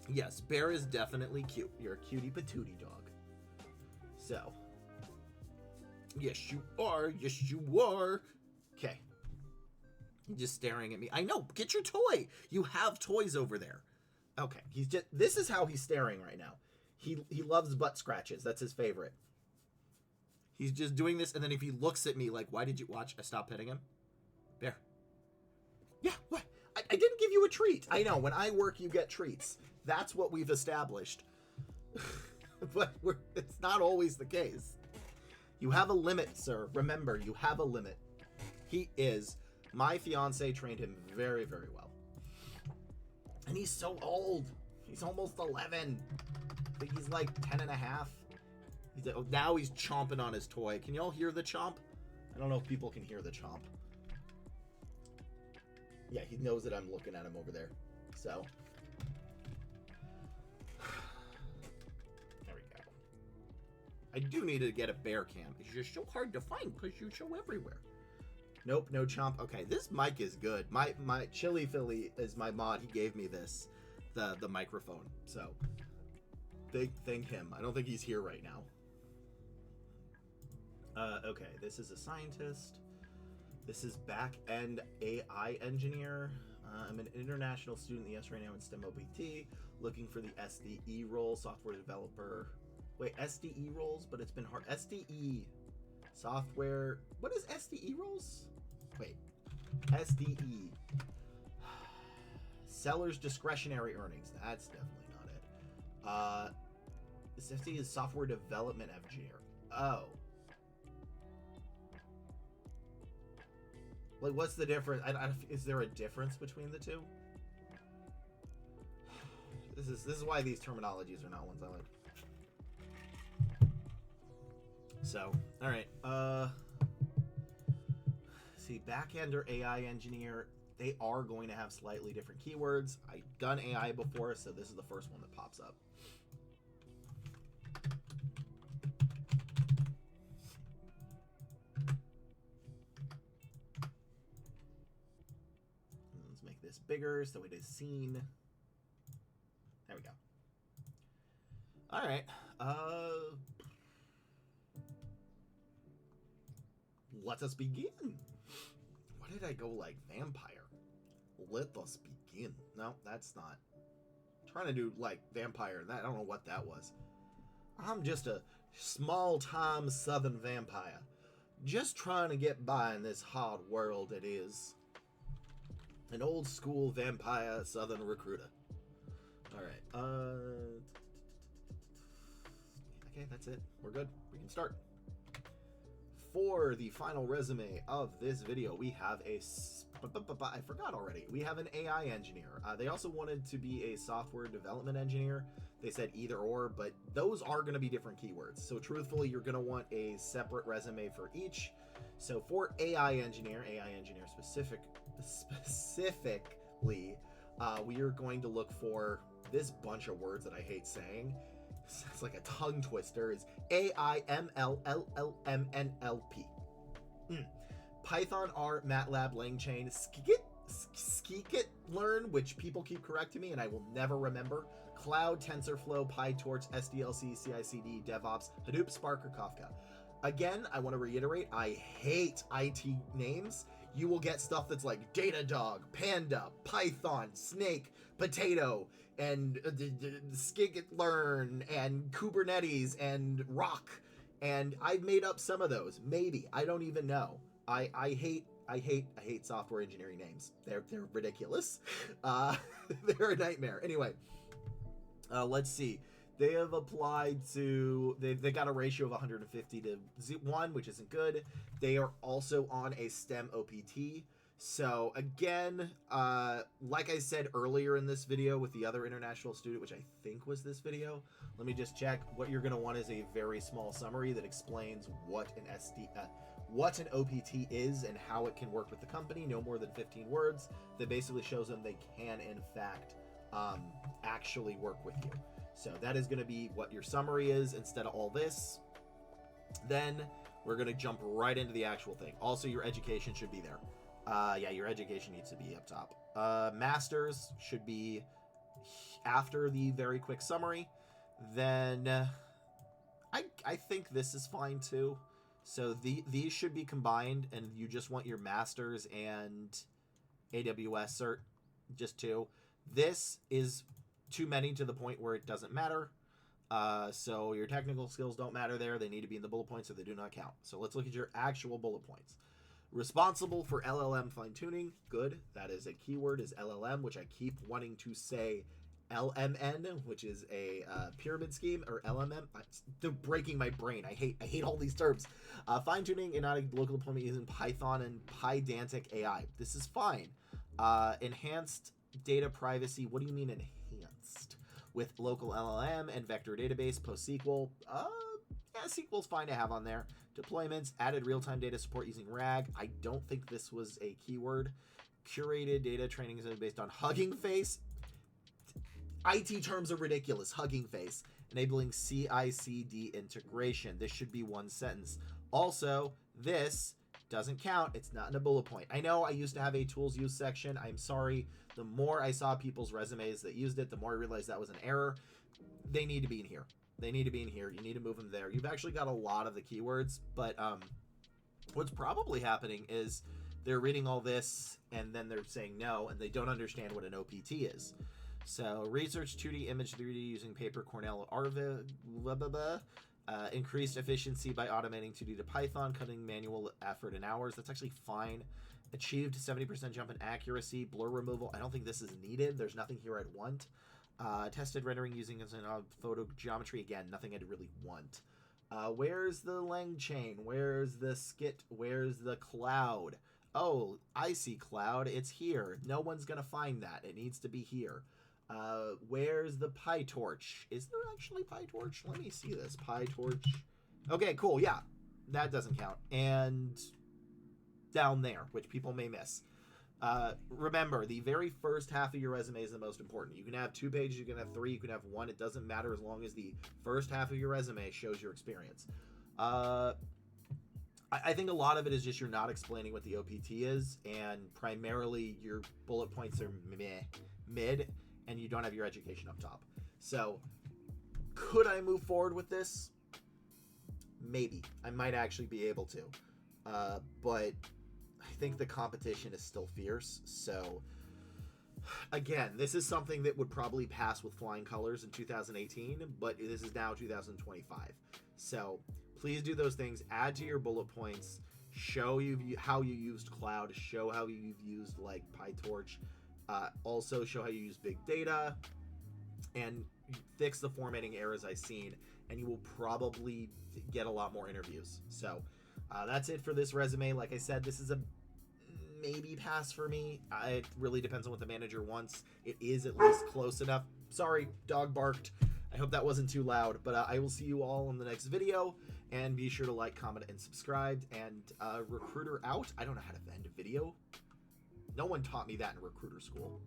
yes, Bear is definitely cute. You're a cutie patootie dog. So, yes, you are. Yes, you are. Okay. Just staring at me. I know. Get your toy. You have toys over there. Okay. This is how he's staring right now. He loves butt scratches. That's his favorite. He's just doing this, and then if he looks at me like, why did you watch? I stopped petting him. Bear. Yeah, what? I didn't give you a treat. I know. When I work, you get treats. That's what we've established. But it's not always the case. You have a limit, sir. Remember, you have a limit. My fiance trained him very, very well. And he's so old. He's almost 11. I think he's like 10 and a half. Now he's chomping on his toy. Can y'all hear the chomp? I don't know if people can hear the chomp. Yeah, he knows that I'm looking at him over there. So. There we go. I do need to get a bear cam. It's just so hard to find because you show everywhere. Nope, no chomp. Okay, this mic is good. My Chili Philly is my mod. He gave me this, the microphone. So, thank him. I don't think he's here right now. Okay, this is a scientist. This is back-end AI engineer. I'm an international student in the S right now in STEM OPT, looking for the SDE role, software developer. Wait, SDE roles, but it's been hard. SDE software. What is SDE roles? Wait, SDE. Seller's discretionary earnings. That's definitely not it. This SDE is software development engineer. Oh. Like, what's the difference? Is there a difference between the two? This is why these terminologies are not ones I like. So, all right. See, backend or AI engineer, they are going to have slightly different keywords. I've done AI before, so this is the first one that pops up. Let's make this bigger so it is seen. There we go. All right. Let us begin. Why did I go like vampire? Let us begin. No, that's not. I'm trying to do like vampire. I don't know what that was. I'm just a small-time southern vampire. Just trying to get by in this hard world it is. An old-school vampire southern recruiter. Alright, okay, that's it. We're good. We can start. For the final resume of this video, we have I forgot already. We have an AI engineer. They also wanted to be a software development engineer. They said either or, but those are going to be different keywords. So truthfully, you're going to want a separate resume for each. So for AI engineer specifically, we are going to look for this bunch of words that I hate saying. It's like a tongue twister. Is AIMLLLMNLP. Python, R, MATLAB, LangChain, Scikit-learn, which people keep correcting me and I will never remember. Cloud, TensorFlow, PyTorch, SDLC, CI/CD, DevOps, Hadoop, Spark, or Kafka. Again, I want to reiterate, I hate IT names. You will get stuff that's like Datadog, Panda, Python, Snake, Potato, and Scikit-learn, and Kubernetes, and Rock. And I've made up some of those. Maybe. I don't even know. I hate software engineering names. They're ridiculous. They're a nightmare. Anyway, let's see. They have applied to, they got a ratio of 150 to 1, which isn't good. They are also on a STEM OPT. So again, like I said earlier in this video with the other international student, which I think was this video, let me just check. What you're going to want is a very small summary that explains what what an OPT is and how it can work with the company. No more than 15 words. That basically shows them they can, in fact, actually work with you. So that is going to be what your summary is instead of all this. Then we're going to jump right into the actual thing. Also, your education should be there. Yeah, your education needs to be up top. Masters should be after the very quick summary. Then I think this is fine too. So these should be combined, and you just want your masters and AWS cert, just two. This is too many to the point where it doesn't matter. So your technical skills don't matter there. They need to be in the bullet points, so they do not count. So let's look at your actual bullet points. Responsible for LLM fine-tuning. Good. That is a keyword, is LLM, which I keep wanting to say LMN, which is a pyramid scheme, or LMM. They're breaking my brain. I hate all these terms. Fine-tuning and not a local deployment using Python and Pydantic AI. This is fine. Enhanced data privacy. What do you mean enhanced? With local LLM and vector database, PostSQL. Yeah, SQL's fine to have on there. Deployments, added real-time data support using RAG. I don't think this was a keyword. Curated data training is based on Hugging Face. IT terms are ridiculous. Hugging Face. Enabling CI/CD integration. This should be one sentence. Also, this doesn't count. It's not in a bullet point. I know I used to have a tools use section. I'm sorry. The more I saw people's resumes that used it, the more I realized that was an error. They need to be in here. They need to be in here. You need to move them there. You've actually got a lot of the keywords, but what's probably happening is they're reading all this and then they're saying no, and they don't understand what an OPT is. So research 2D image 3D using paper Cornell Arva, blah, blah, blah. Increased efficiency by automating 2D to Python, cutting manual effort in hours. That's actually fine. Achieved 70% jump in accuracy. Blur removal. I don't think this is needed. There's nothing here I'd want. Tested rendering using photo geometry. Again, nothing I'd really want. Where's the LangChain? Where's the skit? Where's the cloud? Oh, I see cloud. It's here. No one's going to find that. It needs to be here. Where's the PyTorch? Is there actually PyTorch? Let me see this. PyTorch. Okay, cool. Yeah, that doesn't count. And down there, which people may miss. Remember, the very first half of your resume is the most important. You can have 2 pages, you can have 3, you can have 1. It doesn't matter as long as the first half of your resume shows your experience. I think a lot of it is just you're not explaining what the OPT is, and primarily your bullet points are mid, and you don't have your education up top. So, could I move forward with this? Maybe. I might actually be able to. But I think the competition is still fierce. So, again, this is something that would probably pass with flying colors in 2018, but this is now 2025. So, please do those things. Add to your bullet points. Show you how you used cloud. Show how you've used like PyTorch. Also show how you use big data, and fix the formatting errors I've seen, and you will probably get a lot more interviews. So that's it for this resume. Like I said, this is a maybe pass for me. It really depends on what the manager wants. It is at least close enough. Sorry, dog barked. I hope that wasn't too loud, but I will see you all in the next video, and be sure to like, comment, and subscribe. And recruiter out. I don't know how to end a video. No one taught me that in recruiter school.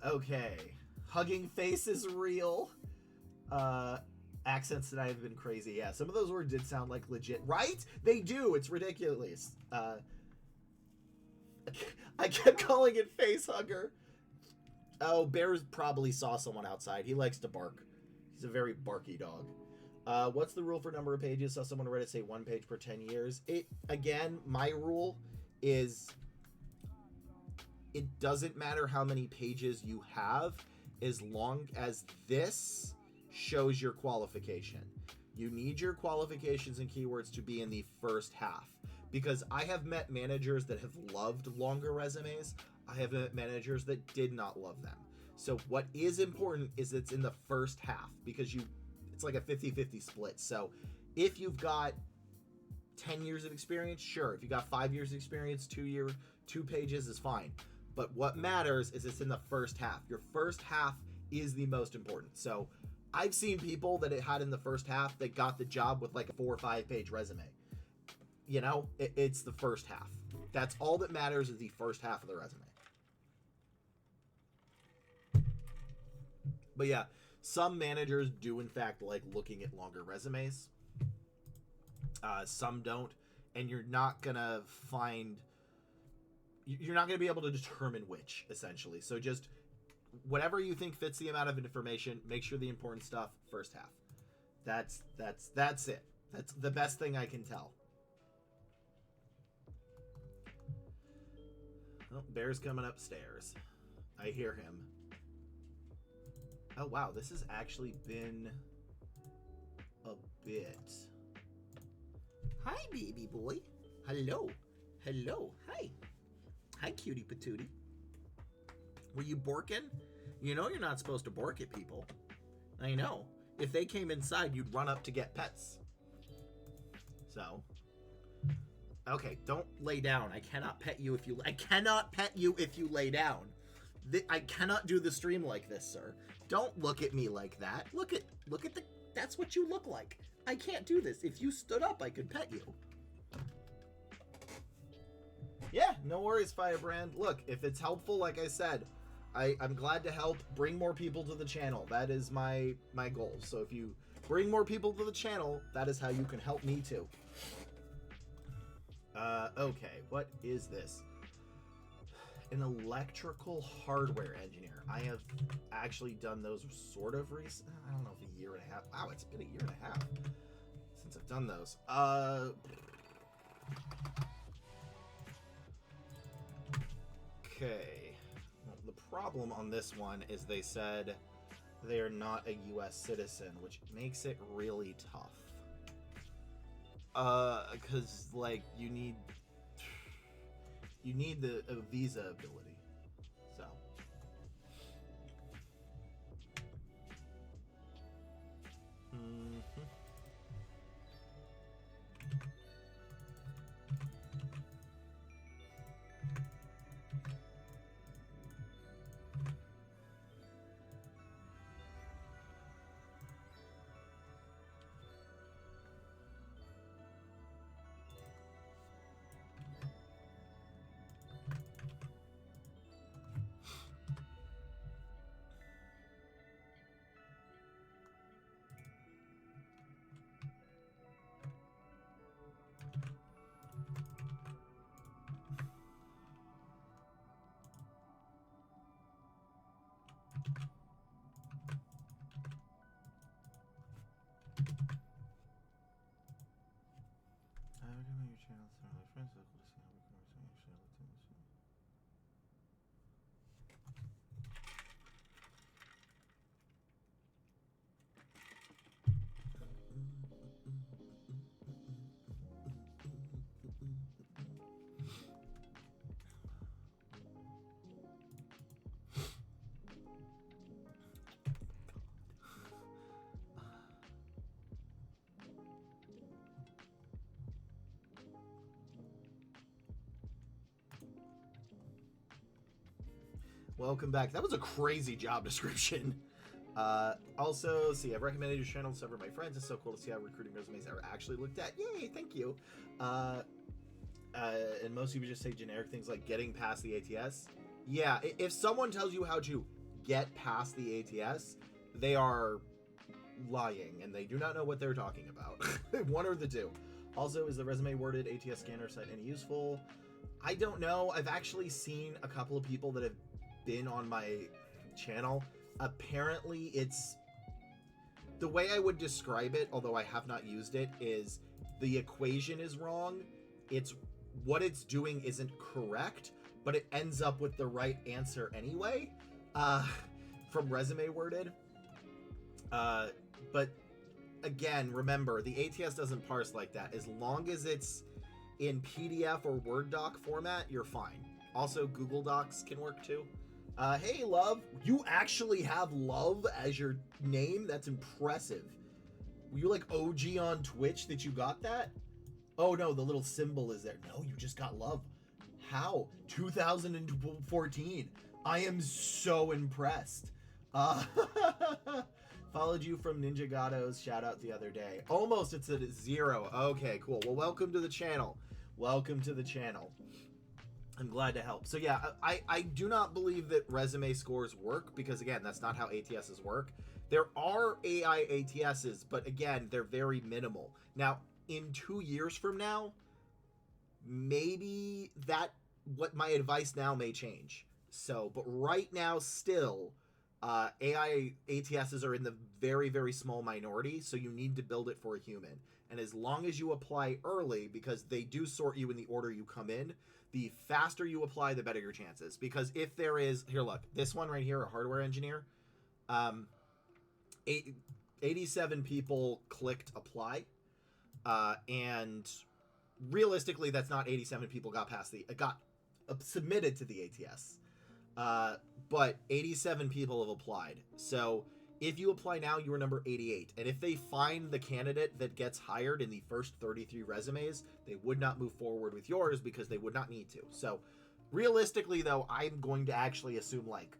Okay. Hugging Face is real. Accents tonight have been crazy. Yeah, some of those words did sound like legit. Right? They do. It's ridiculous. I kept calling it Face Hugger. Oh, Bear probably saw someone outside. He likes to bark. He's a very barky dog. What's the rule for number of pages? Saw someone on Reddit say 1 page per 10 years. Again, my rule is it doesn't matter how many pages you have as long as this shows your qualification. You need your qualifications and keywords to be in the first half, because I have met managers that have loved longer resumes. I have met managers that did not love them. So what is important is it's in the first half, because it's like a 50-50 split. So if you've got 10 years of experience, sure. If you got 5 years of experience, 2 pages is fine. But what matters is it's in the first half. Your first half is the most important. So I've seen people that it had in the first half that got the job with like a 4 or 5 page resume. You know, it's the first half. That's all that matters, is the first half of the resume. But yeah, some managers do in fact like looking at longer resumes. Some don't, and you're not gonna be able to determine which, essentially. So just whatever you think fits the amount of information, make sure the important stuff first half. That's it. That's the best thing I can tell. Oh, Bear's coming upstairs. I hear him. Oh wow, this has actually been a bit. Hi, baby boy. Hello. Hello. Hi. Hi, cutie patootie. Were you borking? You know you're not supposed to bork at people. I know. If they came inside, you'd run up to get pets. So. Okay, don't lay down. I cannot pet you if you lay down. I cannot do the stream like this, sir. Don't look at me like that. Look at the. That's what you look like. I can't do this. If you stood up, I could pet you. Yeah, no worries, Firebrand. Look, if it's helpful, like I said, I'm glad to help bring more people to the channel. That is my goal. So if you bring more people to the channel, that is how you can help me too. Okay, what is this? An electrical hardware engineer. I have actually done those sort of recent. I don't know if a year and a half. Wow, it's been a year and a half since I've done those. Okay. Well, the problem on this one is they said they are not a U.S. citizen, which makes it really tough. Because like you need the visa ability. So. Welcome back. That was a crazy job description. Also, see, I've recommended your channel to several of my friends. It's so cool to see how recruiting resumes are actually looked at. Yay, thank you. And most people just say generic things like getting past the ATS. Yeah, if someone tells you how to get past the ATS, they are lying and they do not know what they're talking about. One or the two. Also, is the resume worded ATS scanner site any useful? I don't know. I've actually seen a couple of people that have been on my channel. Apparently it's the way I would describe it, although I have not used it, is the equation is wrong. It's what it's doing isn't correct, but it ends up with the right answer anyway, from resume worded. But again, remember, the ATS doesn't parse like that. As long as it's in PDF or Word doc format, you're fine. Also, Google Docs can work too. Hey, Love. You actually have Love as your name? That's impressive. Were you like OG on Twitch that you got that? Oh no, the little symbol is there. No, you just got love. How? 2014. I am so impressed. Uh, followed you from Ninja Gatto's shout out the other day. Almost, it's at 0. Okay, cool. Well, welcome to the channel. Welcome to the channel. I'm glad to help. So yeah, I do not believe that resume scores work because again, that's not how ATSs work. There are AI ATSs, but again, they're very minimal. Now, in 2 years from now, maybe what my advice now may change. So, but right now still, AI ATSs are in the very, very small minority, so you need to build it for a human. And as long as you apply early, because they do sort you in the order you come in, the faster you apply, the better your chances. Because if there is, here, look, this one right here, a hardware engineer, 87 people clicked apply, and realistically, that's not 87 people got submitted to the ATS. But 87 people have applied. So if you apply now, you are number 88. And if they find the candidate that gets hired in the first 33 resumes, they would not move forward with yours because they would not need to. So realistically, though, I'm going to actually assume like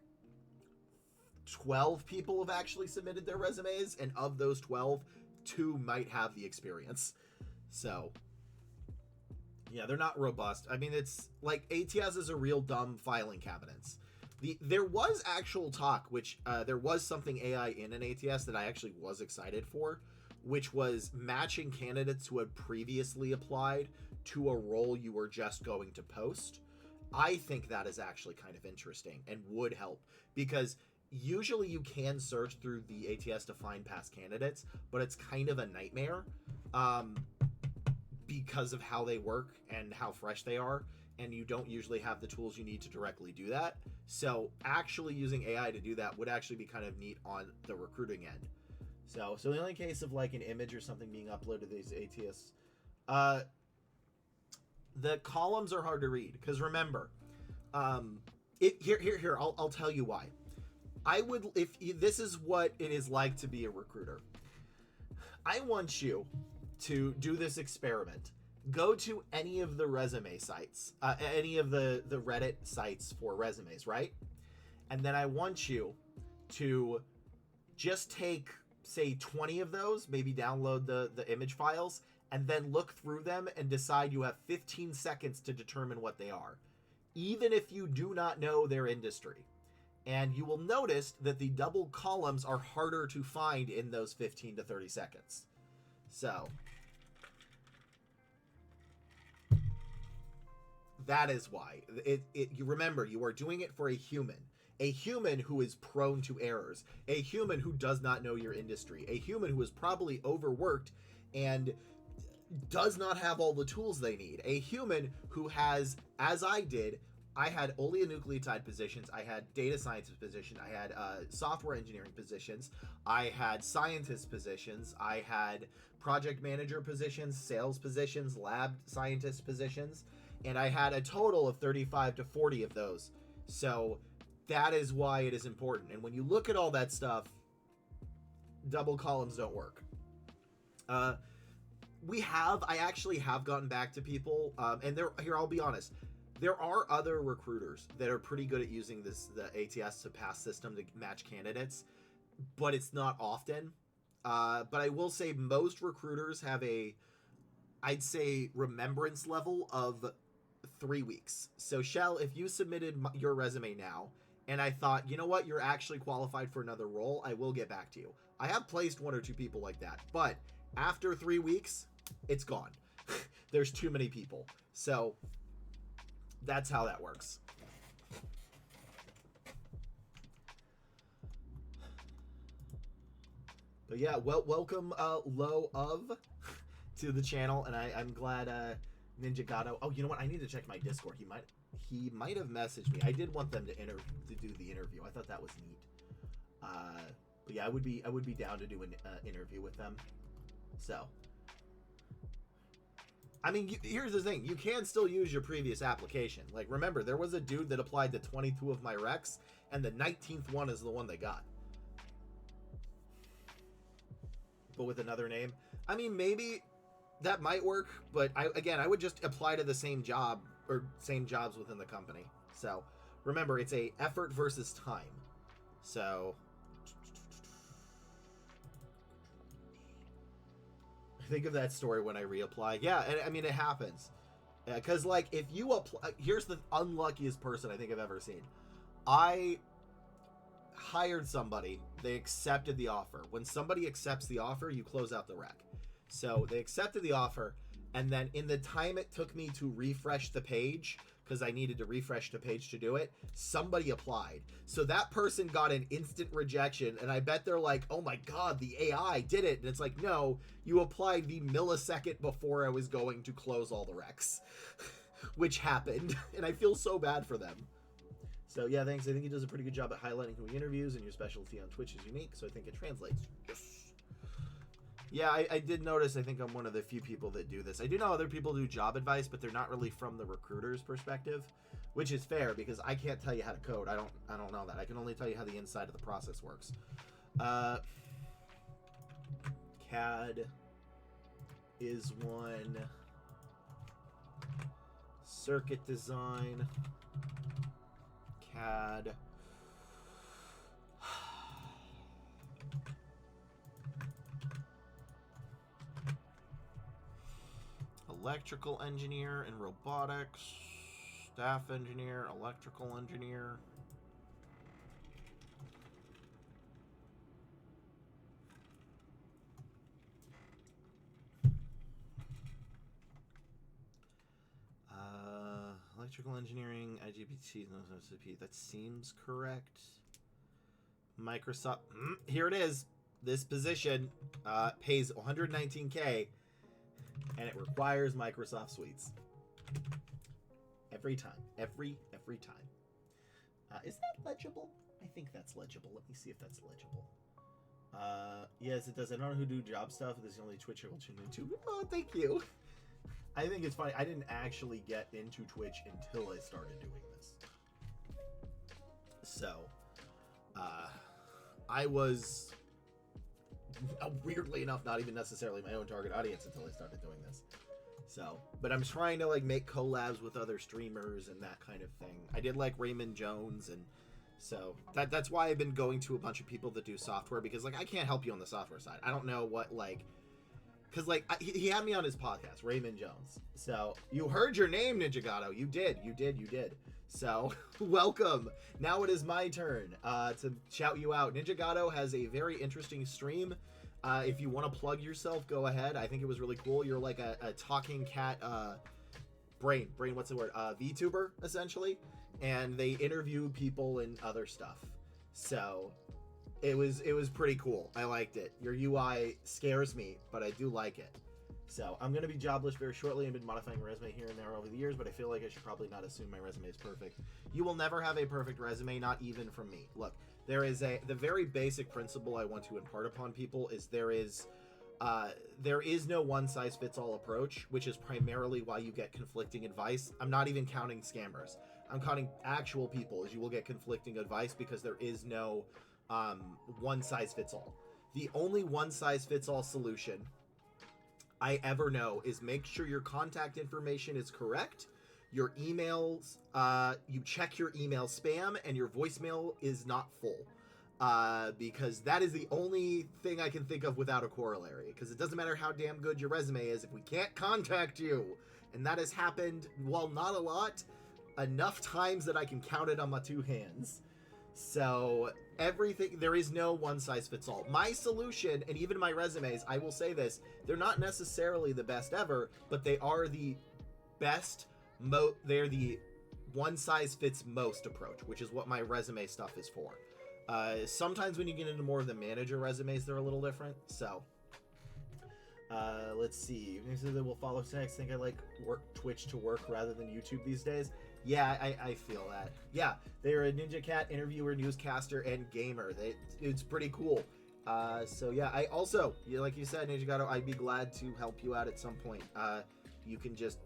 12 people have actually submitted their resumes. And of those 12, 2 might have the experience. So yeah, they're not robust. I mean, it's like ATS is a real dumb filing cabinets. There was actual talk, which there was something AI in an ATS that I actually was excited for, which was matching candidates who had previously applied to a role you were just going to post. I think that is actually kind of interesting and would help because usually you can search through the ATS to find past candidates, but it's kind of a nightmare because of how they work and how fresh they are. And you don't usually have the tools you need to directly do that. So actually using AI to do that would actually be kind of neat on the recruiting end. So in the only case of like an image or something being uploaded to these ATS, the columns are hard to read because remember, here, I'll tell you why. If this is what it is like to be a recruiter, I want you to do this experiment. Go to any of the resume sites, any of the Reddit sites for resumes, right? And then I want you to just take, say, 20 of those, maybe download the image files, and then look through them and decide you have 15 seconds to determine what they are, even if you do not know their industry. And you will notice that the double columns are harder to find in those 15 to 30 seconds. So that is why. You remember, you are doing it for a human who is prone to errors, a human who does not know your industry, a human who is probably overworked and does not have all the tools they need, a human who has, as I did, I had oligonucleotide positions, I had data science positions, I had software engineering positions, I had scientist positions, I had project manager positions, sales positions, lab scientist positions, and I had a total of 35 to 40 of those. So that is why it is important. And when you look at all that stuff, double columns don't work. I actually have gotten back to people, and here, I'll be honest. There are other recruiters that are pretty good at using the ATS to pass system to match candidates, but it's not often. But I will say most recruiters have I'd say, remembrance level of 3 weeks. So Shell, if you submitted your resume now, and I thought, you know what, you're actually qualified for another role, I will get back to you. I have placed 1 or 2 people like that, but after 3 weeks, it's gone. There's too many people. So that's how that works. But yeah, welcome Low of to the channel, and I'm glad Ninja Gatto. Oh, you know what? I need to check my Discord. He might have messaged me. I did want them to do the interview. I thought that was neat. But yeah, I would be down to do an interview with them. So, I mean, here's the thing. You can still use your previous application. Like, remember, there was a dude that applied to 22 of my recs, and the 19th one is the one they got. But with another name. I mean, maybe that might work, but I would just apply to the same job or same jobs within the company. So remember, it's a effort versus time. So think of that story when I reapply. Yeah, and I mean, it happens. Because, like, if you apply, here's the unluckiest person I think I've ever seen. I hired somebody, they accepted the offer. When somebody accepts the offer, you close out the rec. So they accepted the offer, and then in the time it took me to refresh the page, because I needed to refresh the page to do it, somebody applied. So that person got an instant rejection, and I bet they're like, oh my god, the AI did it. And it's like, no, you applied the millisecond before I was going to close all the recs. Which happened, and I feel so bad for them. So yeah, thanks. I think he does a pretty good job at highlighting who he interviews, and your specialty on Twitch is unique, so I think it translates. Yes. Yeah, I did notice. I think I'm one of the few people that do this. I do know other people do job advice, but they're not really from the recruiter's perspective, which is fair because I can't tell you how to code. I don't know that. I can only tell you how the inside of the process works. CAD is one. Circuit design. CAD. Electrical engineer and robotics. Staff engineer, electrical engineer. Electrical engineering, IGBT, that seems correct. Microsoft, here it is. This position pays $119K, and it requires Microsoft Suites. Every time. Every time. Is that legible? I think that's legible. Let me see if that's legible. Yes, it does. I don't know who do job stuff. This is the only Twitch I will tune into. Oh, thank you. I think it's funny. I didn't actually get into Twitch until I started doing this. So, I was, weirdly enough, not even necessarily my own target audience until I started doing this. So, but I'm trying to, like, make collabs with other streamers and that kind of thing. I did, like, Raymond Jones, and so that's why I've been going to a bunch of people that do software, because, like, I can't help you on the software side. I don't know what, like, because, like, he had me on his podcast, Raymond Jones. So, you heard your name, Ninjagato. You did. So, welcome. Now it is my turn to shout you out. Ninjagato has a very interesting stream. If you want to plug yourself, go ahead. I think it was really cool. You're like a talking cat brain, what's the word? VTuber, essentially. And they interview people and other stuff. So... It was pretty cool. I liked it. Your UI scares me, but I do like it. So I'm going to be jobless very shortly. I've been modifying a resume here and there over the years, but I feel like I should probably not assume my resume is perfect. You will never have a perfect resume, not even from me. Look, the very basic principle I want to impart upon people is there is no one-size-fits-all approach, which is primarily why you get conflicting advice. I'm not even counting scammers. I'm counting actual people, as you will get conflicting advice because there is no... one-size-fits-all. The only one-size-fits-all solution I ever know is make sure your contact information is correct, your emails, you check your email spam, and your voicemail is not full. Because that is the only thing I can think of without a corollary. Because it doesn't matter how damn good your resume is if we can't contact you. And that has happened, while not a lot, enough times that I can count it on my two hands. So everything, there is no one size fits all. My solution, and even my resumes, I will say this, they're not necessarily the best ever, but they are the best, they're the one size fits most approach, which is what my resume stuff is for. Sometimes when you get into more of the manager resumes, they're a little different. So let's see. They will follow next. Think I like Twitch to work rather than YouTube these days. Yeah, I feel that. Yeah, they're a Ninja Cat interviewer, newscaster, and gamer. It's pretty cool. So yeah, I also, like you said, Ninja Gato, I'd be glad to help you out at some point. You can just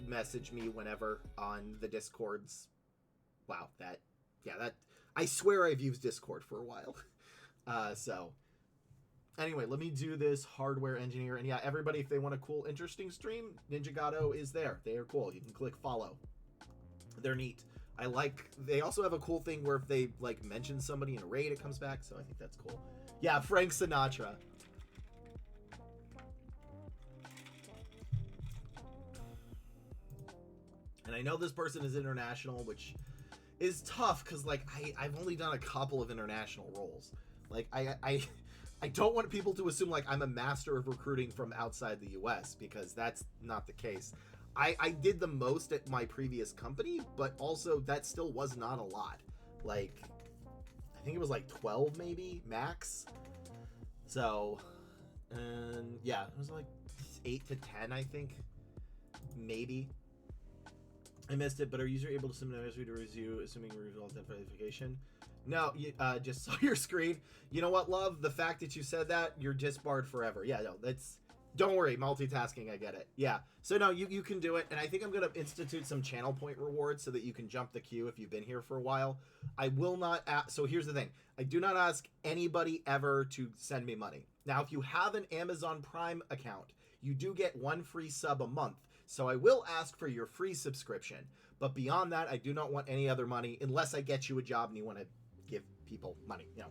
message me whenever on the Discords. Wow, I swear I've used Discord for a while. So Anyway, let me do this hardware engineer. And yeah, everybody, if they want a cool, interesting stream, Ninjago is there. They are cool. You can click follow. They're neat. They also have a cool thing where if they like mention somebody in a raid, it comes back. So I think that's cool. Yeah, Frank Sinatra. And I know this person is international, which is tough because like I've only done a couple of international roles. Like I don't want people to assume like I'm a master of recruiting from outside the US, because that's not the case. I did the most at my previous company, but also that still was not a lot. Like I think it was like 12 maybe max. So and yeah, it was like 8 to 10 I think, maybe. I missed it, but are user able to submit an to review, assuming result identification? No, you just saw your screen. You know what, love? The fact that you said that, you're disbarred forever. Yeah, no, that's... Don't worry, multitasking, I get it. Yeah, so no, you can do it, and I think I'm going to institute some channel point rewards so that you can jump the queue if you've been here for a while. I will not... So here's the thing. I do not ask anybody ever to send me money. Now, if you have an Amazon Prime account, you do get 1 free sub a month. So I will ask for your free subscription. But beyond that, I do not want any other money unless I get you a job and you want to give people money. You know,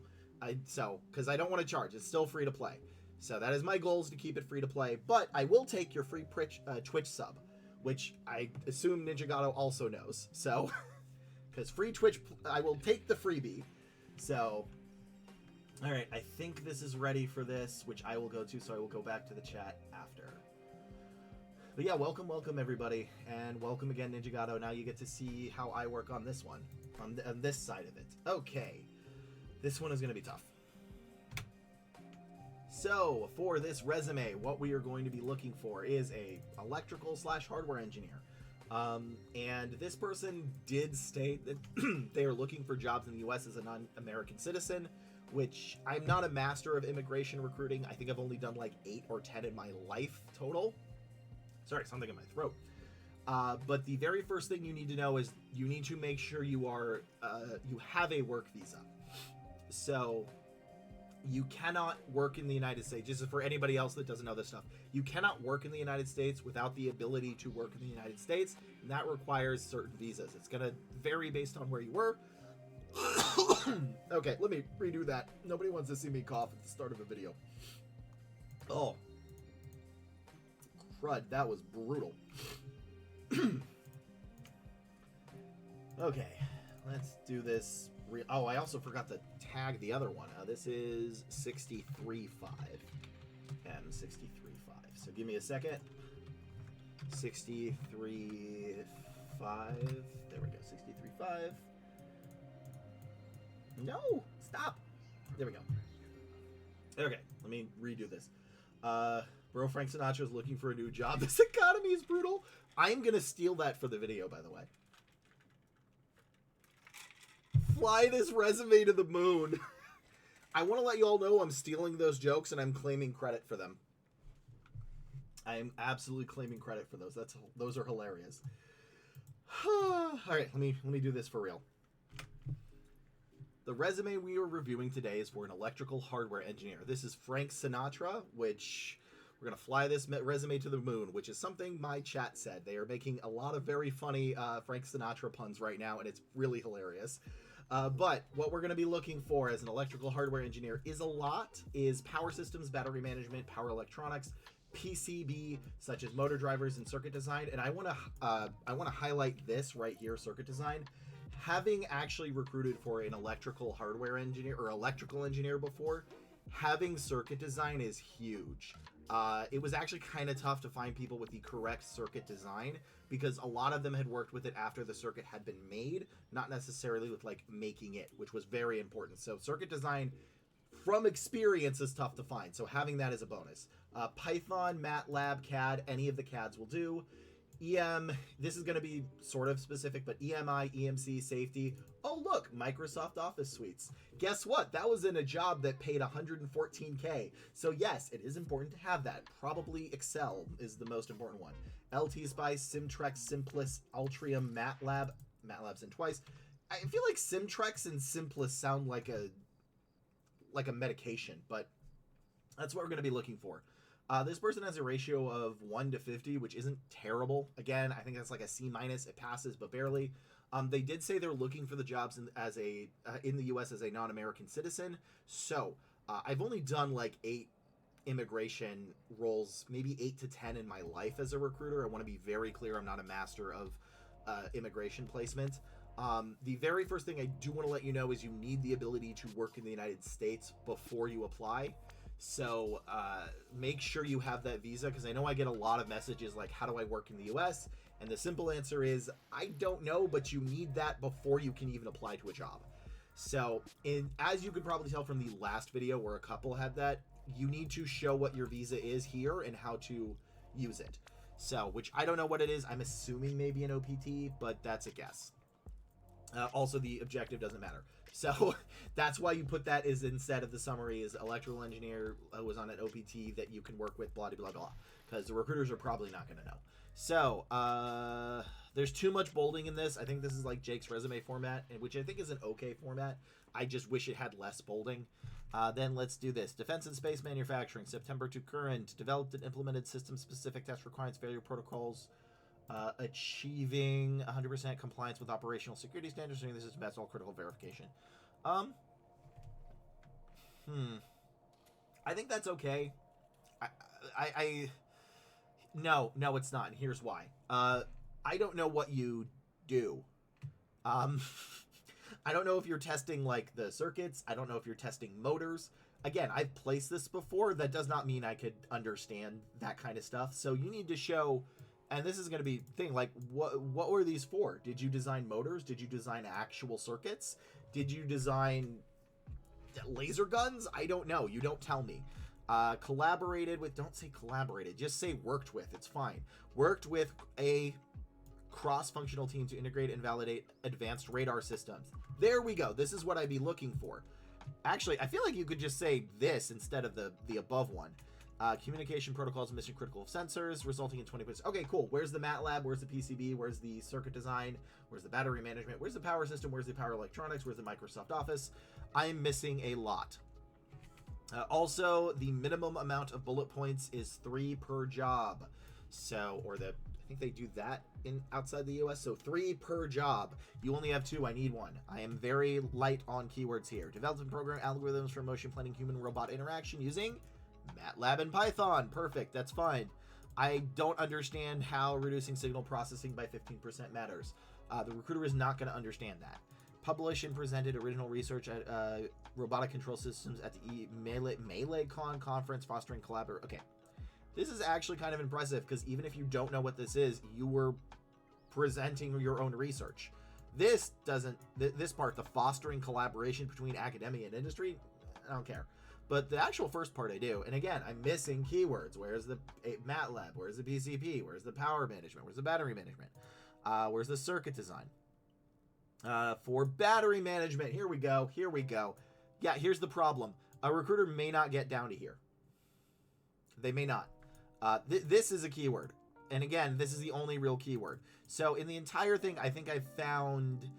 because I don't want to charge. It's still free to play. So that is my goal, is to keep it free to play. But I will take your free Twitch sub, which I assume Ninjago also knows. So, because free Twitch, I will take the freebie. So, all right, I think this is ready for this, which I will go to. So I will go back to the chat after. But yeah, welcome everybody, and welcome again, Ninjago. Now you get to see how I work on this one, on this side of it. Okay, this one is going to be tough. So for this resume, what we are going to be looking for is a electrical / hardware engineer. And this person did state that they are looking for jobs in the U.S. as a non-American citizen, which I'm not a master of immigration recruiting. I think I've only done like 8 or 10 in my life total. Sorry, something in my throat. But the very first thing you need to know is you need to make sure you have a work visa. So you cannot work in the United States. This is for anybody else that doesn't know this stuff. You cannot work in the United States without the ability to work in the United States, and that requires certain visas. It's going to vary based on where you were. Okay, let me redo that. Nobody wants to see me cough at the start of a video. Oh. Crud, that was brutal. Okay, let's do this. Oh, I also forgot to tag the other one. This is 63.5. M63.5. So give me a second. 63.5. There we go. 63.5. No! Stop! There we go. Okay, let me redo this. Bro, Frank Sinatra is looking for a new job. This economy is brutal. I'm going to steal that for the video, by the way. Fly this resume to the moon. I want to let you all know I'm stealing those jokes and I'm claiming credit for them. I am absolutely claiming credit for those. Those are hilarious. All right, let me do this for real. The resume we are reviewing today is for an electrical hardware engineer. This is Frank Sinatra, which we're going to fly this resume to the moon, which is something my chat said. They are making a lot of very funny Frank Sinatra puns right now, and it's really hilarious. But what we're going to be looking for as an electrical hardware engineer is power systems, battery management, power electronics, PCB, such as motor drivers and circuit design. And I want to highlight this right here, circuit design. Having actually recruited for an electrical hardware engineer or electrical engineer before, having circuit design is huge. It was actually kind of tough to find people with the correct circuit design because a lot of them had worked with it after the circuit had been made, not necessarily with like making it, which was very important. So circuit design from experience is tough to find. So having that is a bonus. Python, MATLAB, CAD, any of the CADs will do. EM, this is going to be sort of specific, but EMI, EMC, safety. Oh, look, Microsoft Office suites. Guess what? That was in a job that paid $114K. So yes, it is important to have that. Probably Excel is the most important one. LT Spice, Simtrex, Simplus, Ultrium, MATLAB. MATLAB's in twice. I feel like Simtrex and Simplus sound like a medication, but That's what we're going to be looking for. This person has a ratio of 1 to 50, which isn't terrible. Again, I think that's like a C minus. It passes, but barely. They did say they're looking for the jobs in the U.S. as a non-American citizen. So I've only done like 8 immigration roles, maybe 8 to 10 in my life as a recruiter. I want to be very clear. I'm not a master of immigration placement. The very first thing I do want to let you know is you need the ability to work in the United States before you apply. So make sure you have that visa, because I know I get a lot of messages like, how do I work in the US? And the simple answer is, I don't know, but you need that before you can even apply to a job. So as you could probably tell from the last video where a couple had that, you need to show what your visa is here and how to use it. So, which I don't know what it is. I'm assuming maybe an OPT, but that's a guess. Also, the objective doesn't matter. So that's why you put that is instead of the summary is electrical engineer was on an OPT that you can work with, blah, blah, blah, because the recruiters are probably not going to know. So there's too much bolding in this. I think this is like Jake's resume format, which I think is an okay format. I just wish it had less bolding. Then let's do this. Defense and space manufacturing, September to current, developed and implemented system-specific test requirements, failure protocols, achieving 100% compliance with operational security standards, doing the system that's all critical verification. I think that's okay. No, it's not, and here's why. I don't know what you do. I don't know if you're testing like the circuits. I don't know if you're testing motors. Again, I've placed this before. That does not mean I could understand that kind of stuff. So you need to show, and this is going to be thing like, what were these for? Did you design motors? Did you design actual circuits? Did you design laser guns? I don't know. You don't tell me. Collaborated with, don't say collaborated, just say worked with. It's fine. Worked with a cross-functional team to integrate and validate advanced radar systems. There we go. This is what I'd be looking for. Actually, I feel like you could just say this instead of the above one. Communication protocols and mission critical sensors resulting in 20%. Okay, cool. Where's the MATLAB? Where's the PCB? Where's the circuit design? Where's the battery management? Where's the power system? Where's the power electronics? Where's the Microsoft Office? I'm missing a lot. Also, the minimum amount of bullet points is 3 per job. So, I think they do that in outside the US. So 3 per job. You only have 2. I need 1. I am very light on keywords here. Develop and program algorithms for motion planning human robot interaction using MATLAB and Python. Perfect. That's fine. I don't understand how reducing signal processing by 15% matters. The recruiter is not going to understand that. Published and presented original research at robotic control systems at the MeleeCon conference, fostering collaboration. Okay. This is actually kind of impressive, because even if you don't know what this is, you were presenting your own research. This doesn't, this part, the fostering collaboration between academia and industry, I don't care. But the actual first part I do, and again, I'm missing keywords. Where's the MATLAB? Where's the PCP? Where's the power management? Where's the battery management? Where's the circuit design? For battery management, here we go. Yeah, here's the problem. A recruiter may not get down to here. They may not. This is a keyword. And again, this is the only real keyword. So in the entire thing, I think I found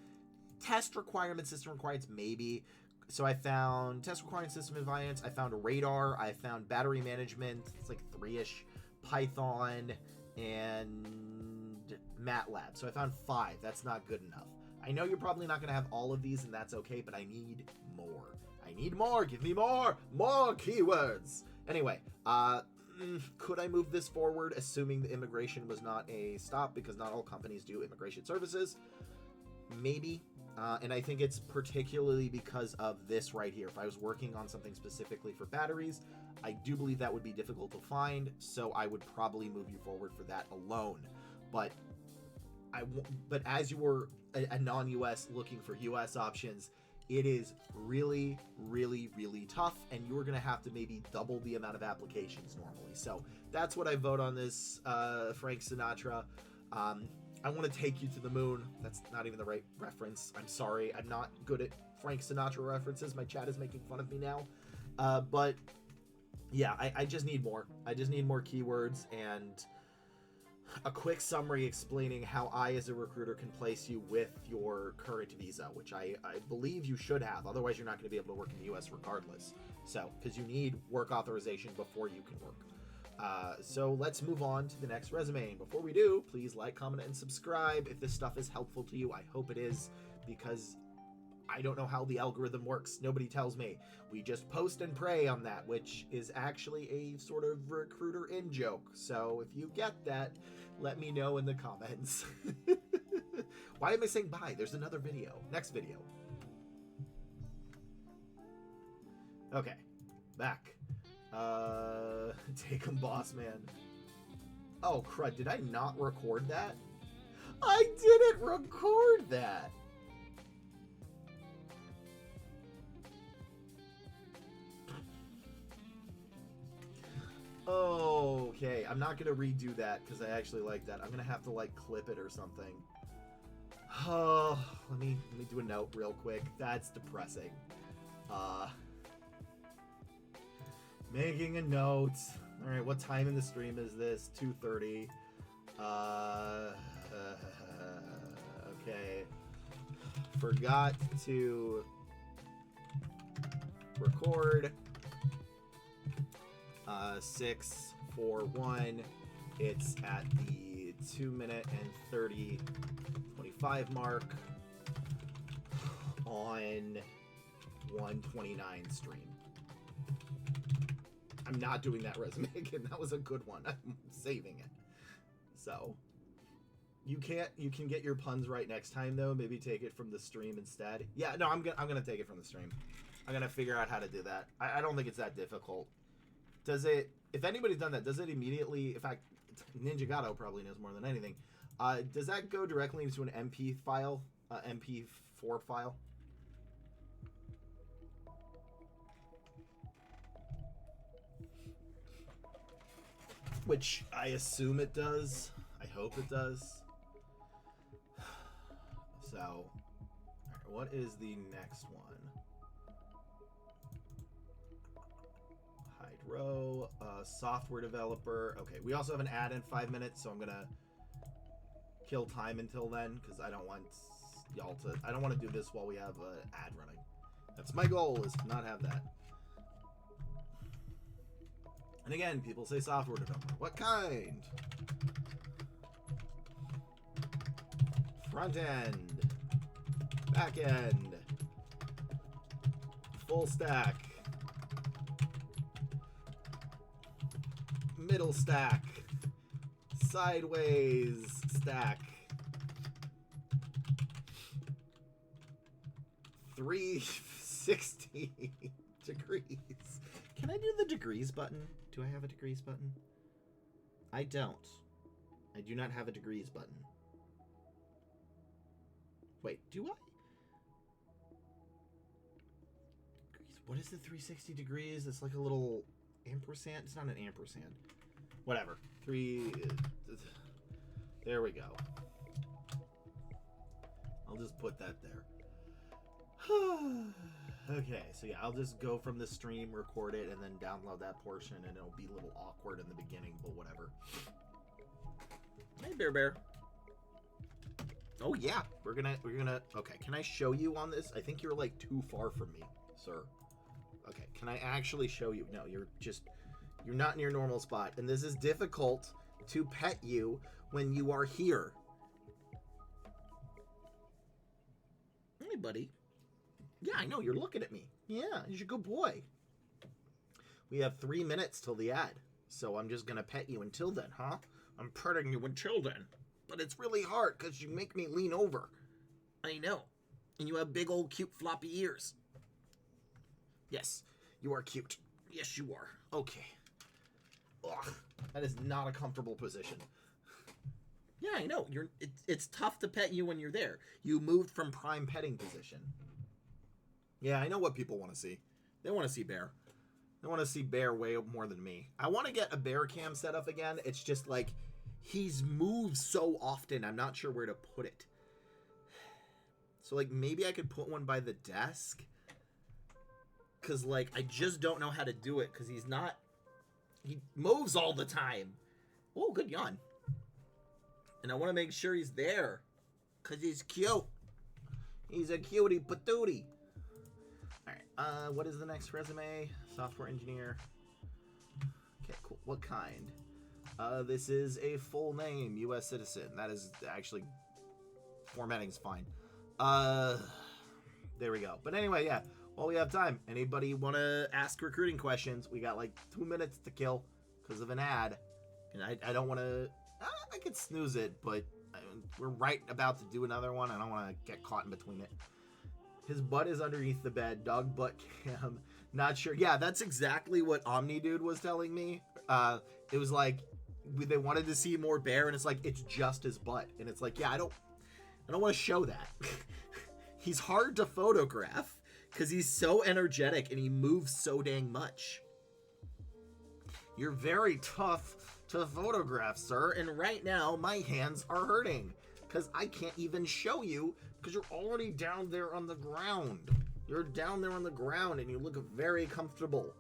test requirements, system requirements, maybe. So I found test requirements, system environments. I found radar. I found battery management. It's like 3-ish. Python and MATLAB. So I found 5. That's not good enough. I know you're probably not going to have all of these, and that's okay, but I need more. I need more. Give me more. More keywords. Anyway, could I move this forward, assuming the immigration was not a stop, because not all companies do immigration services? Maybe. And I think it's particularly because of this right here. If I was working on something specifically for batteries, I do believe that would be difficult to find, so I would probably move you forward for that alone. But as you were a non-US looking for US options, it is really, really, really tough, and you're going to have to maybe double the amount of applications normally. So that's what I vote on this, Frank Sinatra. I want to take you to the moon. That's not even the right reference. I'm sorry. I'm not good at Frank Sinatra references. My chat is making fun of me now. But yeah, I just need more. I just need more keywords, and a quick summary explaining how I, as a recruiter, can place you with your current visa, which I believe you should have. Otherwise, you're not going to be able to work in the U.S. regardless. So, because you need work authorization before you can work. So let's move on to the next resume. And before we do, please like, comment, and subscribe if this stuff is helpful to you. I hope it is, because I don't know how the algorithm works. Nobody tells me. We just post and pray on that, which is actually a sort of recruiter in joke. So if you get that, let me know in the comments. Why am I saying bye? There's another video. Next video. Okay. Back. Take 'em, boss man. Oh, crud. Did I not record that? I didn't record that. Okay, I'm not gonna redo that because I actually like that. I'm gonna have to like clip it or something. Oh, let me do a note real quick. That's depressing. Making a note. All right, what time in the stream is this? 2:30. Okay. Forgot to record. 6:41. It's at the 2-minute and 25 mark on 129 stream. I'm not doing that resume again. That was a good one. I'm saving it. So you can get your puns right next time though. Maybe take it from the stream instead. Yeah, no, I'm gonna take it from the stream. I'm gonna figure out how to do that. I don't think it's that difficult. Does it, if anybody's done that, does it immediately, in fact, Ninja Gato probably knows more than anything, does that go directly into an MP file, MP4 file? Which I assume it does. I hope it does. So, all right, what is the next one? Row, software developer. Okay, we also have an ad in 5 minutes, so I'm gonna kill time until then because I don't want y'all to. I don't want to do this while we have an ad running. That's my goal, is to not have that. And again, people say software developer. What kind? Front end, back end, full stack. Middle stack, sideways stack, 360 degrees. Can I do the degrees button? Do I have a degrees button? I don't. I do not have a degrees button. Wait, do I? What is the 360 degrees? It's like a little ampersand. It's not an ampersand. Whatever. There we go. I'll just put that there. Okay, so yeah, I'll just go from the stream, record it, and then download that portion, and it'll be a little awkward in the beginning, but whatever. Hey, Bear. Oh yeah, we're gonna. Okay, can I show you on this? I think you're like too far from me, sir. Okay, can I actually show you? No, you're not in your normal spot, and this is difficult to pet you when you are here. Hey, buddy. Yeah, I know, you're looking at me. Yeah, you're a good boy. We have 3 minutes till the ad, so I'm just gonna pet you until then, huh? I'm petting you until then. But it's really hard, because you make me lean over. I know. And you have big old cute floppy ears. Yes, you are cute. Yes, you are. Okay. Ugh, that is not a comfortable position. Yeah, I know. It's tough to pet you when you're there. You moved from prime petting position. Yeah, I know what people want to see. They want to see Bear. They want to see Bear way more than me. I want to get a Bear cam set up again. It's just like, he's moved so often, I'm not sure where to put it. So, like, maybe I could put one by the desk. Because, like, I just don't know how to do it. Because he moves all the time. Oh, good yawn. And I want to make sure he's there. Because he's cute. He's a cutie patootie. Alright, what is the next resume? Software engineer. Okay, cool. What kind? This is a full name, U.S. citizen. That is actually... Formatting's fine. There we go. But anyway, yeah. While we have time, anybody want to ask recruiting questions? We got like 2 minutes to kill because of an ad. And I don't want to... I could snooze it, but we're right about to do another one. I don't want to get caught in between it. His butt is underneath the bed. Dog butt cam. Not sure. Yeah, that's exactly what Omni Dude was telling me. It was like they wanted to see more bear, and it's like it's just his butt, and it's like, yeah, I don't want to show that. He's hard to photograph because he's so energetic and he moves so dang much. You're very tough to photograph, sir, and right now my hands are hurting because I can't even show you because you're already down there on the ground. You're down there on the ground and you look very comfortable.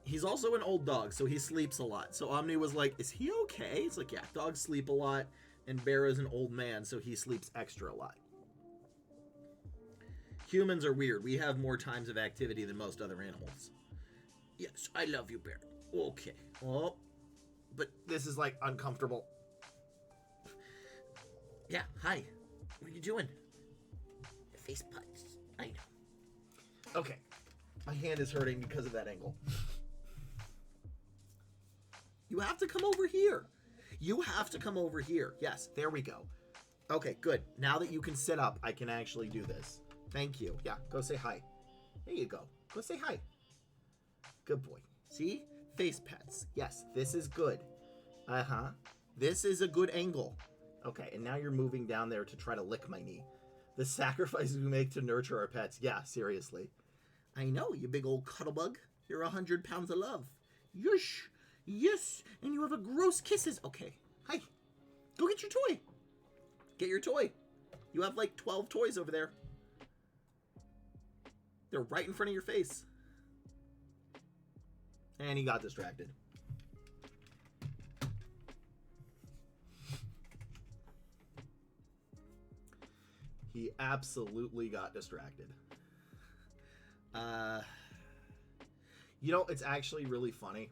He's also an old dog, so he sleeps a lot. So Omni was like, is he okay? It's like, yeah, dogs sleep a lot, and Bear is an old man, so he sleeps extra a lot. Humans are weird. We have more times of activity than most other animals. Yes, I love you, Bear. Okay. Oh, but this is, like, uncomfortable. Yeah, hi. What are you doing? Face punch. I know. Okay. My hand is hurting because of that angle. You have to come over here. You have to come over here. Yes, there we go. Okay, good. Now that you can sit up, I can actually do this. Thank you. Yeah, go say hi. There you go. Go say hi. Good boy. See? Face pets. Yes, this is good. Uh-huh. This is a good angle. Okay, and now you're moving down there to try to lick my knee. The sacrifices we make to nurture our pets. Yeah, seriously. I know, you big old cuddlebug. You're 100 pounds of love. Yush. Yes, and you have a gross kisses. Okay, hi. Go get your toy. Get your toy. You have like 12 toys over there. They're right in front of your face. And he got distracted. He absolutely got distracted. You know, it's actually really funny.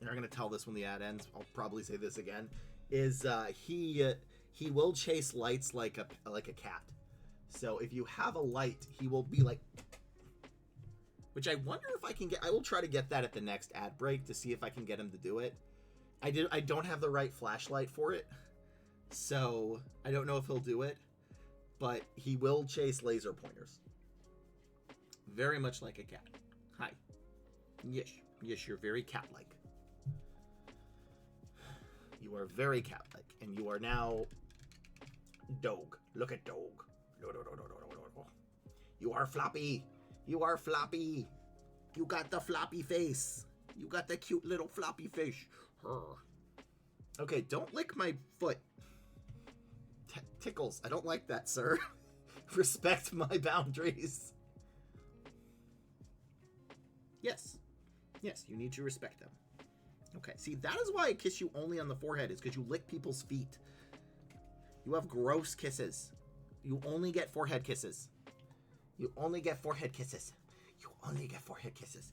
And I'm going to tell this when the ad ends. I'll probably say this again. Is he will chase lights like a cat. So if you have a light, he will be like... Which I wonder if I can get... I will try to get that at the next ad break to see if I can get him to do it. I don't have the right flashlight for it. So I don't know if he'll do it. But he will chase laser pointers. Very much like a cat. Hi. Yes. Yes, you're very cat-like. You are very cat-like. And you are now... Dog. Look at dog. No. You are floppy. You are floppy. You got the floppy face. You got the cute little floppy fish. Okay, don't lick my foot. Tickles. I don't like that, sir. Respect my boundaries. Yes. Yes, you need to respect them. Okay, see, that is why I kiss you only on the forehead, is because you lick people's feet. You have gross kisses. You only get forehead kisses. You only get forehead kisses. You only get forehead kisses.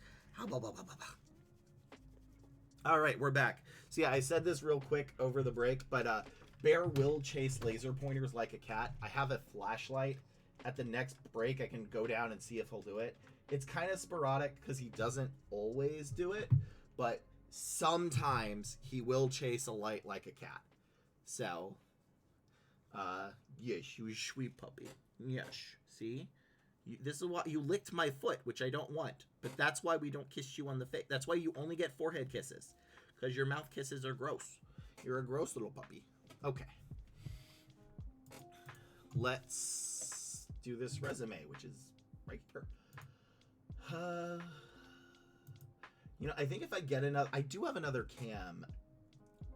All right, we're back. So yeah, I said this real quick over the break, but Bear will chase laser pointers like a cat. I have a flashlight. At the next break, I can go down and see if he'll do it. It's kind of sporadic because he doesn't always do it, but sometimes he will chase a light like a cat. So, yes, you sweet puppy. Yes, see? This is why you licked my foot, which I don't want. But that's why we don't kiss you on the face. That's why you only get forehead kisses. Because your mouth kisses are gross. You're a gross little puppy. Okay. Let's do this resume, which is right here. You know, I think if I get another... I do have another cam.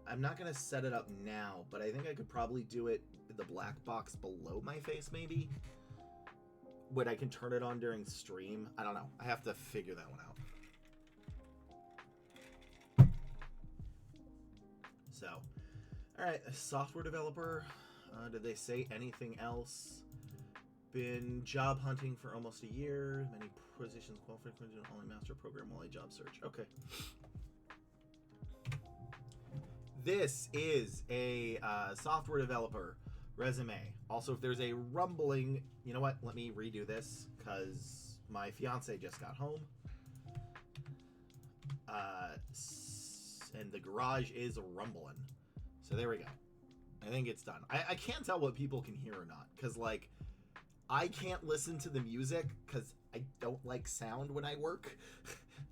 I'm not going to set it up now, but I think I could probably do it with the black box below my face, maybe. When I can turn it on during stream. I don't know. I have to figure that one out. So, All right, a software developer. Did they say anything else? Been job hunting for almost a year. Many positions qualified for only master program while I job search. Okay. This is a software developer resume. Also, if there's a rumbling, you know what? Let me redo this because my fiance just got home. And the garage is rumbling. So there we go. I think it's done. I can't tell what people can hear or not because, like, I can't listen to the music because I don't like sound when I work.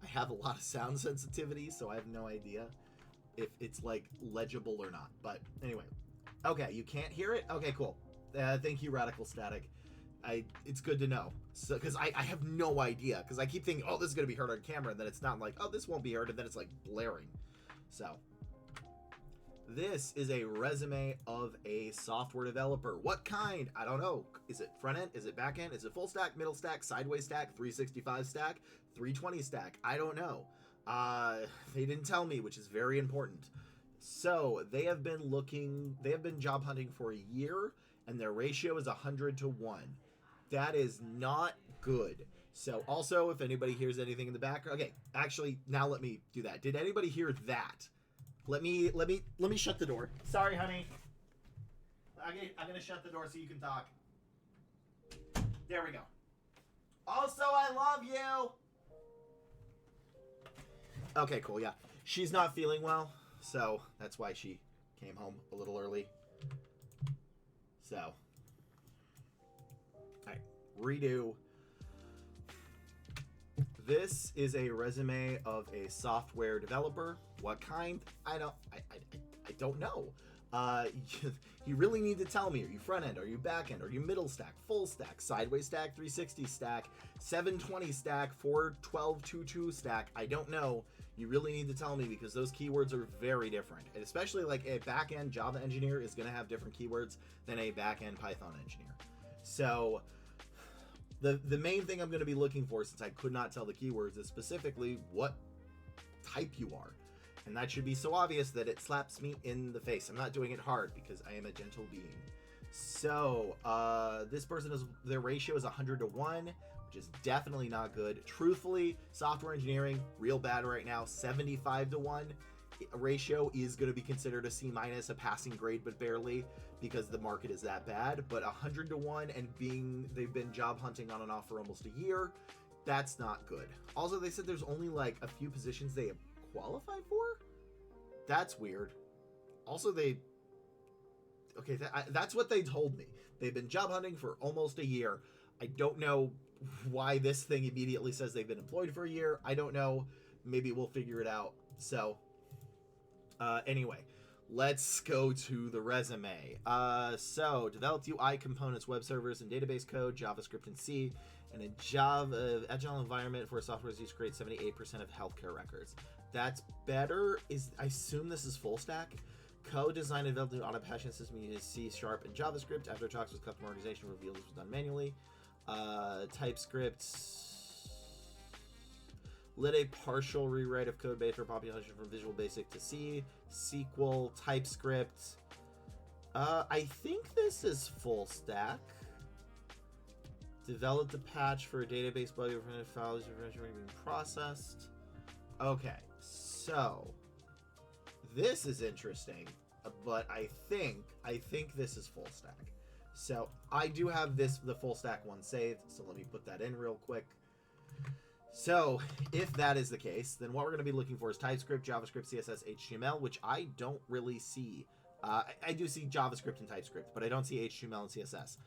I have a lot of sound sensitivity, so I have no idea if it's, like, legible or not. But anyway. Okay, you can't hear it? Okay, cool. Thank you, Radical Static. It's good to know. So, because I have no idea. Because I keep thinking, oh, this is going to be heard on camera. And then it's not like, oh, this won't be heard. And then it's, like, blaring. So, this is a resume of a software developer. What kind? I don't know. Is it front end? Is it back end? Is it full stack, middle stack, sideways stack, 365 stack, 320 stack? I don't know. They didn't tell me, which is very important. So they have been job hunting for a year, and their ratio is 100 to 1. That is not good. So also, if anybody hears anything in the background, okay, actually, now let me do that. Did anybody hear that? Let me shut the door. Sorry, honey. I'm gonna shut the door so you can talk. There we go. Also, I love you. Okay, cool. Yeah, she's not feeling well, so that's why she came home a little early. So, all right, redo. This is a resume of a software developer. What kind? I don't know. You really need to tell me. Are you front end? Are you back end? Are you middle stack? Full stack? Sideways stack? 360 stack? 720 stack? 41222 stack? I don't know. You really need to tell me because those keywords are very different. And especially like a back end Java engineer is going to have different keywords than a back end Python engineer. So the main thing I'm going to be looking for, since I could not tell the keywords, is specifically what type you are. And that should be so obvious that it slaps me in the face. I'm not doing it hard because I am a gentle being. So this person their ratio is 100 to 1, which is definitely not good. Truthfully, software engineering, real bad right now. 75 to 1 ratio is going to be considered a C-, a passing grade, but barely, because the market is that bad. But 100 to 1 and they've been job hunting on and off for almost a year, that's not good. Also, they said there's only like a few positions they have qualified for. That's weird. Also, that's what they told me. They've been job hunting for almost a year. I don't know why this thing immediately says they've been employed for a year. I don't know. Maybe we'll figure it out. So anyway, let's go to the resume. So developed UI components, web servers, and database code, JavaScript and C, and a Java agile environment for software is used to create 78% of healthcare records. That's better. I assume this is full stack. Code design and developed on a passion system uses C# and JavaScript. After talks with customer organization, revealed this was done manually. TypeScript. Lit a partial rewrite of code base for population from Visual Basic to C. SQL, TypeScript. I think this is full stack. Developed a patch for a database bug of files being processed. Okay, so this is interesting, but I think this is full stack. So I do have the full stack one saved, so let me put that in real quick. So if that is the case, then what we're going to be looking for is TypeScript, JavaScript, CSS, HTML, which I don't really see. I do see JavaScript and TypeScript, but I don't see HTML and CSS.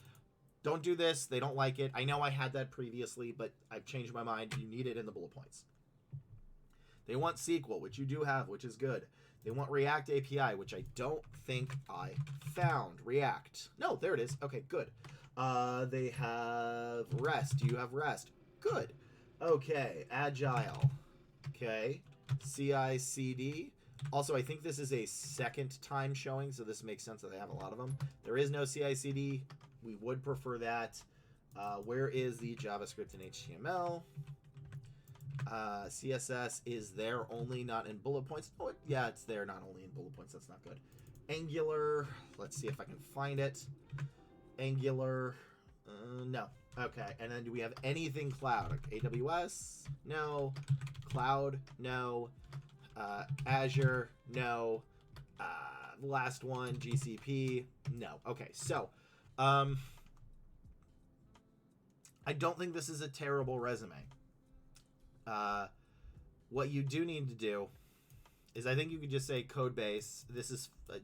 Don't do this. They don't like it. I know I had that previously, but I've changed my mind. You need it in the bullet points. They want SQL, which you do have, which is good. They want React API, which I don't think I found. React. No, there it is. Okay, good. They have REST. Do you have REST? Good. Okay, Agile. Okay, CI/CD. Also, I think this is a second time showing, so this makes sense that they have a lot of them. There is no CI/CD. We would prefer that. Where is the JavaScript and HTML? CSS is there only, not in bullet points. Oh, yeah, it's there, not only in bullet points. That's not good. Angular. Let's see if I can find it. Angular. No. Okay. And then do we have anything cloud? AWS? No. Cloud? No. Azure? No. The last one, GCP? No. Okay. So, I don't think this is a terrible resume. What you do need to do is I think you could just say code base. This is, I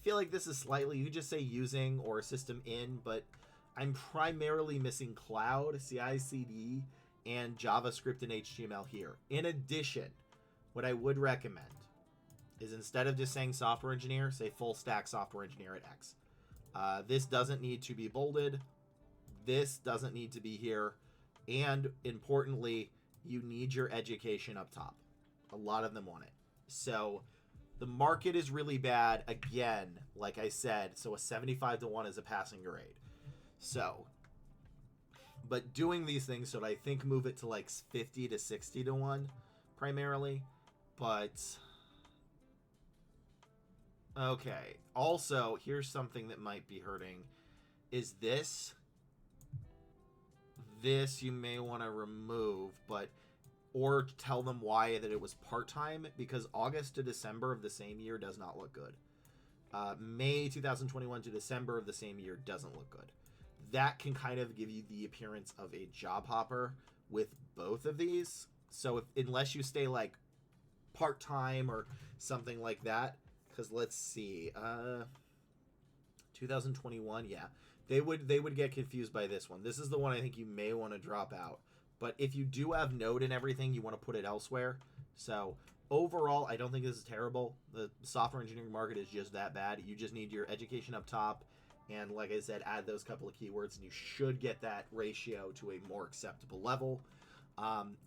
feel like this is slightly, you could just say using or system in, but I'm primarily missing cloud, CI/CD, and JavaScript and HTML here. In addition, what I would recommend is instead of just saying software engineer, say full stack software engineer at X. This doesn't need to be bolded. This doesn't need to be here. And importantly, you need your education up top. A lot of them want it. So the market is really bad. Again, like I said, so a 75-1 is a passing grade. So, but doing these things, so I think move it to like 50 to 60-1 primarily. But, okay. Also, here's something that might be hurting. Is this you may want to remove, but or tell them why that it was part-time, because August to December of the same year does not look good. May 2021 to December of the same year doesn't look good. That can kind of give you the appearance of a job hopper with both of these. So unless you stay like part-time or something like that, because let's see, 2021, yeah. They would get confused by this one. This is the one I think you may want to drop out. But if you do have Node and everything, you want to put it elsewhere. So overall, I don't think this is terrible. The software engineering market is just that bad. You just need your education up top. And like I said, add those couple of keywords and you should get that ratio to a more acceptable level.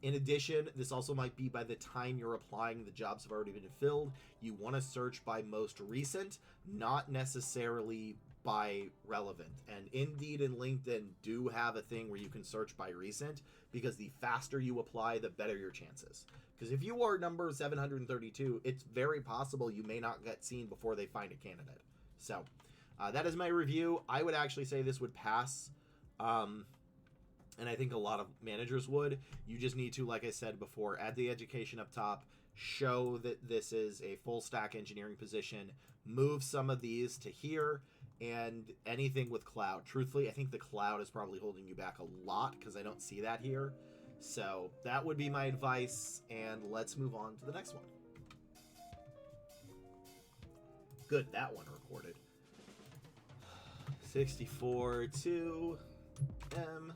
In addition, this also might be by the time you're applying, the jobs have already been filled. You want to search by most recent, not necessarily by relevant. And Indeed and LinkedIn do have a thing where you can search by recent, because the faster you apply, the better your chances. Because if you are number 732, it's very possible you may not get seen before they find a candidate. So that is my review. I would actually say this would pass. And I think a lot of managers would. You just need to, like I said before, add the education up top, show that this is a full stack engineering position, move some of these to here, and anything with cloud. Truthfully, I think the cloud is probably holding you back a lot because I don't see that here. So that would be my advice, and let's move on to the next one. Good, that one recorded. 64-2 M.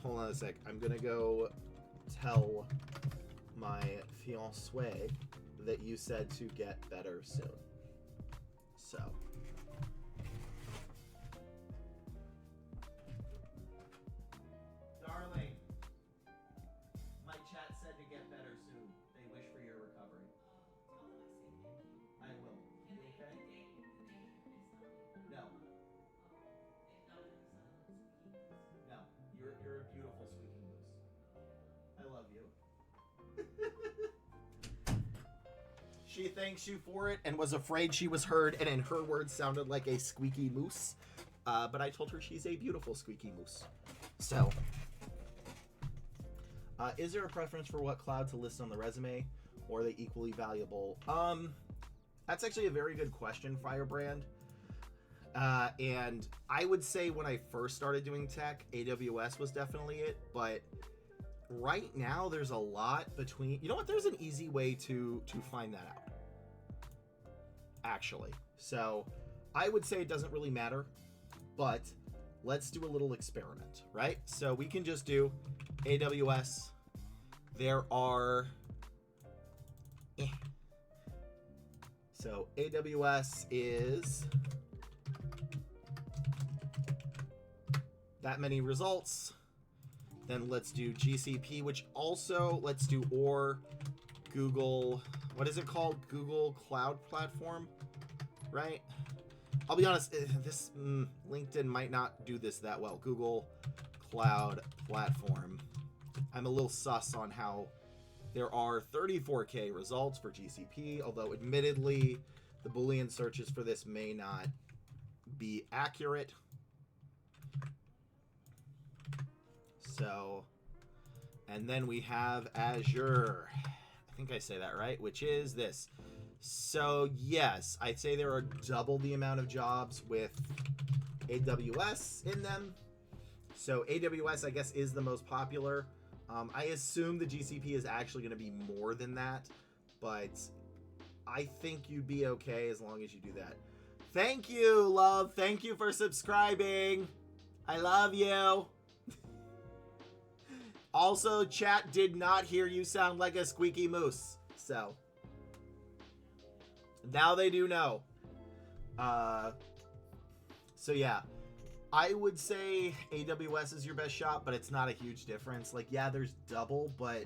Hold on a sec. I'm gonna go tell my fiancée that you said to get better soon. So. Darling, my chat said to get better soon. They wish for your recovery. I will. You okay? No. No. You're a beautiful squeaky moose. I love you. She thanks you for it and was afraid she was heard, and in her words sounded like a squeaky moose. But I told her she's a beautiful squeaky moose. So, is there a preference for what cloud to list on the resume, or are they equally valuable? That's actually a very good question, Firebrand. And I would say when I first started doing tech, AWS was definitely it, but right now there's a lot between, you know what, there's an easy way to find that out, actually. So I would say it doesn't really matter, but let's do a little experiment, right? So we can just do AWS. There are, so AWS is that many results. Then let's do GCP, which also let's do, or Google, what is it called? Google Cloud Platform, right? I'll be honest, this LinkedIn might not do this that well. Google Cloud Platform. I'm a little sus on how There are 34K results for GCP, although admittedly, the Boolean searches for this may not be accurate. So, and then we have Azure. I think I say that right, which is this. So, yes, I'd say there are double the amount of jobs with AWS in them. So, AWS, I guess, is the most popular. I assume the GCP is actually going to be more than that, but I think you'd be okay as long as you do that. Thank you, love. Thank you for subscribing. I love you. Also, chat did not hear you sound like a squeaky moose. So, now they do know. So yeah, I would say AWS is your best shot, but it's not a huge difference. Like, yeah, there's double, but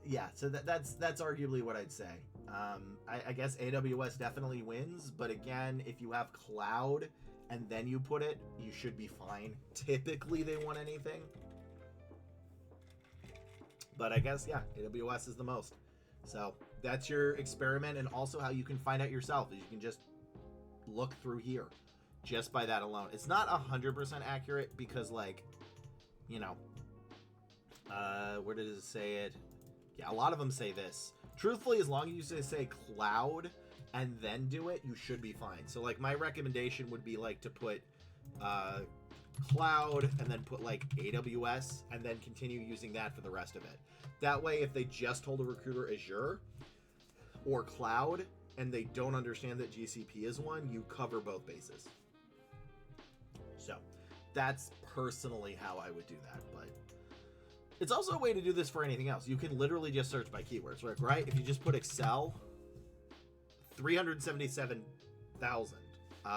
yeah, so that's arguably what I'd say. I guess AWS definitely wins, but again, if you have cloud and then you put it, you should be fine. Typically, they want anything. But I guess, yeah, AWS is the most. So that's your experiment, and also how you can find out yourself is you can just look through here just by that alone. It's not 100% accurate because, like, you know, where does it say it? Yeah, a lot of them say this. Truthfully, as long as you say cloud and then do it, you should be fine. So, like, my recommendation would be, like, to put cloud and then put, like, AWS and then continue using that for the rest of it. That way, if they just told a recruiter Azure or cloud and they don't understand that GCP is one, you cover both bases. So, that's personally how I would do that, but it's also a way to do this for anything else. You can literally just search by keywords, right? If you just put Excel, 377,000.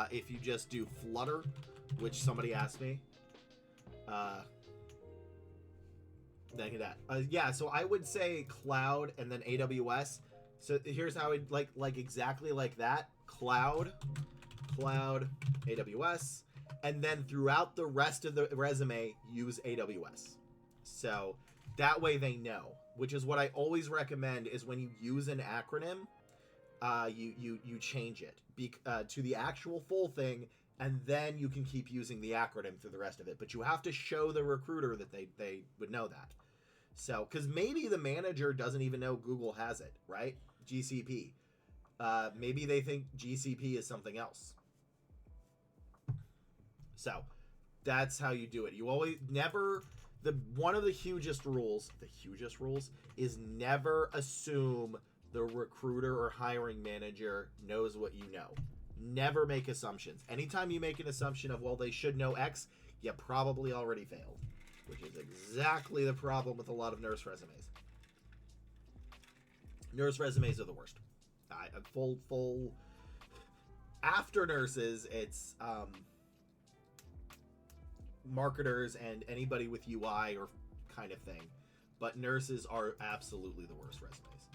If you just do Flutter, which somebody asked me, then that. Yeah, so I would say cloud and then AWS. So here's how I'd like exactly like that. Cloud, AWS, and then throughout the rest of the resume, use AWS. So that way they know, which is what I always recommend is when you use an acronym, you change it to the actual full thing, and then you can keep using the acronym through the rest of it. But you have to show the recruiter that they would know that. So, because maybe the manager doesn't even know Google has it, right? GCP. Maybe they think GCP is something else. So, that's how you do it. You always never... one of the hugest rules is never assume the recruiter or hiring manager knows what you know. Never make assumptions. Anytime you make an assumption of, well, they should know X, you probably already failed, which is exactly the problem with a lot of nurse resumes. Nurse resumes are the worst. Full after nurses, it's marketers and anybody with UI or kind of thing, but nurses are absolutely the worst resumes,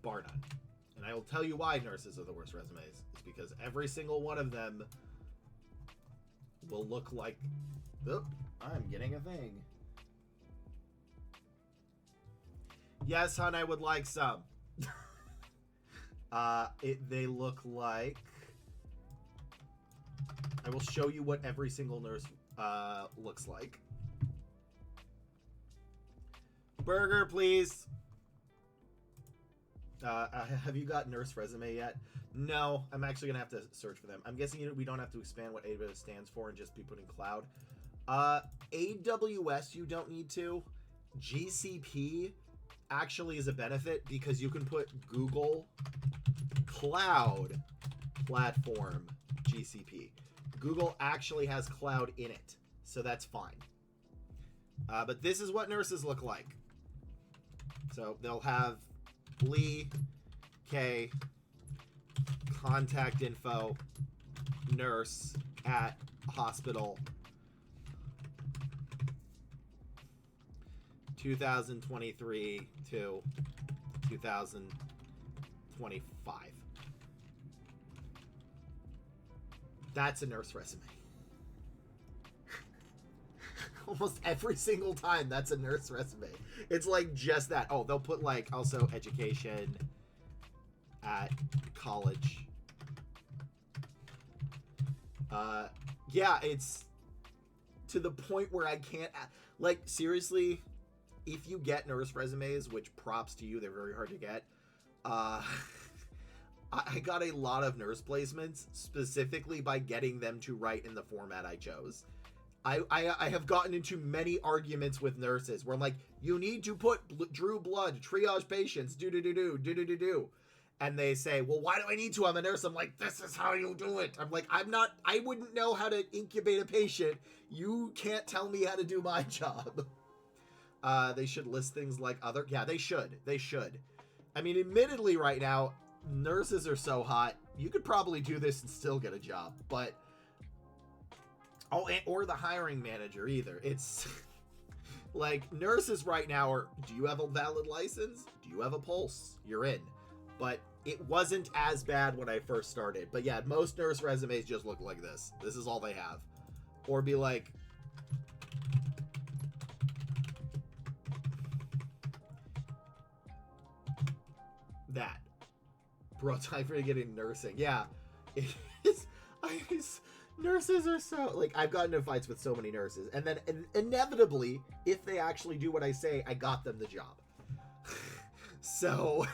bar none. And I will tell you why nurses are the worst resumes. It's because every single one of them will look like, oh, I'm getting a thing. Yes, hon, I would like some. They look like, I will show you what every single nurse looks like. Burger, please. Have you got nurse resume yet? No, I'm actually going to have to search for them. I'm guessing we don't have to expand what AWS stands for and just be putting cloud. AWS, you don't need to. GCP actually is a benefit because you can put Google Cloud Platform GCP. Google actually has cloud in it, so that's fine. But this is what nurses look like. So they'll have Lee, K, contact info, nurse at hospital, 2023 to 2025. That's a nurse resume. almost every single time that's a nurse resume. It's like just that. Oh, they'll put like also education at college. Yeah, it's to the point where I can't, like, seriously, if you get nurse resumes, which props to you, they're very hard to get. I got a lot of nurse placements specifically by getting them to write in the format I chose. I have gotten into many arguments with nurses where I'm like, you need to put drew blood, triage patients, do. And they say, well, why do I need to? I'm a nurse. I'm like, this is how you do it. I'm like, I wouldn't know how to incubate a patient. You can't tell me how to do my job. They should list things like other, yeah, they should. I mean, admittedly right now, nurses are so hot, you could probably do this and still get a job, but, oh, or the hiring manager either. It's like nurses right now are, do you have a valid license? Do you have a pulse? You're in. But it wasn't as bad when I first started. But yeah, most nurse resumes just look like this. This is all they have. Or be like, that. Bro, time for you to get in nursing. Yeah. Nurses are so, like, I've gotten into fights with so many nurses. And then inevitably, if they actually do what I say, I got them the job. So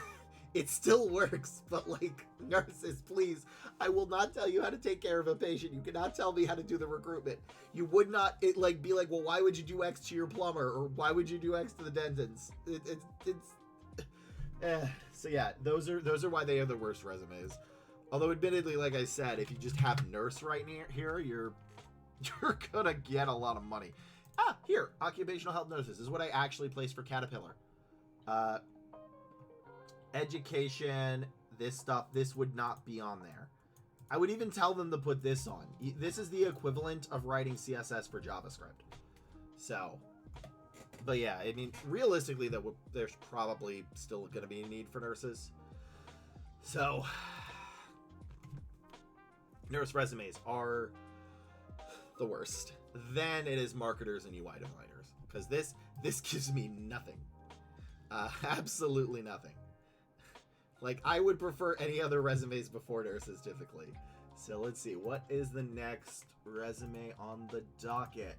it still works, but like, nurses, please, I will not tell you how to take care of a patient. You cannot tell me how to do the recruitment. You would not be like, well, why would you do X to your plumber, or why would you do X to the dentist? So yeah, those are why they are the worst resumes. Although admittedly, like I said, if you just have nurse right near here, you're gonna get a lot of money. Here, occupational health nurses this is what I actually placed for Caterpillar. Education, this stuff, this would not be on there. I would even tell them to put this on. This is the equivalent of writing CSS for JavaScript. So, but yeah, I mean, realistically, there's probably still going to be a need for nurses. So, nurse resumes are the worst. Then it is marketers and UI designers, because this gives me nothing. Absolutely nothing. Like, I would prefer any other resumes before nurses, typically. So, let's see. What is the next resume on the docket?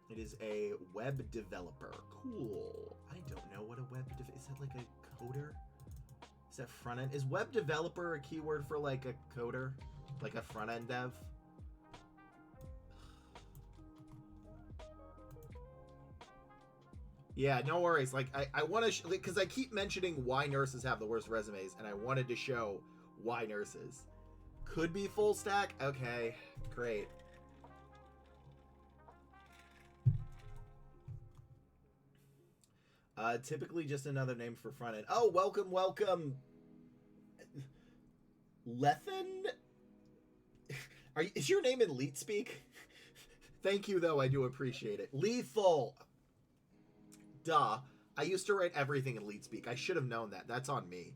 It is a web developer. Cool. I don't know what a web dev... Is that like a coder? Is that front-end? Is web developer a keyword for, like, a coder? Like a front-end dev? Yeah, no worries. Like, I want to... Because I keep mentioning why nurses have the worst resumes, and I wanted to show why nurses. Could be full stack? Okay, great. Typically just another name for front end. Oh, welcome. Lethan? Is your name in Leet Speak? Thank you, though. I do appreciate it. Lethal. Duh. I used to write everything in Leet Speak. I should have known that. That's on me.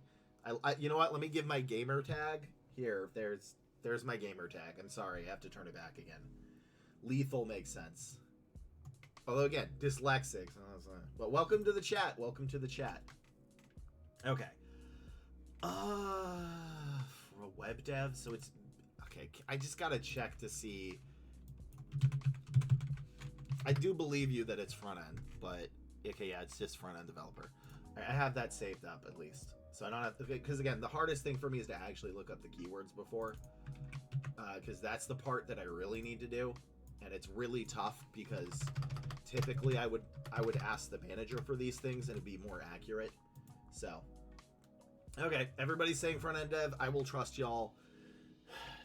You know what? Let me give my gamer tag. Here, there's my gamer tag. I'm sorry. I have to turn it back again. Lethal makes sense. Although, again, dyslexic. But welcome to the chat. Welcome to the chat. Okay. For a web dev, so it's... Okay, I just gotta check to see... I do believe you that it's front-end, but... Okay, yeah, it's just front-end developer. I have that saved up, at least. So I don't have to... Because, again, the hardest thing for me is to actually look up the keywords before. Because that's the part that I really need to do. And it's really tough, because... Typically, I would ask the manager for these things, and it'd be more accurate. So, okay, everybody's saying front-end dev. I will trust y'all.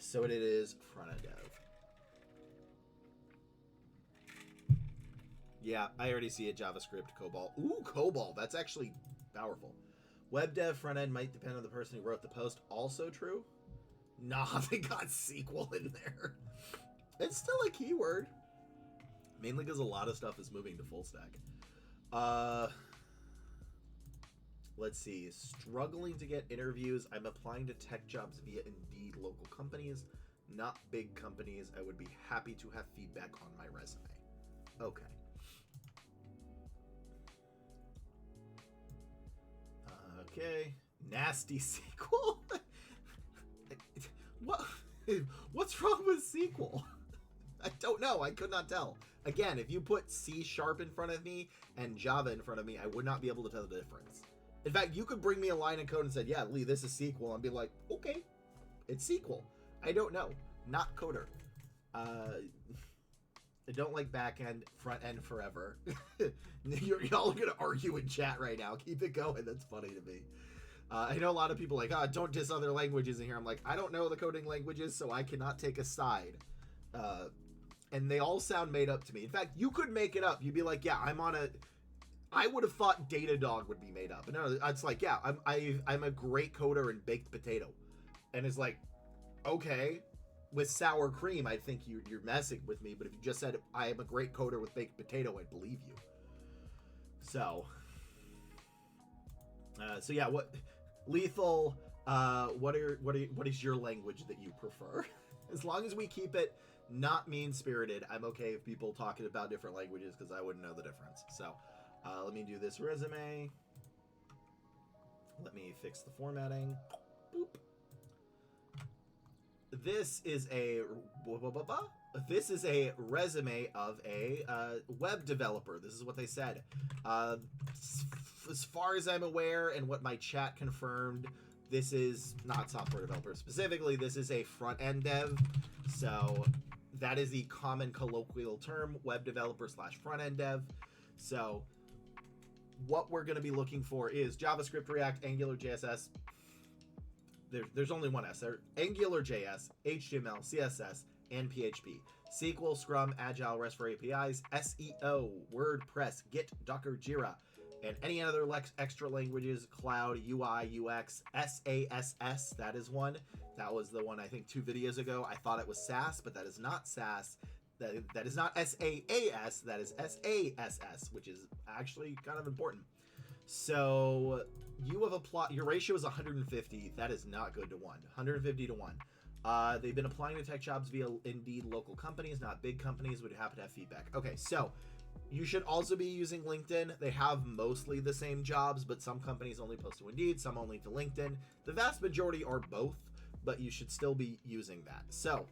So it is front-end dev. Yeah, I already see it. JavaScript, COBOL. Ooh, COBOL. That's actually powerful. Web dev front-end might depend on the person who wrote the post. Also true? Nah, they got SQL in there. It's still a keyword. Mainly because a lot of stuff is moving to full stack. Let's see. Struggling to get interviews. I'm applying to tech jobs via Indeed local companies. not big companies. I would be happy to have feedback on my resume. Okay. Okay. Nasty sequel? What? What's wrong with sequel? I don't know. I could not tell. Again, if you put C# in front of me and Java in front of me, I would not be able to tell the difference. In fact, you could bring me a line of code and said, yeah, Lee, this is sequel. And be like, okay, it's sequel. I don't know. Not coder. I don't like back end, front end forever. Y'all are going to argue in chat right now. Keep it going. That's funny to me. I know a lot of people like, don't diss other languages in here. I'm like, I don't know the coding languages, so I cannot take a side. And they all sound made up to me. In fact, you could make it up. You'd be like, yeah, I would have thought Datadog would be made up. No, it's like, yeah, I'm a great coder in baked potato. And it's like, okay, with sour cream, I think you're messing with me. But if you just said I am a great coder with baked potato, I'd believe you. So yeah, what Lethal? What is your language that you prefer? As long as we keep it not mean-spirited, I'm okay with people talking about different languages because I wouldn't know the difference. So let me do this resume. Let me fix the formatting. Boop. This is a resume of a web developer. This is what they said. As far as I'm aware and what my chat confirmed, this is not software developer specifically. This is a front-end dev. So that is the common colloquial term, web developer / front-end dev. So what we're going to be looking for is JavaScript, React, Angular, JSS. There's only one S there. Angular JS, HTML, CSS, and PHP. SQL, Scrum, Agile, REST for APIs, SEO, WordPress, Git, Docker, Jira, and any other extra languages, Cloud, UI, UX, SASS, that is one. That was the one I think 2 videos ago. I thought it was SAS, but that is not SAS. That is not SAAS, that is SASS, which is actually kind of important. So you have applied, your ratio is 150. That is not good to 1. 150 to 1. They've been applying to tech jobs via Indeed local companies, not big companies, would happen to have feedback. Okay, so you should also be using LinkedIn. They have mostly the same jobs, but some companies only post to Indeed, some only to LinkedIn. The vast majority are both, but you should still be using that. So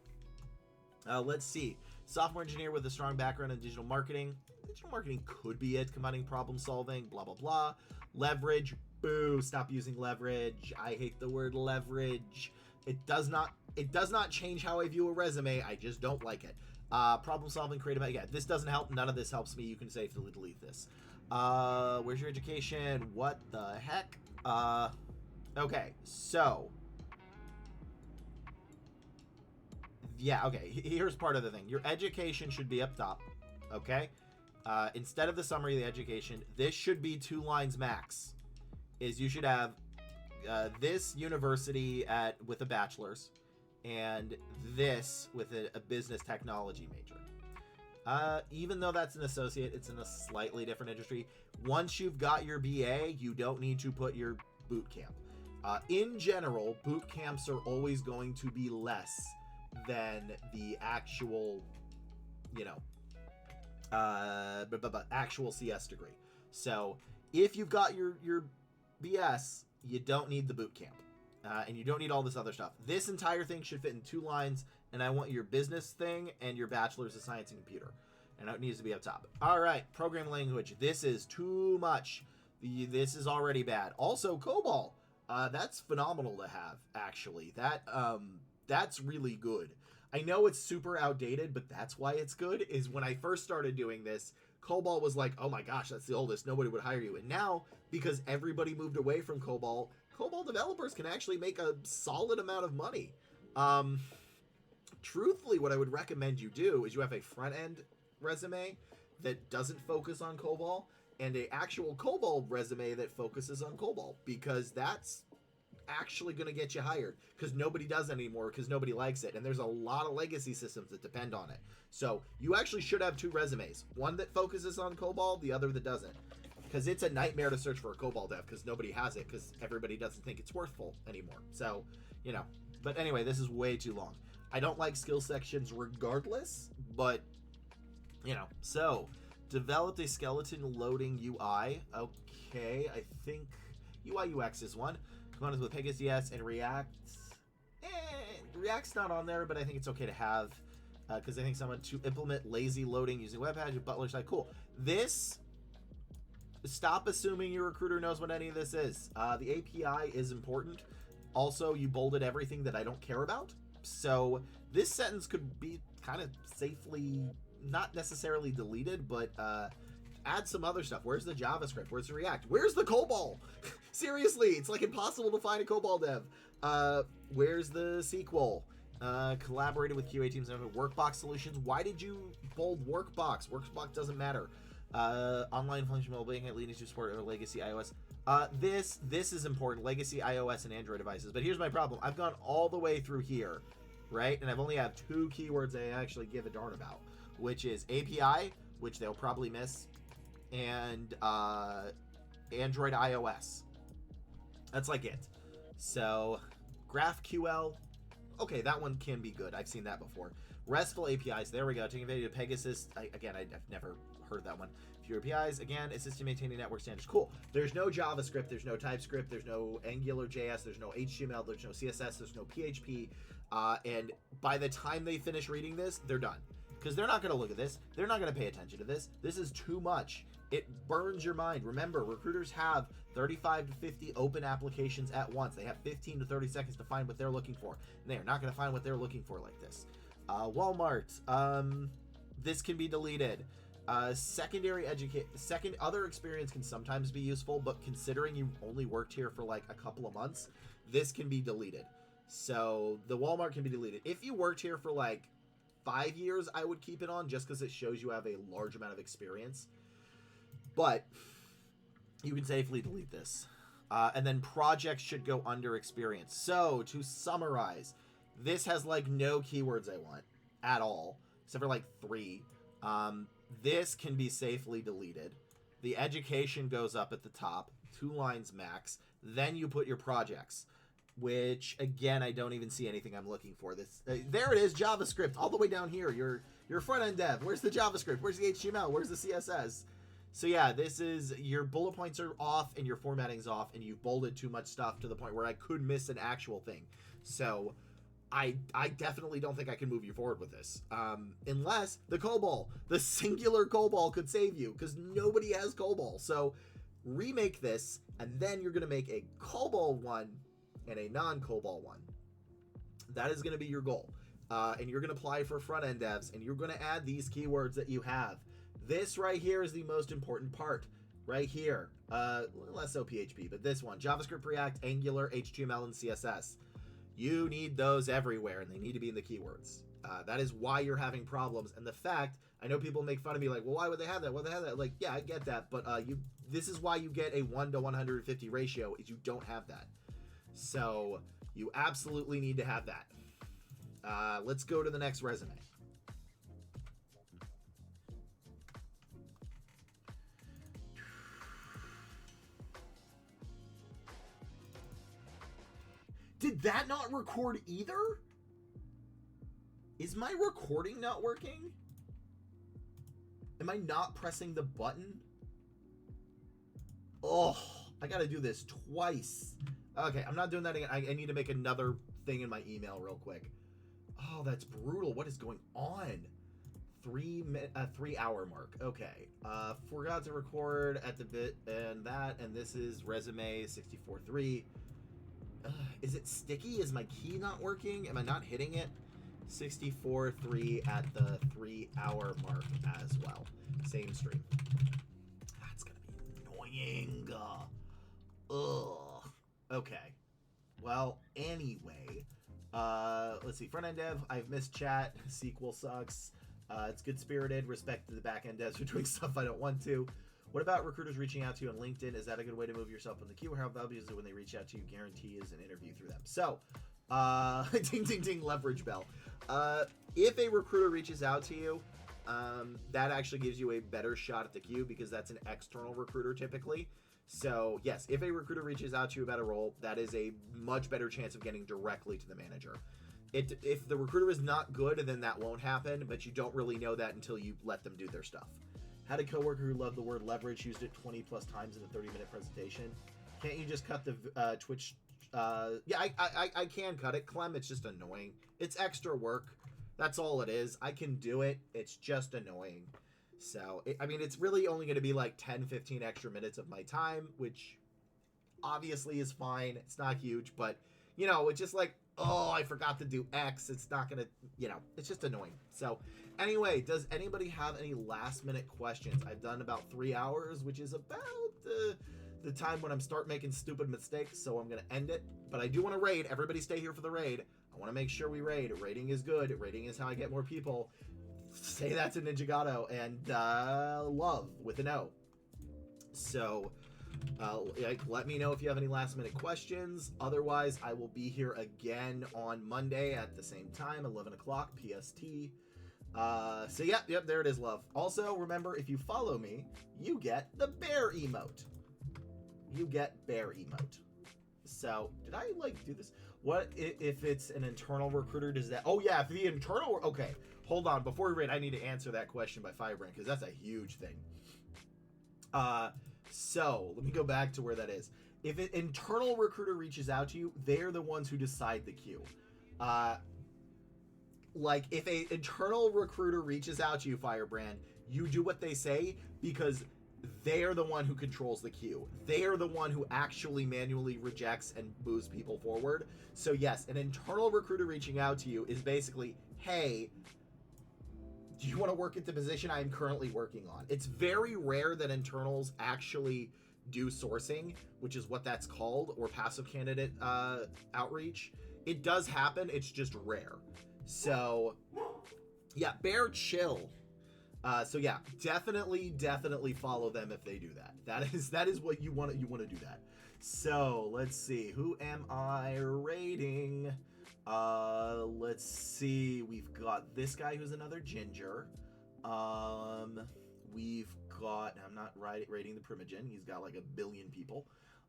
let's see. Software engineer with a strong background in digital marketing. Digital marketing could be it, combining problem solving, blah, blah, blah. Leverage, boo, stop using leverage. I hate the word leverage. It does not change how I view a resume. I just don't like it. Problem solving, creative. Yeah, this doesn't help. None of this helps me. You can safely delete this. Where's your education? What the heck? Okay, so yeah, okay. Here's part of the thing. Your education should be up top. Okay. Instead of the summary of the education, this should be 2 lines max. Is you should have this university with a bachelor's and this with a business technology major. Even though that's an associate, it's in a slightly different industry. Once you've got your BA, you don't need to put your boot camp. In general, boot camps are always going to be less than the actual, actual CS degree. So if you've got your BS, you don't need the boot camp. And you don't need all this other stuff. This entire thing should fit in 2 lines, and I want your business thing and your bachelor's of science in computer. And it needs to be up top. All right, programming language. This is too much. This is already bad. Also, COBOL. That's phenomenal to have, actually. That's really good. I know it's super outdated, but that's why it's good, is when I first started doing this, COBOL was like, oh my gosh, that's the oldest. Nobody would hire you. And now, because everybody moved away from COBOL developers can actually make a solid amount of money. Truthfully, what I would recommend you do is you have a front-end resume that doesn't focus on COBOL and a actual COBOL resume that focuses on COBOL, because that's actually going to get you hired, because nobody does it anymore, because nobody likes it, and there's a lot of legacy systems that depend on it. So you actually should have 2 resumes, one that focuses on COBOL, the other that doesn't, because it's a nightmare to search for a COBOL dev because nobody has it, because everybody doesn't think it's worthful anymore. So, but anyway, this is way too long. I don't like skill sections regardless, but, you know. So, developed a skeleton loading UI. Okay, I think UI UX is one. Components with Pegasus, yes, and React. React's not on there, but I think it's okay to have, because I think someone to implement lazy loading using web pages, Butler side. Cool. This, stop assuming your recruiter knows what any of this is. The API is important. Also, you bolded everything that I don't care about. So this sentence could be kind of safely, not necessarily deleted, but add some other stuff. Where's the JavaScript? Where's the React? Where's the COBOL? Seriously, it's like impossible to find a COBOL dev. Where's the SQL? Collaborated with QA teams and Workbox solutions. Why did you bold Workbox? Workbox doesn't matter. Online functional banking leading to support of legacy iOS. This is important. Legacy iOS and Android devices. But here's my problem. I've gone all the way through here, right? And I've only have 2 keywords I actually give a darn about, which is API, which they'll probably miss, and Android iOS. That's like it. So GraphQL, okay, that one can be good. I've seen that before. RESTful APIs, there we go. Taking advantage of Pegasus. I've never heard that one. Few APIs, again, assist in maintaining network standards. Cool. There's no JavaScript, there's no TypeScript, there's no AngularJS, there's no HTML, there's no CSS, there's no PHP. And by the time they finish reading this, they're done. Because they're not going to look at this. They're not going to pay attention to this. This is too much. It burns your mind. Remember, recruiters have 35 to 50 open applications at once. They have 15 to 30 seconds to find what they're looking for. And they are not going to find what they're looking for like this. Walmart. This can be deleted. Other experience can sometimes be useful, but considering you only worked here for like a couple of months, this can be deleted. So the Walmart can be deleted. If you worked here for like 5 years, I would keep it on just because it shows you have a large amount of experience. But you can safely delete this. And then projects should go under experience. So to summarize, this has like no keywords I want at all, except for like 3. This can be safely deleted. The education goes up at the top, 2 lines max. Then you put your projects, which again, I don't even see anything I'm looking for. This there it is, JavaScript, all the way down here. Your front end dev. Where's the JavaScript? Where's the HTML? Where's the CSS? So yeah, this is, your bullet points are off and your formatting's off, and you've bolded too much stuff to the point where I could miss an actual thing. So I definitely don't think I can move you forward with this. Unless the COBOL, the singular COBOL could save you, because nobody has COBOL. So remake this, and then you're going to make a COBOL one and a non-COBOL one. That is going to be your goal. And you're going to apply for front-end devs, and you're going to add these keywords that you have. This right here is the most important part. Right here. Less so PHP, but this one. JavaScript, React, Angular, HTML, and CSS. You need those everywhere, and they need to be in the keywords. That is why you're having problems. And the fact, I know people make fun of me like, well, why would they have that? Why would they have that? Like, yeah, I get that, but this is why you get a 1 to 150 ratio, is you don't have that. So you absolutely need to have that. Let's go to the next resume. Did that not record either? Is my recording not working? Am I not pressing the button? Oh, I gotta do this twice. Okay, I'm not doing that again. I need to make another thing in my email real quick. Oh, that's brutal. What is going on? 3 hour mark. Okay. Forgot to record at the bit and that, and this is resume 64.3. Is it sticky? Is my key not working? Am I not hitting it? 64.3 at the 3 hour mark as well. Same stream. That's gonna be annoying. Ugh. Okay. Well, anyway. Let's see. Front end dev. I've missed chat. SQL sucks. It's good spirited. Respect to the back end devs for doing stuff I don't want to. What about recruiters reaching out to you on LinkedIn? Is that a good way to move yourself in the queue? How valuable is it when they reach out to you? Guarantee is an interview through them. So, ding, ding, ding, leverage bell. If a recruiter reaches out to you, that actually gives you a better shot at the queue because that's an external recruiter typically. So, yes, if a recruiter reaches out to you about a role, that is a much better chance of getting directly to the manager. if the recruiter is not good, then that won't happen, but you don't really know that until you let them do their stuff. Had a coworker who loved the word leverage, used it 20 plus times in a 30-minute presentation. Can't you just cut the Twitch? Yeah, I can cut it, Clem. It's just annoying. It's extra work. That's all it is. I can do it. It's just annoying. So, I mean, it's really only going to be like 10, 15 extra minutes of my time, which obviously is fine. It's not huge, but, you know, it's just like, oh, I forgot to do X. It's not going to, you know, it's just annoying. So, anyway, does anybody have any last-minute questions? I've done about 3 hours, which is about the time when I'm start making stupid mistakes, so I'm going to end it. But I do want to raid. Everybody stay here for the raid. I want to make sure we raid. Raiding is good. Raiding is how I get more people. Say that to Ninjagatto. And love with an O. So, let me know if you have any last minute questions. Otherwise, I will be here again on Monday at the same time, 11 o'clock PST. So yep, there it is, love. Also, remember, if you follow me, you get the bear emote. You get bear emote. So, did I, like, do this? What if it's an internal recruiter? Does that... Oh, yeah, if the internal... Okay, hold on. Before we raid, I need to answer that question by Firebrand, because that's a huge thing. So, let me go back to where that is. If an internal recruiter reaches out to you, they're the ones who decide the queue. Like, if an internal recruiter reaches out to you, Firebrand, you do what they say, because they're the one who controls the queue. They're the one who actually manually rejects and moves people forward. So yes, an internal recruiter reaching out to you is basically, hey, do you want to work at the position I'm currently working on? It's very rare that internals actually do sourcing, which is what that's called, or passive candidate outreach. It does happen, it's just rare. So yeah, bear chill. So yeah, definitely follow them if they do that. That is what you want to do that. So let's see, who am I raiding? Let's see, we've got this guy who's another ginger. We've got, I'm not raiding the Primogen. He's got like 1 billion people.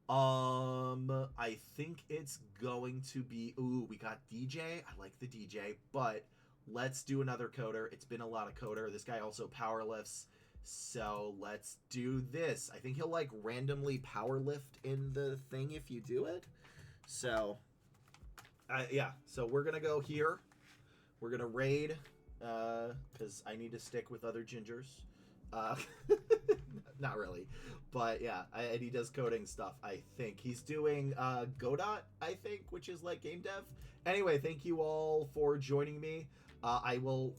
I think it's going to be, ooh, we got DJ. I like the DJ, but let's do another coder. It's been a lot of coder. This guy also power lifts. So let's do this. I think he'll like randomly power lift in the thing if you do it. So, yeah. So we're going to go here. We're going to raid because I need to stick with other gingers. Not really. But yeah, and he does coding stuff, I think. He's doing Godot, I think, which is like game dev. Anyway, thank you all for joining me. I'll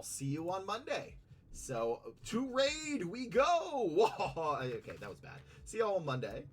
see you on Monday. So, to raid we go! Whoa. Okay, that was bad. See you all on Monday.